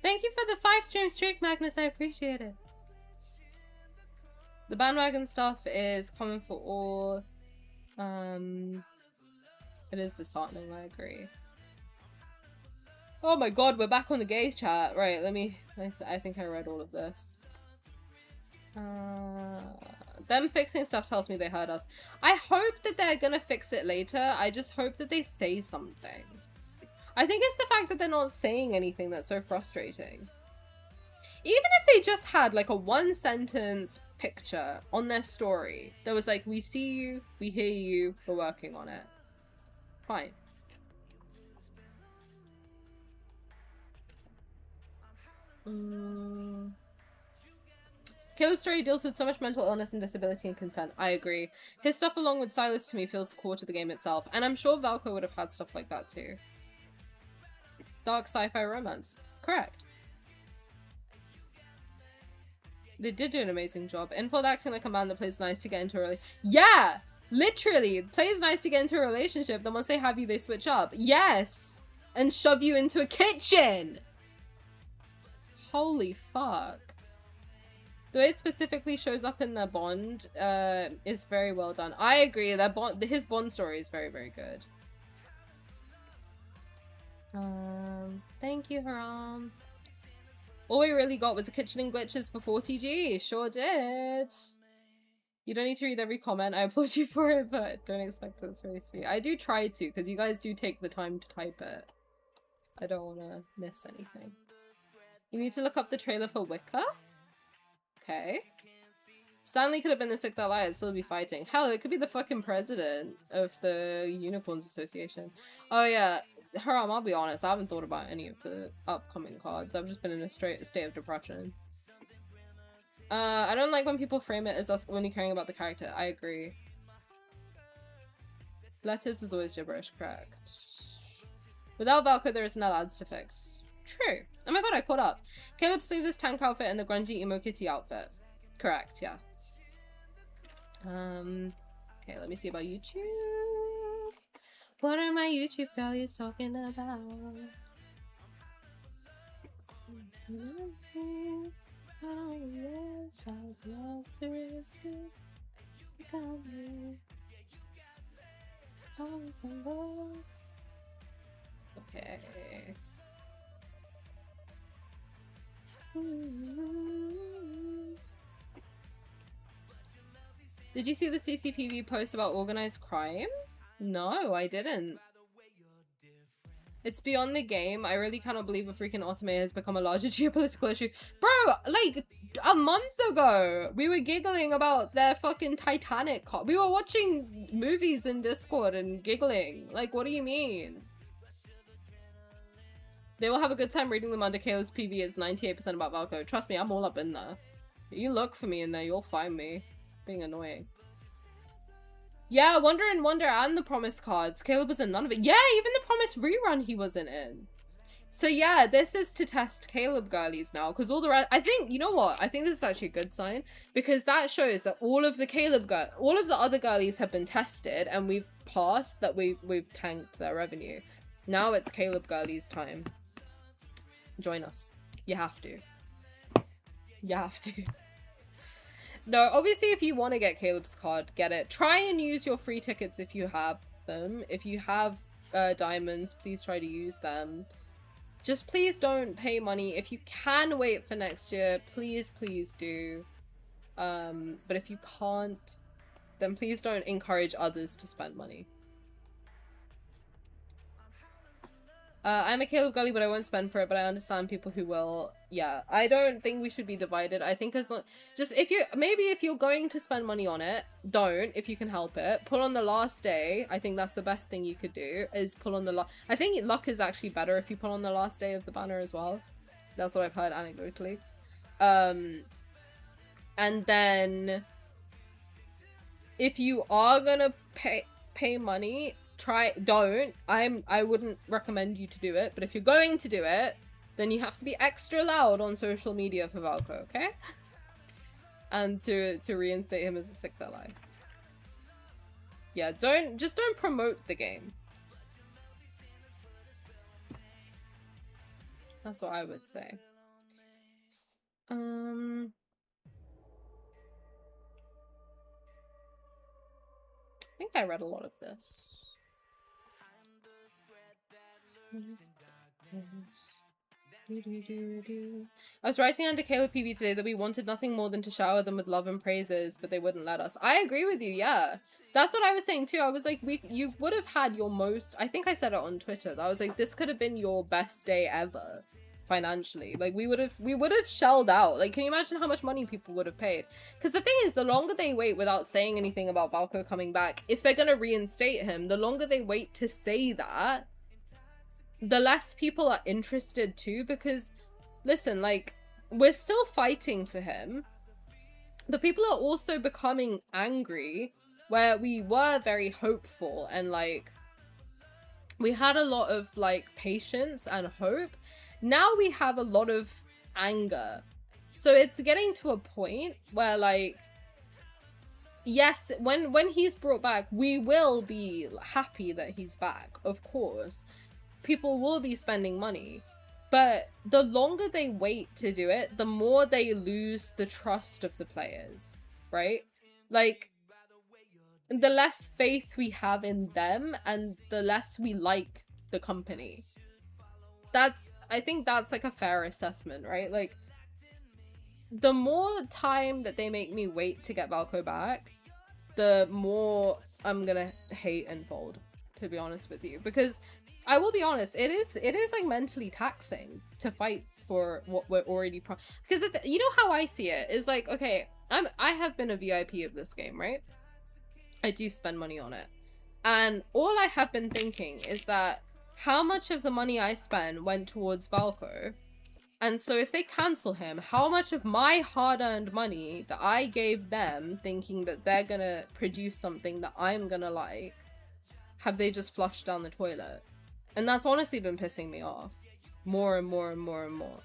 [SPEAKER 2] Thank you for the 5-stream streak, Magnus. I appreciate it. The bandwagon stuff is common for all. It is disheartening, I agree. Oh my god, we're back on the gay chat. Right, I think I read all of this. Them fixing stuff tells me they heard us. I hope that they're gonna fix it later. I just hope that they say something. I think it's the fact that they're not saying anything that's so frustrating. Even if they just had like a 1-sentence picture on their story that was like, we see you, we hear you, we're working on it. Fine. Caleb's story deals with so much mental illness and disability and consent. I agree. His stuff along with Sylus to me feels core to the game itself. And I'm sure Valko would have had stuff like that too. Dark sci-fi romance. Correct. They did do an amazing job. Infold acting like a man that plays nice to get into a relationship. Yeah! Literally! Plays nice to get into a relationship, then once they have you, they switch up. Yes! And shove you into a kitchen! Holy fuck. The way it specifically shows up in their bond is very well done. I agree, his bond story is very, very good. Thank you, Haram. All we really got was the kitchening glitches for 40G. Sure did. You don't need to read every comment. I applaud you for it, but don't expect it. It's really sweet. I do try to, because you guys do take the time to type it. I don't want to miss anything. You need to look up the trailer for Wicca. Okay. Stanley could have been the sick that lied, still be fighting. Hell, it could be the fucking president of the Unicorns Association. Oh yeah, Haram, I'll be honest, I haven't thought about any of the upcoming cards. I've just been in a state of depression. I don't like when people frame it as us only caring about the character. I agree. Letters is always gibberish, correct. Without Valko, there is no lads to fix. True. Oh my god, I caught up. Caleb's sleeveless tank outfit and the grungy emo kitty outfit. Correct, yeah. Okay, let me see about YouTube. What are my YouTube girlies talking about? I'd love to risk it. Got me. Okay. Did you see the CCTV post about organized crime? No, I didn't. It's beyond the game. I really cannot believe a freaking Otome has become a larger geopolitical issue. Bro, like, a month ago, we were giggling about their fucking Titanic. We were watching movies in Discord and giggling. Like, what do you mean? They will have a good time reading them under Caleb's PV is 98% about Valko. Trust me, I'm all up in there. You look for me in there, you'll find me. Being annoying. Yeah, Wonder and Wonder and the Promise cards. Caleb was in none of it. Yeah, even the Promise rerun he wasn't in. So yeah, this is to test Caleb girlies now, because all the rest, I think, you know what? I think this is actually a good sign, because that shows that all of the other girlies have been tested, and we've passed that we've tanked their revenue. Now it's Caleb girlies time. Join us. You have to. You have to. No, obviously if you want to get Caleb's card, get it. Try and use your free tickets if you have them. If you have diamonds, please try to use them. Just please don't pay money. If you can wait for next year, please do. But if you can't, then please don't encourage others to spend money. I'm a Caleb girly, but I won't spend for it, but I understand people who will. Yeah, I don't think we should be divided. I think as long, just if you're going to spend money on it, don't, if you can help it. Pull on the last day. I think that's the best thing you could do, is pull on the I think luck is actually better if you pull on the last day of the banner as well. That's what I've heard anecdotally. And then if you are gonna pay money, I wouldn't recommend you to do it, but if you're going to do it, then you have to be extra loud on social media for Valko, okay? And to reinstate him as a sick that lie. Yeah, don't promote the game. That's what I would say. think I read a lot of this. I was writing under Caleb PV today that we wanted nothing more than to shower them with love and praises, but they wouldn't let us. I agree with you, yeah. That's what I was saying too. I was like, you would have had your most, I think I said it on Twitter, that I was like, this could have been your best day ever financially. Like we would have shelled out. Like, can you imagine how much money people would have paid? Because the thing is, the longer they wait without saying anything about Valko coming back, if they're gonna reinstate him, the longer they wait to say that, the less people are interested too, because listen, like, we're still fighting for him, but people are also becoming angry, where we were very hopeful and like we had a lot of like patience and hope. Now we have a lot of anger, so it's getting to a point where like, yes, when he's brought back, we will be happy that he's back, of course. People will be spending money, but the longer they wait to do it, the more they lose the trust of the players, right? Like, the less faith we have in them and the less we like the company. I think that's like a fair assessment, right? Like, the more time that they make me wait to get Valko back, the more I'm gonna hate Infold, to be honest with you, because I will be honest, it is like mentally taxing to fight for what we're already because you know how I see it is like, okay, I have been a VIP of this game, right? I do spend money on it, and all I have been thinking is that how much of the money I spend went towards Valko, and so if they cancel him, how much of my hard-earned money that I gave them thinking that they're gonna produce something that I'm gonna like, have they just flushed down the toilet? And that's honestly been pissing me off more and more and more and more.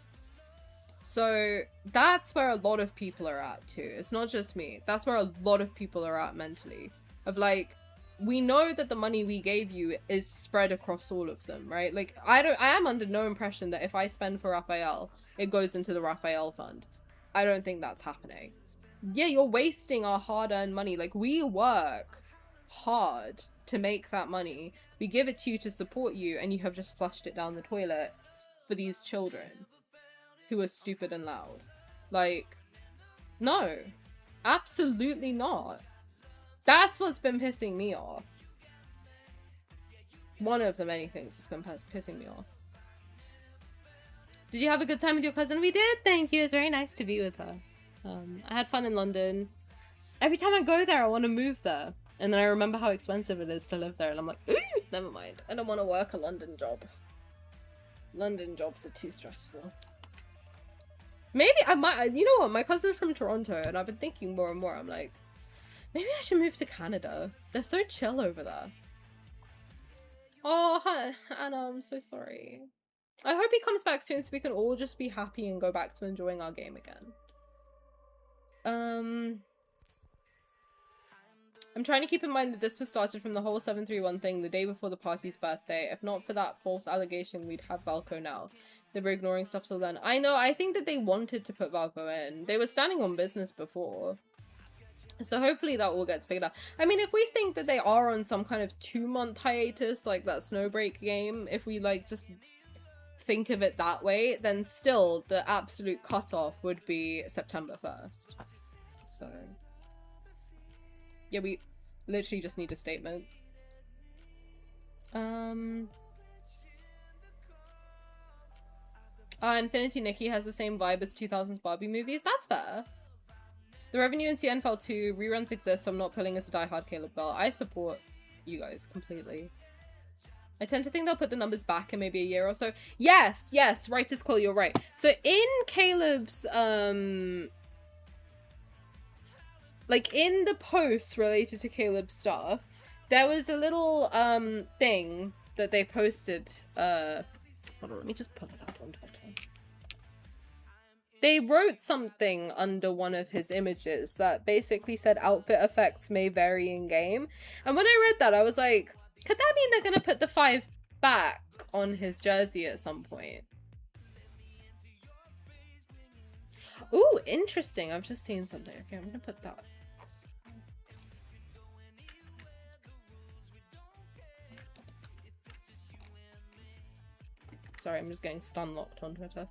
[SPEAKER 2] So that's where a lot of people are at too. It's not just me. That's where a lot of people are at mentally. Of like, we know that the money we gave you is spread across all of them, right? Like, I am under no impression that if I spend for Rafayel, it goes into the Rafayel fund. I don't think that's happening. Yeah, you're wasting our hard-earned money. Like, we work hard to make that money. We give it to you to support you, and you have just flushed it down the toilet for these children who are stupid and loud. Like, no, absolutely not. That's what's been pissing me off. One of the many things that's been pissing me off. Did you have a good time with your cousin? We did, thank you. It was very nice to be with her. I had fun in London. Every time I go there, I want to move there. And then I remember how expensive it is to live there, and I'm like, ooh, never mind. I don't want to work a London job. London jobs are too stressful. Maybe I might, you know what, my cousin's from Toronto, and I've been thinking more and more, I'm like, maybe I should move to Canada. They're so chill over there. Oh, hi, Anna, I'm so sorry. I hope he comes back soon so we can all just be happy and go back to enjoying our game again. I'm trying to keep in mind that this was started from the whole 731 thing the day before the party's birthday. If not for that false allegation, we'd have Valko now. They were ignoring stuff till then. I know, I think that they wanted to put Valko in. They were standing on business before. So hopefully that all gets figured out. I mean, if we think that they are on some kind of 2-month hiatus, like that Snowbreak game, if we like just think of it that way, then still the absolute cutoff would be September 1st. So yeah, we literally just need a statement. Infinity Nikki has the same vibe as 2000s Barbie movies. That's fair. The revenue in CN fell too. Reruns exist, so I'm not pulling as a diehard Caleb girl. I support you guys completely. I tend to think they'll put the numbers back in maybe a year or so. Yes, yes, Writer's Quill, you're right. So in Caleb's, like in the posts related to Caleb's stuff, there was a little thing that they posted. Hold on, let me just put it up on Twitter. They wrote something under one of his images that basically said outfit effects may vary in game. And when I read that, I was like, could that mean they're gonna put the 5 back on his jersey at some point? Ooh, interesting. I've just seen something. Okay, I'm gonna put that. Sorry, I'm just getting stun locked on Twitter.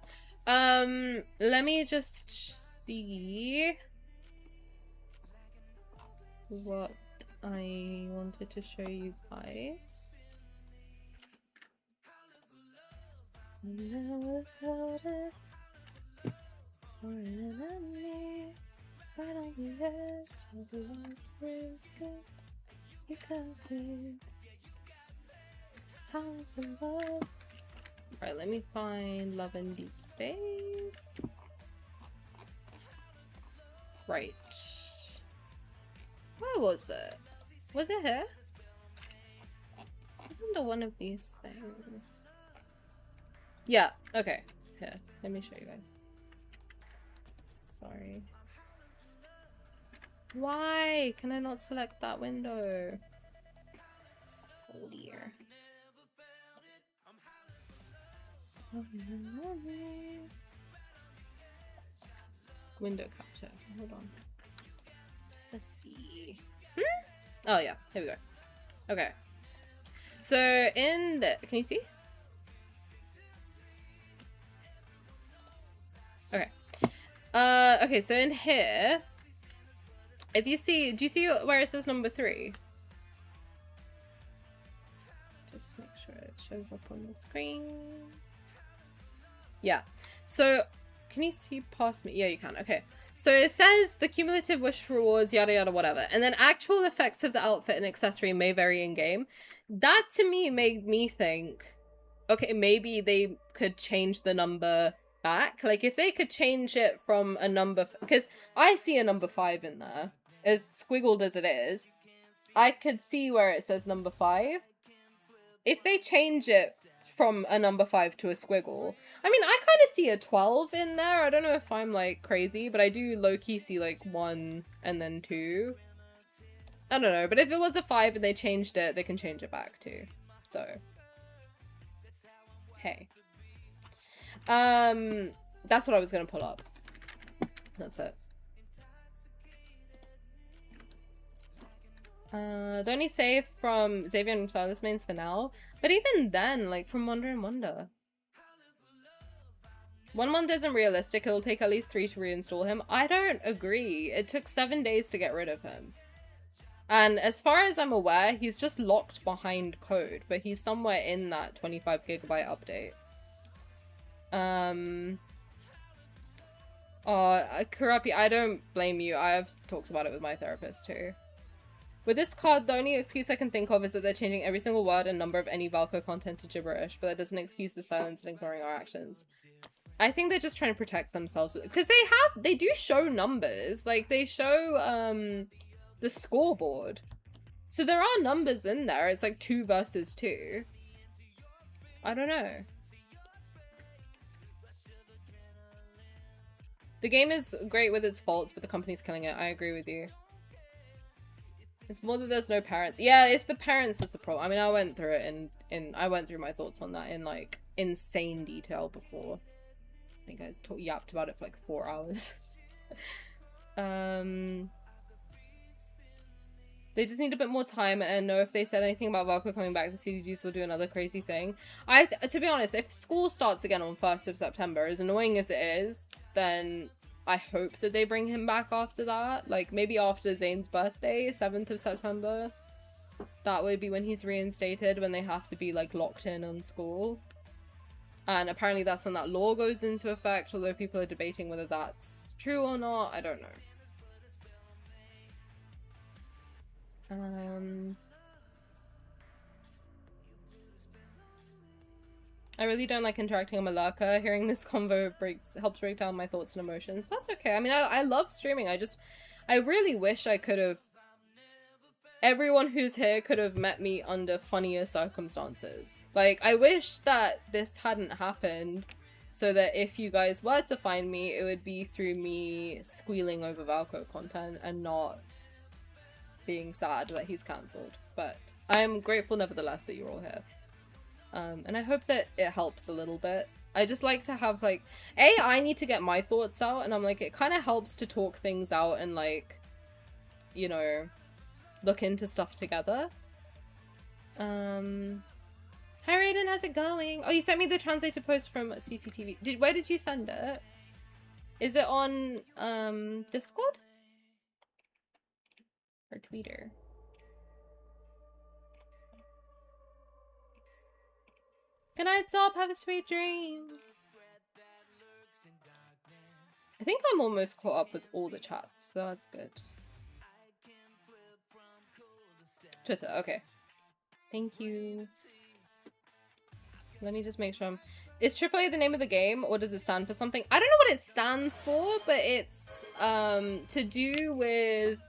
[SPEAKER 2] Let me just see what I wanted to show you guys. Never felt it. Or an enemy. Right on the edge of what's risky. You got me. How for love. Alright, let me find Love and Deepspace. Right. Where was it? Was it here? It's under one of these things. Yeah, okay. Here, let me show you guys. Sorry. Why can I not select that window? Oh dear. Window capture. Hold on. Let's see. Oh yeah, here we go. Okay. So in the, can you see? Okay. Okay, so in here, if you see, do you see where it says number 3? Just make sure it shows up on the screen. Yeah. So, can you see past me? Yeah, you can. Okay. So it says the cumulative wish rewards, yada yada, whatever. And then actual effects of the outfit and accessory may vary in game. That to me made me think, okay, maybe they could change the number back. Like if they could change it from a number, because I see a number 5 in there, as squiggled as it is. I could see where it says number 5. If they change it from a number 5 to a squiggle, I mean, I kind of see a 12 in there. I don't know if I'm like crazy, but I do low-key see like 1 and then 2. I don't know, but if it was a 5 and they changed it, they can change it back too. So, hey. That's what I was gonna pull up. That's it. The only save from Xavier and Sylus mains for now, but even then, like from Wonder and Wonder. 1 month isn't realistic, it'll take at least 3 to reinstall him. I don't agree. It took 7 days to get rid of him. And as far as I'm aware, he's just locked behind code, but he's somewhere in that 25 gigabyte update. Kurapi, I don't blame you. I have talked about it with my therapist too. With this card, the only excuse I can think of is that they're changing every single word and number of any Valko content to gibberish, but that doesn't excuse the silence and ignoring our actions. I think they're just trying to protect themselves, because they do show numbers. Like, they show, the scoreboard. So there are numbers in there. It's like 2 versus 2. I don't know. The game is great with its faults, but the company's killing it. I agree with you. It's more that there's no parents. Yeah, it's the parents that's the problem. I mean, I went through it and I went through my thoughts on that in like insane detail before. I think I yapped about it for like 4 hours. They just need a bit more time and know if they said anything about Valko coming back, the CDGs will do another crazy thing. To be honest, if school starts again on 1st of September, as annoying as it is, then I hope that they bring him back after that. Like, maybe after Zayne's birthday, 7th of September. That would be when he's reinstated, when they have to be, like, locked in on school. And apparently that's when that law goes into effect, although people are debating whether that's true or not. I don't know. I really don't like interacting on my lurker. Hearing this convo helps break down my thoughts and emotions. That's okay. I mean, I love streaming. I really wish I could have... Everyone who's here could have met me under funnier circumstances. Like, I wish that this hadn't happened, so that if you guys were to find me, it would be through me squealing over Valko content and not being sad that he's cancelled. But I am grateful nevertheless that you're all here. And I hope that it helps a little bit. I just like to have, like, I need to get my thoughts out, and I'm like, it kind of helps to talk things out and, like, you know, look into stuff together. Hi Hi Raiden, how's it going? Oh, you sent me the translated post from CCTV. Where did you send it? Is it on Discord? Or Twitter? Good night, Zop. Have a sweet dream. I think I'm almost caught up with all the chats, so that's good. Twitter, okay. Thank you. Let me just make sure I'm... Is AAA the name of the game, or does it stand for something? I don't know what it stands for, but it's to do with...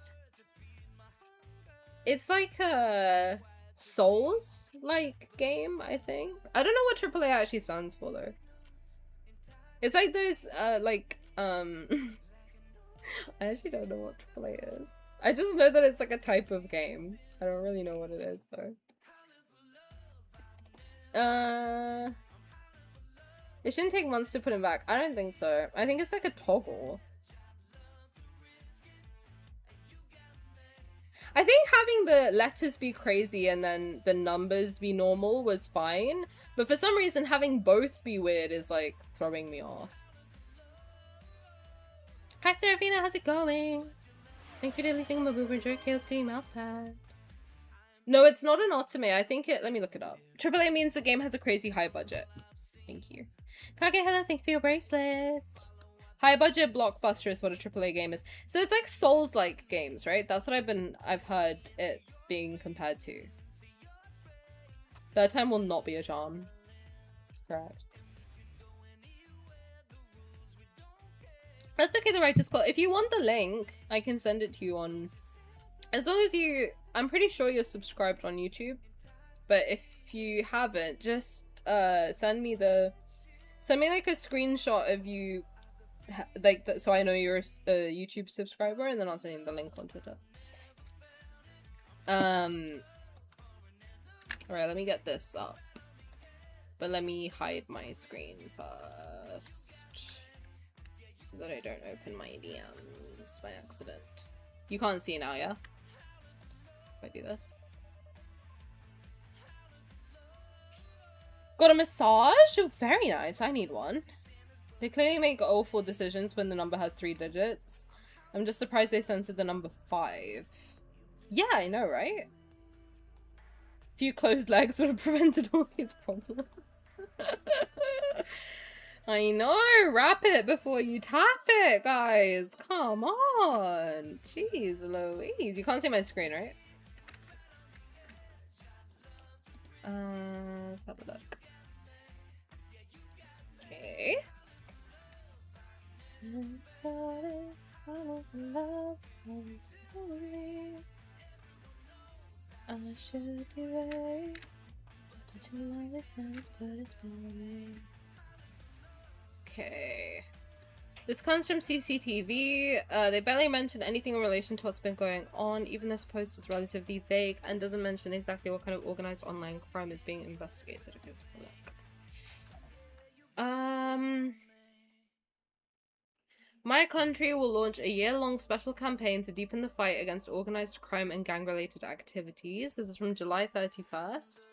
[SPEAKER 2] It's like a Souls-like game, I think. I don't know what AAA actually stands for, though. It's like those, I actually don't know what AAA is. I just know that it's like a type of game. I don't really know what it is, though. It shouldn't take months to put him back. I don't think so. I think it's like a toggle. I think having the letters be crazy and then the numbers be normal was fine. But for some reason, having both be weird is like throwing me off. Hi Serafina, how's it going? Thank you for everything, my boober jerk, KLT mousepad. No, it's not an Otome. I think it... Let me look it up. AAA means the game has a crazy high budget. Thank you. Kage, hello, thank you for your bracelet. High budget blockbuster is what a AAA game is. So it's like Souls-like games, right? That's what I've heard it being compared to. Third time will not be a charm. Correct. That's okay, the writer's call. If you want the link, I can send it to you on... As long as you... I'm pretty sure you're subscribed on YouTube. But if you haven't, just send me like a screenshot of you... so I know you're a YouTube subscriber, and then I'll send you the link on Twitter. Alright, let me get this up. But let me hide my screen first. So that I don't open my DMs by accident. You can't see now, yeah? If I do this. Got a massage? Oh, very nice. I need one. They clearly make awful decisions when the number has 3 digits. I'm just surprised they censored the number 5. Yeah, I know, right? Few closed legs would have prevented all these problems. I know! Wrap it before you tap it, guys! Come on! Jeez Louise. You can't see my screen, right? Let's have a look. Okay. I should be ready. Too long this sounds, but it's boring. Okay. This comes from CCTV. They barely mention anything in relation to what's been going on. Even this post is relatively vague and doesn't mention exactly what kind of organized online crime is being investigated. Okay, let's have a look. My country will launch a year-long special campaign to deepen the fight against organized crime and gang-related activities. This is from July 31st.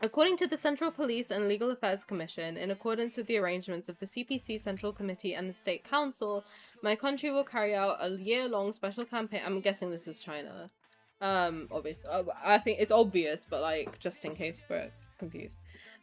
[SPEAKER 2] According to the Central Police and Legal Affairs Commission, in accordance with the arrangements of the CPC Central Committee and the State Council, my country will carry out a year-long special campaign. I'm guessing this is China. Obviously. I think it's obvious, but like, just in case we're confused.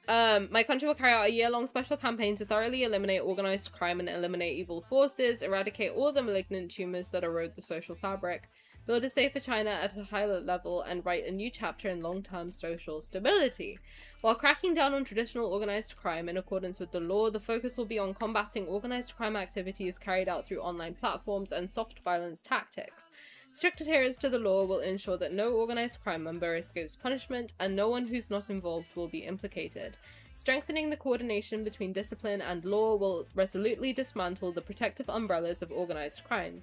[SPEAKER 2] My country will carry out a year-long special campaign to thoroughly eliminate organized crime and eliminate evil forces, eradicate all the malignant tumors that erode the social fabric, build a safer China at a higher level, and write a new chapter in long-term social stability. While cracking down on traditional organized crime in accordance with the law, the focus will be on combating organized crime activities carried out through online platforms and soft violence tactics. Strict adherence to the law will ensure that no organized crime member escapes punishment, and no one who's not involved will be implicated. Strengthening the coordination between discipline and law will resolutely dismantle the protective umbrellas of organized crime.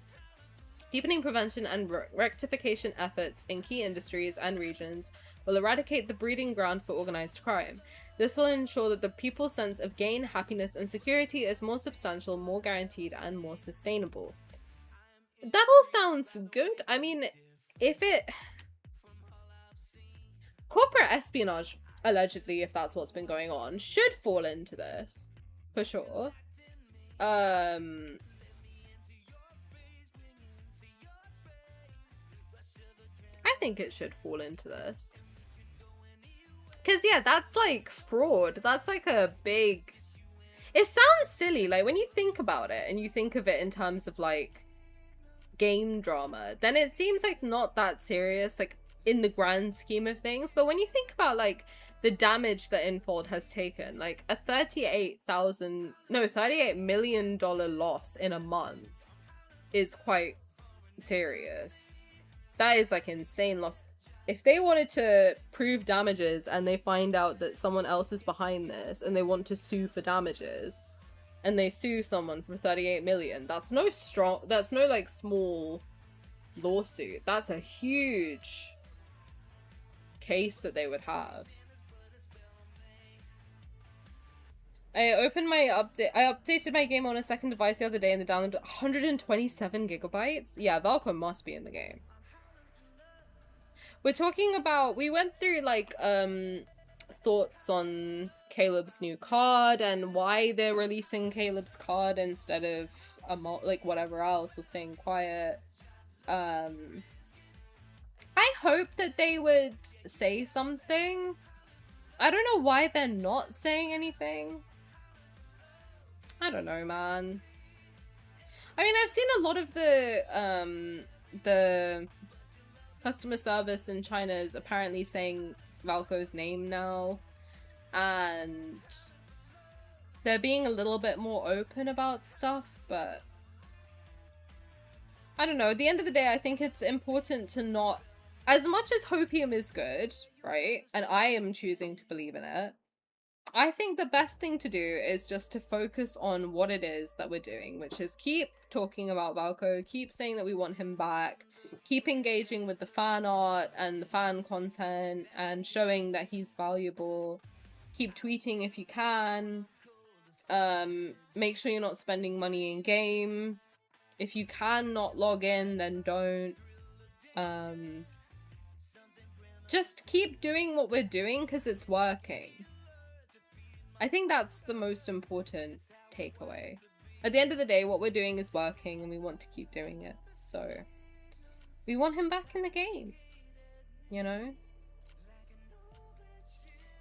[SPEAKER 2] Deepening prevention and rectification efforts in key industries and regions will eradicate the breeding ground for organized crime. This will ensure that the people's sense of gain, happiness, and security is more substantial, more guaranteed, and more sustainable. That all sounds good. I mean, if it... Corporate espionage. allegedly, if that's what's been going on, should fall into this for sure. I think it should fall into this. Because, yeah, that's, like, fraud. That's, like, a big... It sounds silly, like, when you think about it, and you think of it in terms of, like, game drama, then it seems, like, not that serious, like, in the grand scheme of things. But when you think about, like, the damage that Infold has taken, like, a $38 million loss in a month is quite serious. That is, like, insane loss. If they wanted to prove damages and they find out that someone else is behind this and they want to sue for damages and they sue someone for 38 million, that's no like small lawsuit. That's a huge case that they would have. I updated my game on a second device the other day and the download 127 gigabytes. Yeah, Valko must be in the game. We're talking about, we went through, like, thoughts on Caleb's new card and why they're releasing Caleb's card instead of, like, whatever else, or staying quiet. I hope that they would say something. I don't know why they're not saying anything. I don't know, man. I mean, I've seen a lot of the customer service in China is apparently saying Valko's name now, and they're being a little bit more open about stuff, but I don't know. At the end of the day, I think it's important to not, as much as hopium is good, right, and I am choosing to believe in it, I think the best thing to do is just to focus on what it is that we're doing, which is keep talking about Valko, keep saying that we want him back, keep engaging with the fan art and the fan content and showing that he's valuable, keep tweeting if you can, make sure you're not spending money in game, if you can not log in then don't, just keep doing what we're doing because it's working. I think that's the most important takeaway. At the end of the day, what we're doing is working and we want to keep doing it. So, we want him back in the game. You know?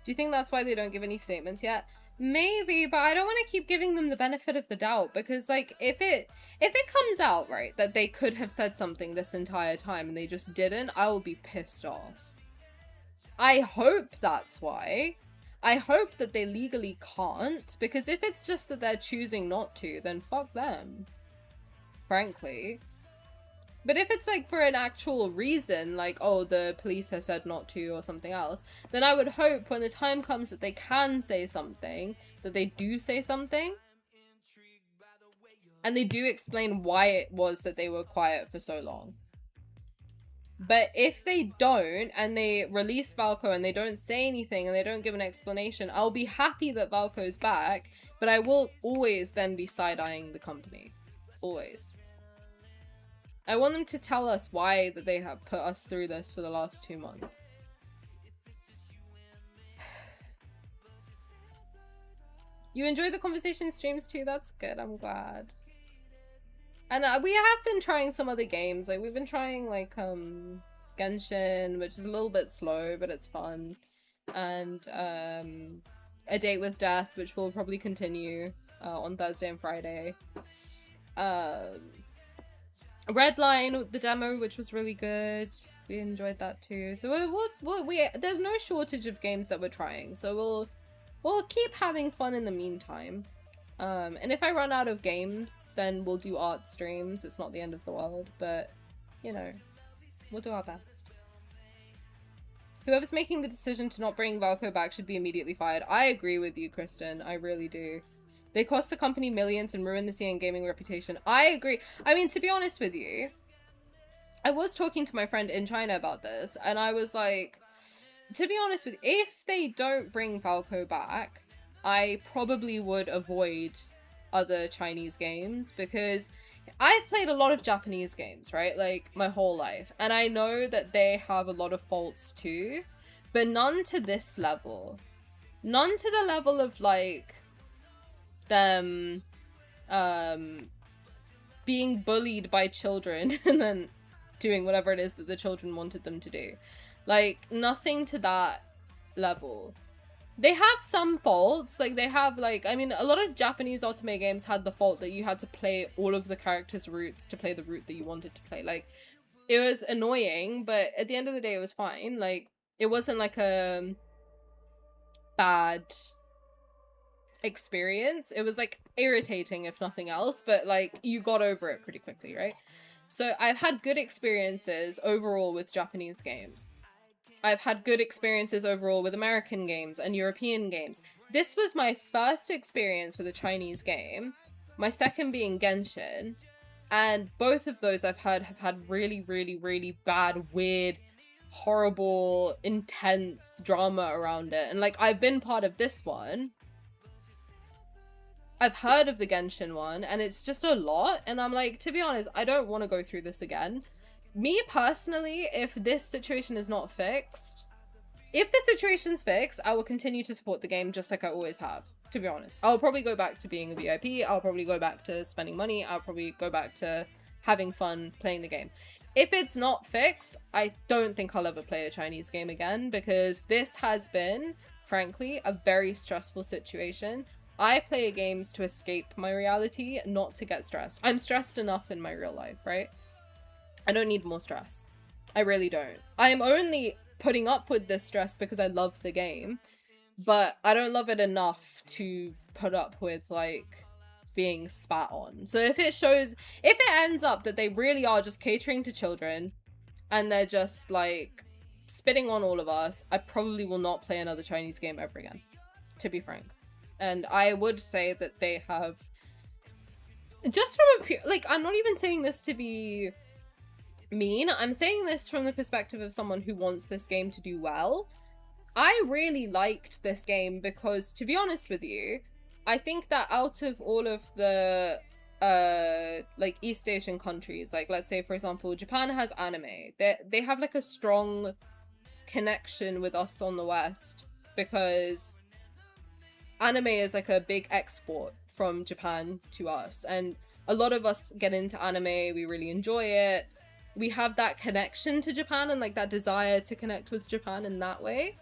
[SPEAKER 2] Do you think that's why they don't give any statements yet? Maybe, but I don't want to keep giving them the benefit of the doubt because, like, if it comes out, right, that they could have said something this entire time and they just didn't, I will be pissed off. I hope that's why. I hope that they legally can't, because if it's just that they're choosing not to, then fuck them. Frankly. But if it's like for an actual reason, like, oh, the police has said not to or something else, then I would hope when the time comes that they can say something, that they do say something. And they do explain why it was that they were quiet for so long. But if they don't, and they release Valko and they don't say anything and they don't give an explanation, I'll be happy that Valko's back, but I will always then be side-eyeing the company. Always. I want them to tell us why that they have put us through this for the last 2 months. You enjoy the conversation streams too? That's good, I'm glad. And we have been trying some other games. Like, we've been trying, like, Genshin, which is a little bit slow, but it's fun. And, A Date with Death, which will probably continue on Thursday and Friday. Redline, the demo, which was really good. We enjoyed that too. So there's no shortage of games that we're trying. So we'll keep having fun in the meantime. And if I run out of games, then we'll do art streams. It's not the end of the world, but, you know, we'll do our best. Whoever's making the decision to not bring Valko back should be immediately fired. I agree with you, Kristen. I really do. They cost the company millions and ruin the CN gaming reputation. I agree. I mean, to be honest with you, I was talking to my friend in China about this, and I was like, to be honest with you, if they don't bring Valko back, I probably would avoid other Chinese games, because I've played a lot of Japanese games, right? Like, my whole life. And I know that they have a lot of faults too. but none to this level. None to the level of, like, them being bullied by children and then doing whatever it is that the children wanted them to do. Like, nothing to that level. They have some faults, like, they have, like, I mean, a lot of Japanese Otome games had the fault that you had to play all of the characters' routes to play the route that you wanted to play. Like, it was annoying, but at the end of the day, it was fine. Like, it wasn't, like, a bad experience. It was, like, irritating, if nothing else, but, like, you got over it pretty quickly, right? So I've had good experiences overall with Japanese games. I've had good experiences overall with American games and European games. This was my first experience with a Chinese game, my second being Genshin, and both of those I've heard have had really, really, really bad, weird, horrible, intense drama around it. And, like, I've been part of this one. I've heard of the Genshin one, and it's just a lot, and I'm like, to be honest, I don't want to go through this again. Me personally, if this situation is not fixed, if the situation's fixed, I will continue to support the game just like I always have, to be honest. I'll probably go back to being a VIP, I'll probably go back to spending money, I'll probably go back to having fun playing the game. If it's not fixed, I don't think I'll ever play a Chinese game again, because this has been, frankly, a very stressful situation. I play games to escape my reality, not to get stressed. I'm stressed enough in my real life, right? I don't need more stress. I really don't. I am only putting up with this stress because I love the game, but I don't love it enough to put up with, like, being spat on. So if it ends up that they really are just catering to children and they're just, like, spitting on all of us, I probably will not play another Chinese game ever again, to be frank. And I would say that they have, just from a like, I'm not even saying this to be mean, I'm saying this from the perspective of someone who wants this game to do well. I really liked this game because, to be honest with you, I think that out of all of the like East Asian countries, like, let's say for example Japan has anime, they have like a strong connection with us on the West, because anime is like a big export from Japan to us, and a lot of us get into anime, we really enjoy it, we have that connection to Japan and like that desire to connect with Japan in that way.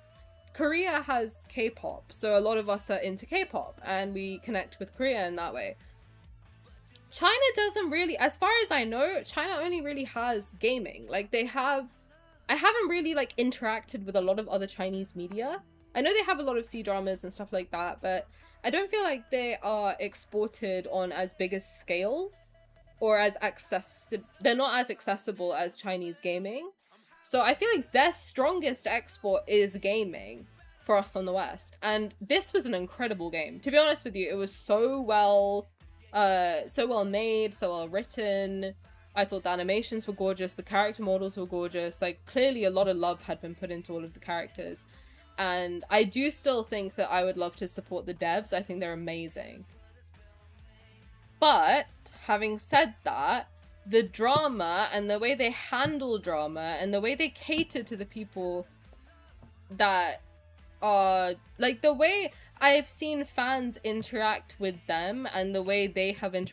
[SPEAKER 2] Korea has K-pop, so a lot of us are into K-pop and we connect with Korea in that way. China doesn't really, as far as I know, China only really has gaming. Like, I haven't really like interacted with a lot of other Chinese media. I know they have a lot of C-dramas and stuff like that, but I don't feel like they are exported on as big a scale or as they're not as accessible as Chinese gaming. So I feel like their strongest export is gaming for us on the West. And this was an incredible game. To be honest with you, it was so well made, so well written. I thought the animations were gorgeous, the character models were gorgeous. Like, clearly a lot of love had been put into all of the characters. And I do still think that I would love to support the devs. I think they're amazing. But, having said that, the drama and the way they handle drama and the way they cater to the people that are, like, the way I've seen fans interact with them and the way they have interacted